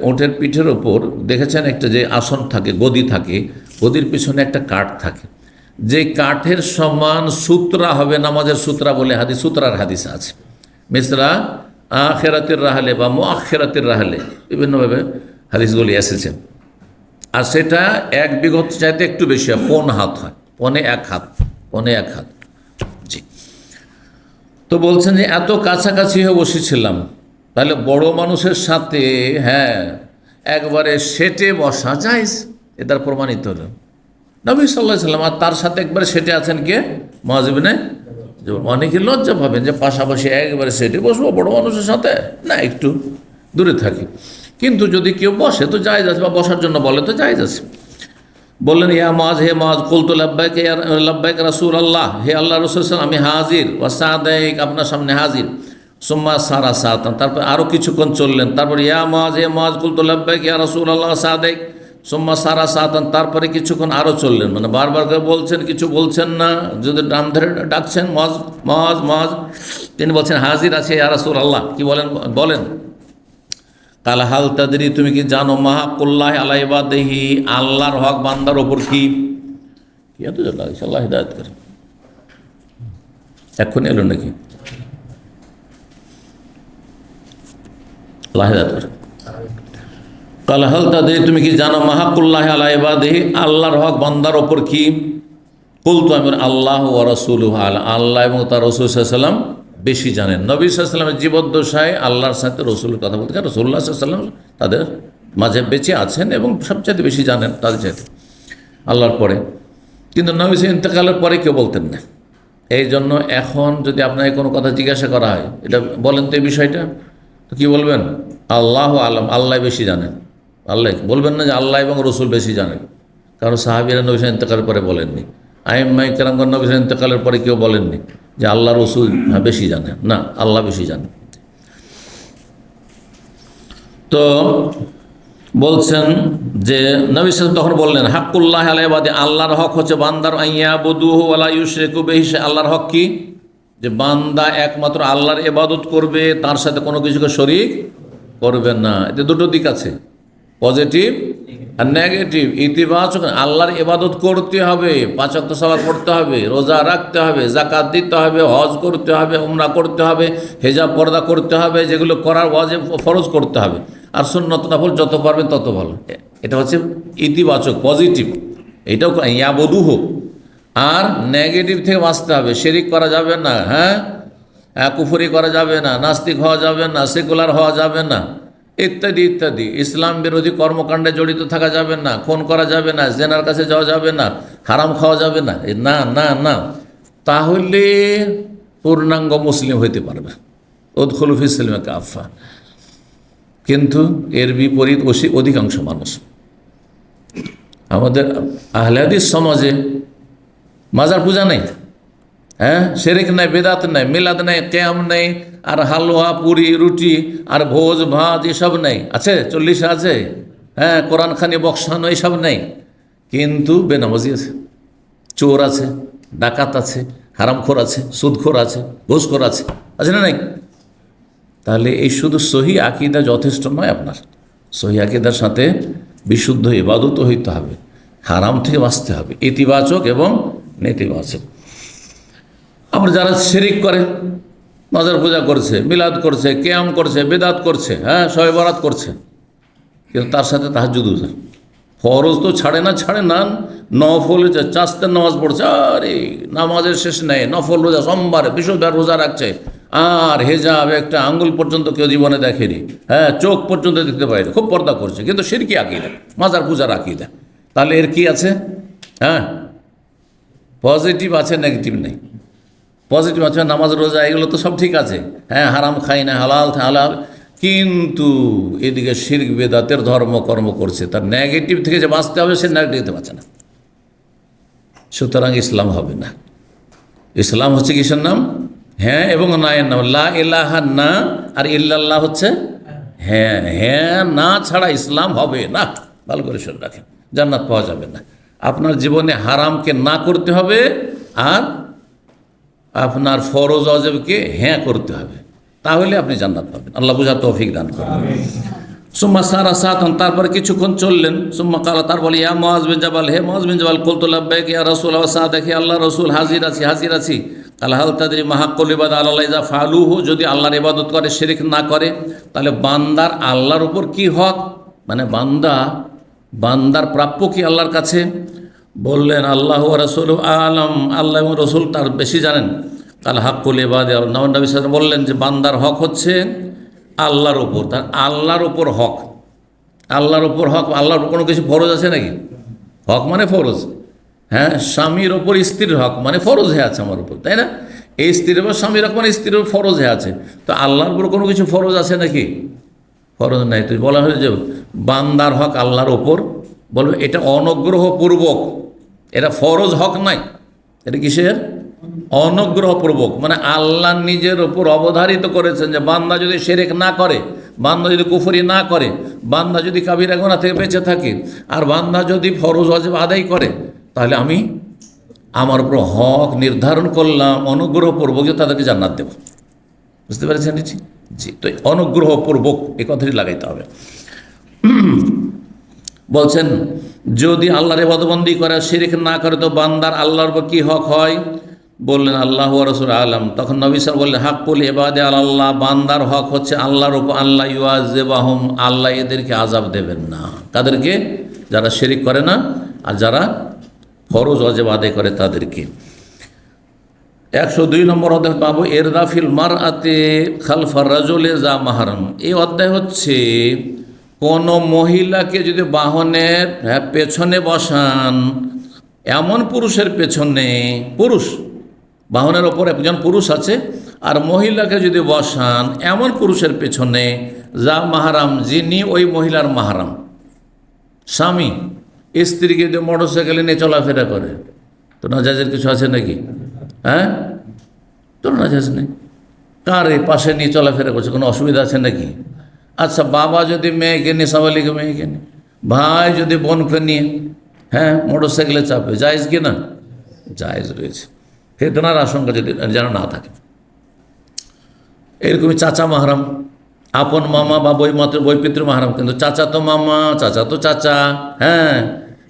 ওটের পিঠের ওপর দেখেছেন একটা যে আসন থাকে, গদি থাকে, গদির পিছনে একটা কাঠ থাকে, যে কাঠের সমান সূত্রা হবে, নামাজের সূত্রা বলে হাদিস, সূত্রার হাদিস আছে, মিসরা আখিরাতির রাহলে বা মুআখিরাতির রাহলে, বিভিন্নভাবে হাদিসগুলি এসেছে। আর সেটা 1 বিঘত চাইতে একটু বেশি হয়, পৌনে হাত হয়, পৌনে এক হাত। জি। তো বলছেন যে এত কাছাকাছি হয়ে বসেছিলাম, তাহলে বড় মানুষের সাথে একবারে সেটে বসা যায়, এটার প্রমাণিত হলো নবী সাল্লাল্লাহু আলাইহি ওয়াসাল্লাম। আর তার সাথে একবারে সেটে আছেন কে? মুআয ইবনে জাবাল। অনেকে লজ্জা পাবেন যে পাশাপাশি একবারে সেটে বসবো বড় মানুষের সাথে, না, একটু দূরে থাকি। কিন্তু যদি কেউ বসে তো জায়েজ আছে, বা বসার জন্য বলে তো জায়েজ আছে। বললেন ইয়া মুআয, হে মুআয, কুলতু লাব্বাইক ইয়া লাব্বাইক রাসূলুল্লাহ, হে আল্লাহ রাসূল আমি হাজির, ওয়া সাদাইক, আপনার সামনে হাজির। সুম্মা সারা সাতান, তারপর আরও কিছুক্ষণ চললেন, তারপর ইয়া মুআয, হে মুআয, কুলতু লাব্বাইক ইয়া রাসূলুল্লাহ সাদাইক, সুম্মা সারা সাতান, তারপরে কিছুক্ষণ আরও চললেন, মানে বারবার করে বলছেন, কিছু বলছেন না, যদি নাম ধরে ডাকছেন মুআয মুআয মুআয, তিনি বলছেন হাজির আছে ইয়া রাসূলুল্লাহ। কি বলেন কালা হাল তাদরি, তুমি কি জানো মা হাক্কুল্লাহ আলা ইবাদিহি, আল্লাহর হক বান্দার ওপর কি? এত লাগছে, আল্লাহ হিদায়াত করে। এক্ষুনি এলো নাকি? আল্লাহ হিদায়াত করে। কালা হাল তাদরি, তুমি কি জানো মা হাক্কুল্লাহ আলা ইবাদিহি, আল্লাহর হক বান্দার ওপর কি? কুলতু, আমি আল্লাহ ওয়া রাসূলুহু আ'লাম, আল্লাহ এবং তার রাসূল সাল্লাল্লাহু আলাইহি ওয়াসাল্লাম বেশি জানেন। নবী সাল্লাল্লাহু আলাইহি ওয়াসাল্লামের জীবদ্দশায় আল্লাহর সাথে রসুলের কথা বলতে, কারণ রাসূলুল্লাহ সাল্লাল্লাহু আলাইহি ওয়াসাল্লাম তাদের মাঝে বেঁচে আছেন এবং সবচাইতে বেশি জানেন তাদের চাইতে আল্লাহর পরে। কিন্তু নবী সাল্লাল্লাহু ইন্তেকালের পরে কেউ বলতেন না। এই জন্য এখন যদি আপনাকে কোনো কথা জিজ্ঞাসা করা হয়, এটা বলেন তো এই বিষয়টা, তো কী বলবেন? আল্লাহ আলম, আল্লাহ বেশি জানেন। আল্লাহ বলবেন না যে আল্লাহ এবং রসুল বেশি জানেন, কারণ সাহাবীরা নবী সাল্লাল্লাহু ইন্তেকালের পরে বলেননি, আইম্মায়ে কেরামগণ নবী সাল্লাল্লাহু ইন্তেকালের পরে কেউ বলেননি যে আল্লাহ রসুল বেশি জানেন, না, আল্লাহ বেশি জানেন। তো বলছেন যে নবী সাল্লাল্লাহু তখন বললেন হাক্কুল্লাহ আলা ইবাদি, আল্লাহর হক হচ্ছে বান্দার আইয়াবুদুহু ওয়া লা ইউশরিকু বিহি, আল্লাহর হক কি? যে বান্দা একমাত্র আল্লাহর ইবাদত করবে, তার সাথে কোনো কিছুকে শরীক করবে না। এতে দুটো দিক আছে, পজিটিভ আর নেগেটিভ। ইতিবাচক, আল্লাহর ইবাদত করতে হবে, 5 ওয়াক্ত সালাত পড়তে হবে, রোজা রাখতে হবে, যাকাত দিতে হবে, হজ করতে হবে, উমরা করতে হবে, হিজাব পর্দা করতে হবে, যেগুলো করার ওয়াজিব ফরজ করতে হবে, আর সুন্নত নফল যত পারবেন তত ভালো। এটা হচ্ছে ইতিবাচক, পজিটিভ, এটাও ইয়াবুদুহু। আর নেগেটিভ থেকে বাঁচতে হবে, শিরিক করা যাবে না, কুফরি করা যাবে না, নাস্তিক হওয়া যাবে না, সেকুলার হওয়া যাবে না, ইত্যাদি ইত্যাদি। ইসলাম বিরোধী কর্মকাণ্ডে জড়িত থাকা যাবে না, খুন করা যাবে না, জেনার কাছে যাওয়া যাবে না, হারাম খাওয়া যাবে না, না না না, তাহলে পূর্ণাঙ্গ মুসলিম হইতে পারবে। উদখুলু ফিস সিলমি কাফা। কিন্তু এর বিপরীত অধিকাংশ মানুষ আমাদের আহলে হাদিস সমাজে মাজার পূজা নেই, হ্যাঁ, শিরক নাই, বেদাত নাই, মিলাদ নাই, কিয়াম নেই, আর হালুয়া পুরি রুটি আর ভোজ ভাত এসব নেই। আছে 40 আছে, হ্যাঁ, কোরআন খানি বক্সানো এইসব নেই, কিন্তু বেনামাজি আছে, চোর আছে, ডাকাত আছে, হারামখোর আছে, সুদখোর আছে, ঘুষখোর আছে, আছে না নাই? তাহলে এই শুধু সহি আকীদা যথেষ্ট নয়। আপনার সহি আকীদার সাথে বিশুদ্ধ ইবাদত হইতে হবে, হারাম থেকে বাঁচতে হবে, ইতিবাচক এবং নেতিবাচক। আমরা যারা শিরিক করে, মাজার পূজা করছে, মিলাদ করছে, কিয়াম করছে, বেদাত করছে, হ্যাঁ, শবে বরাত করছে, কিন্তু তার সাথে তাহাজ্জুদ, ফরজ তো ছাড়ে না, নফল চাস্তের নামাজ পড়ছে, আরে নামাজের শেষ নেই, নফল রোজা সোমবার বৃহস্পতিবার রোজা রাখছে, আর হেজাব একটা আঙ্গুল পর্যন্ত কেউ জীবনে দেখেনি, হ্যাঁ, চোখ পর্যন্ত দেখতে পায়নি, খুব পর্দা করছে, কিন্তু শিরকি আকীদা, মাজার পূজার আকীদা। তাহলে এর কি আছে? হ্যাঁ, পজিটিভ আছে, নেগেটিভ নেই। পজিটিভ আছে, নামাজ রোজা এগুলো তো সব ঠিক আছে, হ্যাঁ, হারাম খাই না, হালাল হালাল, কিন্তু এদিকে শিরক বেদাতের ধর্মকর্ম করছে, তার নেগেটিভ থেকে যে বাঁচতে হবে সে নেগেটিভ বাঁচে না। সুতরাং ইসলাম হবে না। ইসলাম হচ্ছে কিসের নাম? হ্যাঁ এবং না এর নাম। লা ইলাহা না, আর ইল্লাল্লাহ হচ্ছে হ্যাঁ। হ্যাঁ না ছাড়া ইসলাম হবে না। ভালো করে শুনে রাখেন, জান্নাত পাওয়া যাবে না। আপনার জীবনে হারামকে না করতে হবে, আর আপনার ফরজ ওয়াজিবকে হ্যাঁ করতে হবে, তাহলে আপনি জান্নাত পাবেন। আল্লাহ বুঝার তৌফিক দান করবেন। সুম্মা সারা সাতন, তারপরে কিছুক্ষণ চললেন। সুম্মা কালা, তার বলে, ইয়া মুআজ বিন জাবাল, হে মুআজ বিন জাবাল, কুলতু লাব্বাইক ইয়া রাসূলুল্লাহ, সাদাকি আল্লাহ রসুল, হাজির আছি। কাল হাল তাদরি মা হাক্কুল ইবাদা আলাল্লাহ ইযা ফালুহু, যদি আল্লাহর ইবাদত করে, শিরক না করে, তাহলে বান্দার আল্লাহর উপর কি হক, মানে বান্দার প্রাপ্য কি আল্লাহর কাছে? বললেন আল্লাহ ওয়া রাসূলুহু আলাম, আল্লাহ এবং রসুল তার বেশি জানেন। কাল হাক্কুল ইবাদা, নবী সাল্লাল্লাহু আলাইহি ওয়াসাল্লাম বললেন যে বান্দার হক হচ্ছে আল্লাহর উপর। তার আল্লাহর উপর হক, আল্লাহর উপর হক। আল্লাহর উপর কোনো কিছু ফরজ আছে নাকি? হক মানে ফরজ। হ্যাঁ, স্বামীর ওপর স্ত্রীর হক মানে ফরজ হয়ে আছে আমার উপর, তাই না? এই স্ত্রীর ওপর স্বামীর হক মানে স্ত্রীর ওপর ফরজ হয়ে আছে। তো আল্লাহর উপর কোনো কিছু ফরজ আছে নাকি? ফরজ নাই। তুই বলা হয়েছে যে বান্দার হক আল্লাহর ওপর, বলবে এটা অনুগ্রহপূর্বক, এটা ফরজ হক নাই, এটা কিসের? অনুগ্রহপূর্বক। মানে আল্লাহ নিজের ওপর অবধারিত করেছেন যে বান্দা যদি শিরক না করে, বান্দা যদি কুফরি না করে, বান্দা যদি কাবিরা গুনাহ থেকে বেঁচে থাকে, আর বান্দা যদি ফরজ ওয়াজিব আদায় করে, তাহলে আমি আমার উপর হক নির্ধারণ করলাম অনুগ্রহপূর্বক যে তাদেরকে জান্নাত দেব। বুঝতে পেরেছেন? জি। তো অনুগ্রহপূর্বক এই কথাটি লাগাইতে হবে। বলছেন যদি আল্লাহর ইবাদতবন্দি করে, শিরক না করে, তো বান্দার আল্লাহর উপর কি হক হয়? বললেন আল্লাহ ওয়া রাসূল আলাম। তখন নবী সাল্লাল্লাহু আলাইহি ওয়াসাল্লাম বললেন হাক্কুল ইবাদি আলাল্লাহ, বান্দার হক হচ্ছে আল্লাহর উপর, আল্লাহ ইউআযিবাহুম, আল্লাহ এদেরকে আযাব দেবেন না। তাদেরকে? যারা শিরক করে না আর যারা ফরজ ওয়াজিব আদায় করে তাদেরকে। 102 নম্বর অধ্যায় পাবো ইরদাফিল মারআতি খালফার রাজুলি যা মাহরাম। এই অধ্যায় হচ্ছে কোনো মহিলাকে যদি বাহনের পেছনে বসান, এমন পুরুষের পেছনে, পুরুষ বাহনের ওপর একজন পুরুষ আছে, আর মহিলাকে যদি বসান এমন পুরুষের পেছনে যা মাহারাম, যিনি ওই মহিলার মাহারাম। স্বামী স্ত্রীকে যদি মোটরসাইকেলে নিয়ে চলাফেরা করে, তো নাজায়েজের কিছু আছে নাকি? হ্যাঁ, তো নাজায়েজ নেই। কারে পাশে নিয়ে চলাফেরা করছে, কোনো অসুবিধা আছে নাকি? আচ্ছা, বাবা যদি মেয়েকে নিয়ে, সাবালিকা মেয়েকে নিয়ে, ভাই যদি বোনকে নিয়ে, হ্যাঁ, মোটরসাইকেলে চাপে, জায়েজ কি না? জায়েজ রয়েছে। ফিতনার আশঙ্কা যদি যেন না থাকে। এরকমই চাচা মাহারাম, আপন মামা বা বৈপিতৃ মাহারাম, কিন্তু চাচা তো মামা, চাচা তো চাচা, হ্যাঁ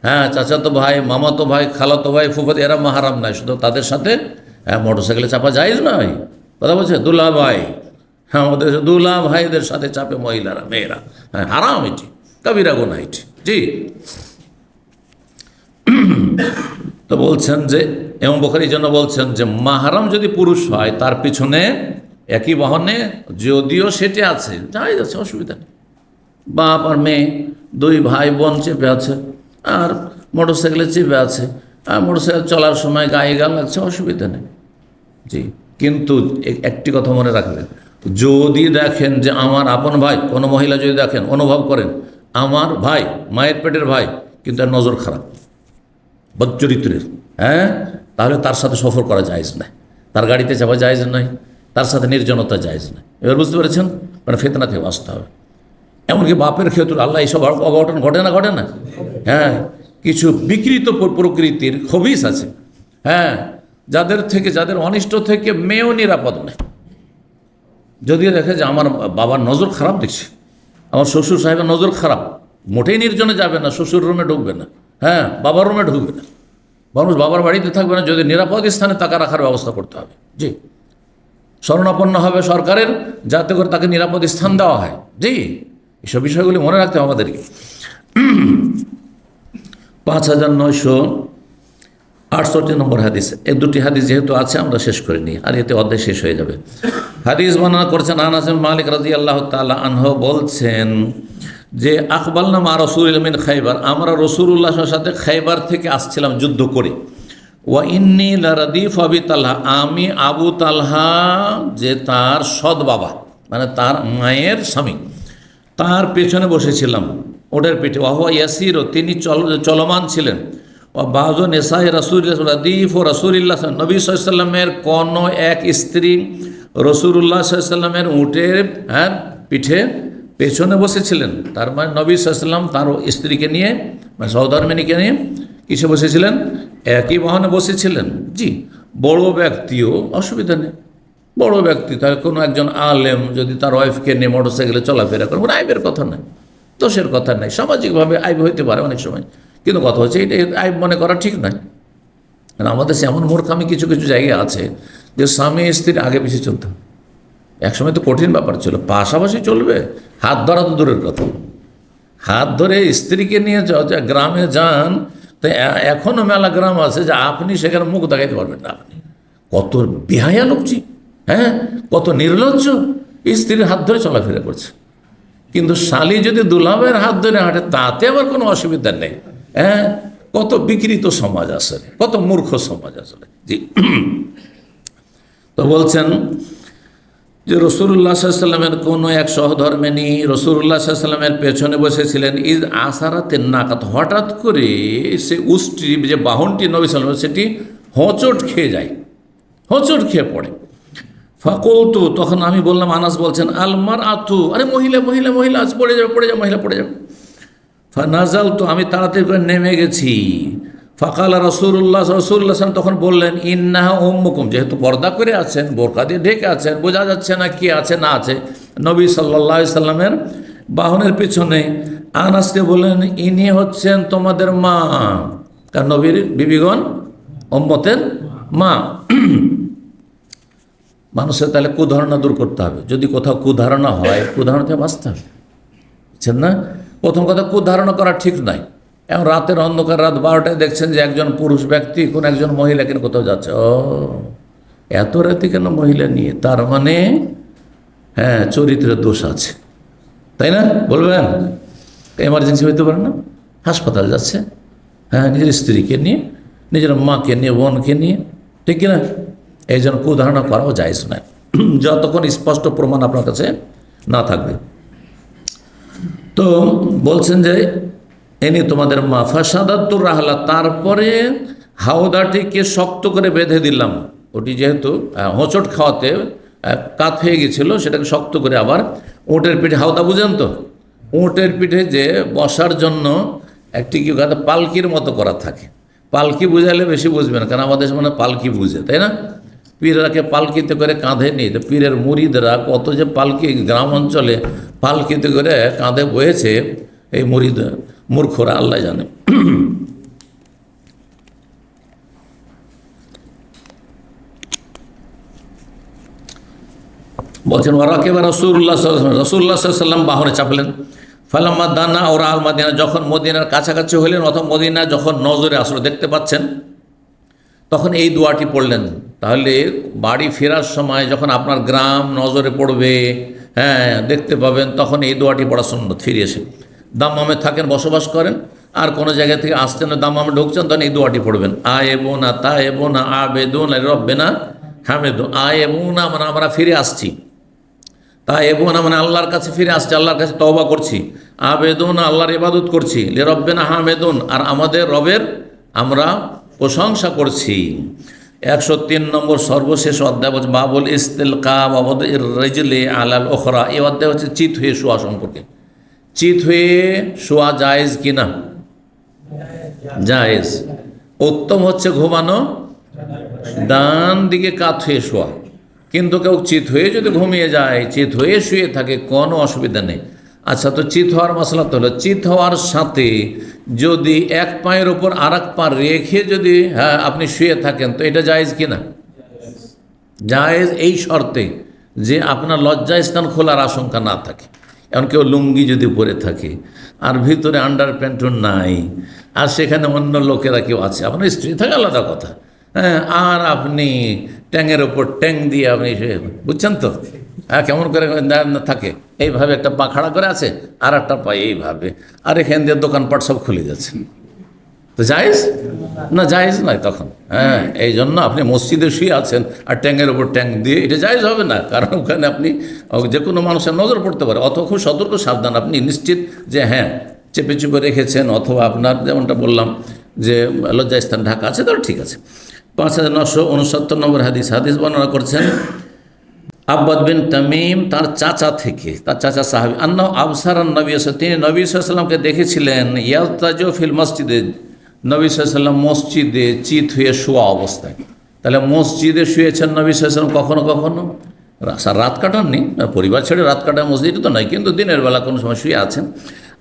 হ্যাঁ, চাচা তো ভাই, মামা তো ভাই, খালাতো ভাই, ফুফাতো, এরা মাহারাম নাই। শুধু তাদের সাথে মোটরসাইকেলে চাপা জায়েজ নয়। কথা বলছে দুলা ভাই, হ্যাঁ, আমাদের দুলা ভাইদের সাথে চাপে মহিলারা, মেয়েরা, হ্যাঁ, হারাম এটি, কবিরা গুনাহ এটি। জি। তো বলছেন যে ইমাম বুখারী জন্য বলছেন যে মাহরাম যদি পুরুষ হয়, তার পিছনে একই বাহনে যদিও সেটি আছে, জায়েজ আছে, অসুবিধা নেই। বাপ আর মেয়ে, দুই ভাই বোন চেপে আছে, আর মোটরসাইকেলে চেপে আছে, আর মোটরসাইকেল চলার সময় গায়ে গা লাগছে, অসুবিধা নেই। জি, কিন্তু একটি কথা মনে রাখবেন, যদি দেখেন যে আমার আপন ভাই, কোনো মহিলা যদি দেখেন, অনুভব করেন আমার ভাই, মায়ের পেটের ভাই, কিন্তু এর নজর খারাপ, বদচরিত্রের, হ্যাঁ, তাহলে তার সাথে সফর করা জায়েজ নাই, তার গাড়িতে যাওয়া জায়েজ নাই, তার সাথে নির্জনতা জায়েজ নাই। এবার বুঝতে পেরেছেন? মানে ফিতনা থেকে বাঁচতে হবে। এমনকি বাপের ক্ষেত্রে আল্লাহ এইসব অঘটন ঘটে না? হ্যাঁ, কিছু বিকৃত প্রকৃতির খবিস আছে, হ্যাঁ, যাদের অনিষ্ট থেকে মেয়েও নিরাপদ নেই। যদিও দেখে যে আমার বাবার নজর খারাপ দেখছে, আমার শ্বশুর সাহেবের নজর খারাপ, মোটেই নির্জনে যাবে না, শ্বশুর রুমে ঢুকবে না, হ্যাঁ, বাবার রুমে ঢুকবে না, মানুষ বাবার বাড়িতে থাকবে না, যদি নিরাপদ স্থানে টাকা রাখার ব্যবস্থা করতে হবে। জি, শরণাপন্ন হবে সরকারের, যাতে করে তাকে নিরাপদ স্থান দেওয়া হয়। জি, এসব বিষয়গুলি মনে রাখতে হবে আমাদেরকে। 5968 নম্বর হাদিস, এই দুটি হাদিস যেহেতু আছে আমরা শেষ করে নিই, আর এতে অধ্যায় শেষ হয়ে যাবে। হাদিস বর্ণনা করছেন আনাস বিন মালিক রাদিয়াল্লাহু তাআলা আনহু, বলছেন যে আকবালনা মা রাসূলিল্লাহ মিন খাইবার, আমরা রাসূলুল্লাহর সাথে খাইবার থেকে আসছিলাম যুদ্ধ করে। ওয়া ইন্নী লারাদিফু আবি তালহা, আমি আবু তালহা যে তার সৎ বাবা, মানে তার মায়ের স্বামী, তার পেছনে বসেছিলাম, ওটার পিঠে। ওয়াহুয়া ইয়াসির, তিনি চলমান ছিলেন। ও বাজু নেসাই রাসূলিল্লাহ রাদিফ ও রাসূলিল্লাহ, নবী সাল্লাল্লাহু আলাইহি ওয়াসাল্লামের কোনো এক স্ত্রী রাসূলুল্লাহ সাল্লাল্লাহু আলাইহি ওয়াসাল্লামের উটের পিঠে পেছনে বসেছিলেন। তার মানে নবী সাল্লাল্লাহু আলাইহি ওয়াসাল্লাম তার স্ত্রীকে নিয়ে, মানে সহধর্মিণীকে নিয়ে কিসে বসেছিলেন? একই বাহনে বসেছিলেন। জি, বড় ব্যক্তিও অসুবিধা নেই, বড় ব্যক্তি, তার কোনো একজন আলেম যদি তার ওয়াইফকে নিয়ে মোটরসাইকেলে চলাফেরা করে, কোনো আইবের কথা নেই, দোষের কথা নেই। সামাজিকভাবে আইব হইতে পারে অনেক সময়, কিন্তু কথা হচ্ছে এটা আইব মনে করা ঠিক নয়। কারণ আমাদের এমন মূর্খামি কিছু জায়গায় আছে যে স্বামী স্ত্রীর আগে পিছিয়ে চলতে হবে। একসময় তো কঠিন ব্যাপার ছিল, পাশাপাশি চলবে, হাত ধরা তো দূরের কথা, হাত ধরে স্ত্রীকে নিয়ে গ্রামে যান, তো এখনও মেলা গ্রাম আছে যে আপনি সেখানে মুখ দেখাইতে পারবেন না। আপনি কত বেহায়া লোকজি, হ্যাঁ, কত নির্লজ্জ, স্ত্রীর হাত ধরে চলাফেরা করছে। কিন্তু শালি যদি দুলাভের হাত ধরে হাঁটে, তাতে আবার কোনো অসুবিধা নেই। হ্যাঁ, কত বিকৃত সমাজ আসলে, কত মূর্খ সমাজ আসলে। জি, তো বলছেন যে রাসূলুল্লাহ সাল্লাল্লাহু আলাইহি ওয়াসাল্লামের কোনো এক সহধর্মিণী রাসূলুল্লাহ সাল্লাল্লাহু আলাইহি ওয়াসাল্লামের পেছনে বসেছিলেন। ইজ আসারাতেন নাকাত, হঠাৎ করে সে উষ্ট্রি, যে বাহনটি নবী সাল্লাল্লাহু আলাইহি ওয়াসাল্লাম, সেটি হোঁচট খেয়ে যায়, হোঁচট খেয়ে পড়ে। ফাকুলতু, তখন আমি বললাম, আনাস বলছেন, আলমার আতু, আরে মহিলা মহিলা মহিলা, আজ পড়ে যাবে, মহিলা পড়ে যাবে। ফানাজাল, তো আমি তাড়াতাড়ি করে নেমে গেছি। ফাকালা রাসূলুল্লাহ তখন বললেন, ইন্নাহা উম্মুকুম, যেহেতু পর্দা করে আছেন, বোরকা দিয়ে ঢেকে আছেন, বোঝা যাচ্ছে না কি আছে না আছে, নবী সাল্লাল্লাহু আলাইহি সাল্লামের বাহনের পিছনে। আনাসকে বললেন, ইনি হচ্ছেন তোমাদের মা, কারণ নবীর বিবিগণ উম্মতের মা। মানুষের তাহলে কুধারণা দূর করতে হবে, যদি কোথাও কুধারণা হয়, কুধারণা থেকে বাঁচতে হবে, বুঝছেন না? প্রথম কথা, কুধারণা করা ঠিক নয়। এবং রাতের অন্ধকার, রাত 12টায় দেখছেন যে একজন পুরুষ ব্যক্তি কোন একজন মহিলা কেন কোথাও যাচ্ছে, ও এত রাতে কেন মহিলা নিয়ে, তার মানে হ্যাঁ চরিত্রের দোষ আছে, তাই না? বলবেন এমার্জেন্সি হইতে পারে না, হাসপাতাল যাচ্ছে, হ্যাঁ, নিজের স্ত্রীকে নিয়ে, নিজের মাকে নিয়ে, বোনকে নিয়ে, ঠিক কিনা? এই জন্য কুধারণা করাও জায়েজ নয়, যতক্ষণ স্পষ্ট প্রমাণ আপনার কাছে না থাকবে। তো বলছেন যে এনি তোমাদের মা। ফাসাদাতুর রাহলা, তারপরে হাওদাটিকে শক্ত করে বেঁধে দিলাম। ওটি যেহেতু হোঁচট খাওয়াতে কাত হয়ে গেছিল, সেটাকে শক্ত করে আবার উটের পিঠে, হাওদা বুঝেন তো, উটের পিঠে যে বসার জন্য একটি কি পালকির মতো করা থাকে। পালকি বুঝাইলে বেশি বুঝবেন, কারণ আমাদের মানে পালকি বুঝে, তাই না? পীররাকে পালকিতে করে কাঁধে নিয়ে, তো পীরের মুরিদরা কত যে পালকি গ্রাম অঞ্চলে পালকিতে করে কাঁধে বয়েছে, এই মুরিদ মূর্খরা আল্লাহ জানে। বলছেন ওয়ারাকিবা রাসূলুল্লাহ সাল্লাল্লাহু আলাইহি ওয়াসাল্লাম বাহনে চাপলেন। ফালাম্মা দানা ওরা আল মদিনা, যখন মদিনার কাছাকাছি হলেন, অথবা মদিনা যখন নজরে আসলো, দেখতে পাচ্ছেন, তখন এই দোয়াটি পড়লেন। তাহলে বাড়ি ফেরার সময় যখন আপনার গ্রাম নজরে পড়বে, হ্যাঁ দেখতে পাবেন, তখন এই দোয়াটি পড়া সুন্নত। ফিরে এসে দাম্মামে থাকেন, বসবাস করেন, আর কোনো জায়গা থেকে আসছেন দাম্মামে ঢুকছেন, তখন এই দোয়াটি পড়বেন। আয়েবুনা তায়েবুনা আবেদুন রব্বেনা হামেদুন। আয়েবুনা মানে আমরা ফিরে আসছি, তায়েবুনা মানে আল্লাহর কাছে ফিরে আসছি, আল্লাহর কাছে তওবা করছি। আবেদুন আল্লাহর ইবাদত করছি। লিরব্বিনা হামেদুন আর আমাদের রবের আমরা প্রশংসা করছি। 103 নম্বর সর্বশেষ অধ্যায় বলছে বাবুল ইস্তিলকা বাবদ রেজলে আলাল ওখরা। এই অধ্যায় হচ্ছে চিত হয়ে শোয়া সম্পর্কে। চিত হয়ে শোয়া জায়েজ কিনা? জায়েজ। উত্তম হচ্ছে ঘুমানো ডান দিকে কাত হয়ে শোয়া, কিন্তু কেউ চিত হয়ে যদি ঘুমিয়ে যায়, চিত হয়ে শুয়ে থাকে, কোনো অসুবিধা নেই। আচ্ছা, তো চিত হওয়ার মশলা তো হলো, চিত হওয়ার সাথে যদি এক পায়ের ওপর আর এক পা রেখে যদি আপনি শুয়ে থাকেন, তো এটা জায়েজ কিনা? জায়েজ, এই শর্তে যে আপনার লজ্জাস্থান খোলার আশঙ্কা না থাকে। এমন কেউ লুঙ্গি যদি পরে থাকে আর ভিতরে আন্ডার প্যান্টও নাই, আর সেখানে অন্য লোকেরা কেউ আছে, আপনার স্ত্রী থাকে আলাদা কথা, হ্যাঁ, আর আপনি ট্যাঙের ওপর ট্যাং দিয়ে আপনি বুঝছেন তো, হ্যাঁ, কেমন করে থাকে, এইভাবে একটা পা খাড়া করে আছে আর একটা পা এইভাবে, আর এখান দিয়ে দোকানপাট সব খুলে যাচ্ছে, তো জায়েজ না? জায়েজ নয় তখন। হ্যাঁ, এই জন্য আপনি মসজিদে শুয়ে আছেন আর ট্যাঙ্গের ওপর ট্যাঙ্ক দিয়ে, এটা জায়েজ হবে না, কারণ ওখানে আপনি যে কোনো মানুষের নজর পড়তে পারে। অত খুব সতর্ক সাবধান, আপনি নিশ্চিত যে হ্যাঁ চেপে চেপে রেখেছেন, অথবা আপনার যেমনটা বললাম যে লজ্জাস্থান ঢাকা আছে, তাহলে ঠিক আছে। 5969 নম্বর হাদিস বর্ণনা করছেন আব্বাদ বিন তামিম তার চাচা থেকে, তার চাচা সাহাবী, আন্না আবসারান নবী, তিনি নবী সাল্লাল্লাহু আলাইহি ওয়াসাল্লামকে দেখেছিলেন ইয়াজতাজু ফিল মসজিদে, নবী সাল্লাল্লাহু আলাইহি ওয়াসাল্লাম মসজিদে চিত হয়ে শোয়া অবস্থায়। তাহলে মসজিদে শুয়েছেন নবী সাল্লাল্লাহু আলাইহি ওয়াসাল্লাম কখনো কখনো, রাত কাটাননি, পরিবার ছেড়ে রাত কাটায় মসজিদে তো নয়, কিন্তু দিনের বেলা কোনো সময় শুয়ে আছেন,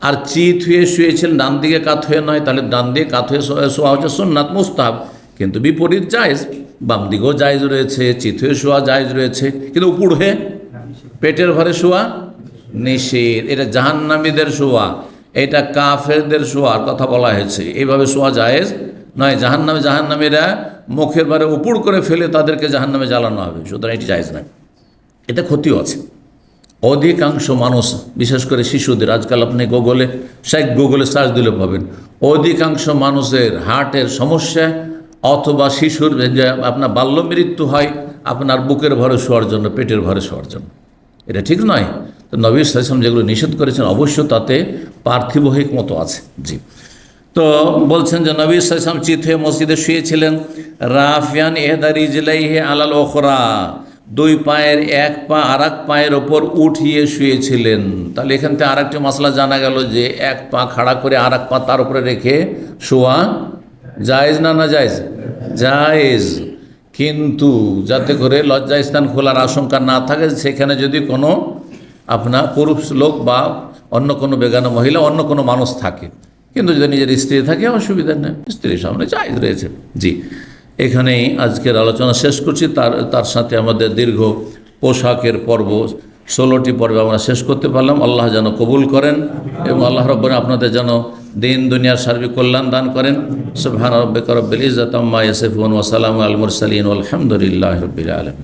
আর চিত হয়ে শুয়েছিলেন, ডান দিকে কাত হয়ে নয়, তাহলে ডান দিকে কাত হয়ে শোয়া হচ্ছে সুন্নাত মুস্তাহাব, কিন্তু বিপরীত জায়েজ, বাম দিকেও জায়েজ রয়েছে, চিত হয়ে শোয়া জায়েজ রয়েছে, কিন্তু উপর হয়ে পেটের ভরে শোয়া নিষেধ। এটা জাহান্নামীদের শোয়া, এটা কাফেরদের শোয়ার কথা বলা হয়েছে, এইভাবে শোয়া জায়েজ নয়। জাহান্নামীরা মুখের ভারে উপর করে ফেলে তাদেরকে জাহান্নামে জ্বালানো হবে, সুতরাং এটি জায়েজ নয়। এতে ক্ষতিও আছে। অধিকাংশ মানুষ, বিশেষ করে শিশুদের, আজকাল আপনি গুগলে সার্চ দিলে পাবেন, অধিকাংশ মানুষের হার্টের সমস্যা অথবা শিশুর যে আপনার বাল্য মৃত্যু হয় আপনার বুকের ভরে শোয়ার জন্য, পেটের ভরে শোয়ার জন্য। এটা ঠিক নয়। তো নবী সাল্লাল্লাহু আলাইহি ওয়াসাল্লাম যেগুলো নিষেধ করেছেন অবশ্য তাতে পার্থিব হিকমত আছে। জি, তো বলছেন যে নবী সাল্লাল্লাহু আলাইহি ওয়াসাল্লাম চিত হয়ে মসজিদে শুয়েছিলেন, রাফিয়ান ইহদা রিজলাইহি আলাল উখরা, দুই পায়ের এক পা আর এক পায়ের ওপর উঠিয়ে শুয়েছিলেন। তাহলে এখান থেকে আরেকটি মশলা জানা গেল যে এক পা খাড়া করে আর এক পা তার উপরে রেখে শোয়া জায়েজ না? না জায়েজ? জায়েজ, কিন্তু যাতে করে লজ্জাস্থান খোলার আশঙ্কা না থাকে, সেখানে যদি কোনো আপনার পুরুষ লোক বা অন্য কোনো বেগানা মহিলা, অন্য কোনো মানুষ থাকে, কিন্তু যদি নিজের স্ত্রী থাকে অসুবিধা নেই, স্ত্রীর সামনে জায়েজ রয়েছে। জি, এখানেই আজকের আলোচনা শেষ করছি। তার সাথে আমাদের দীর্ঘ পোশাকের পর্ব 16টি পর্বে আমরা শেষ করতে পারলাম। আল্লাহ যেন কবুল করেন এবং আল্লাহ রাব্বুল আপনাদের যেন দিন দুনিয়ার সার্বিক কল্যাণ দান করেন। সুবহান রাব্বিকা রাব্বিল ইজ্জাতি আম্মা ইয়াসিফুন ওয়া সালামুন আলাল মুরসালিন ওয়াল হামদুলিল্লাহি রাব্বিল আলামিন।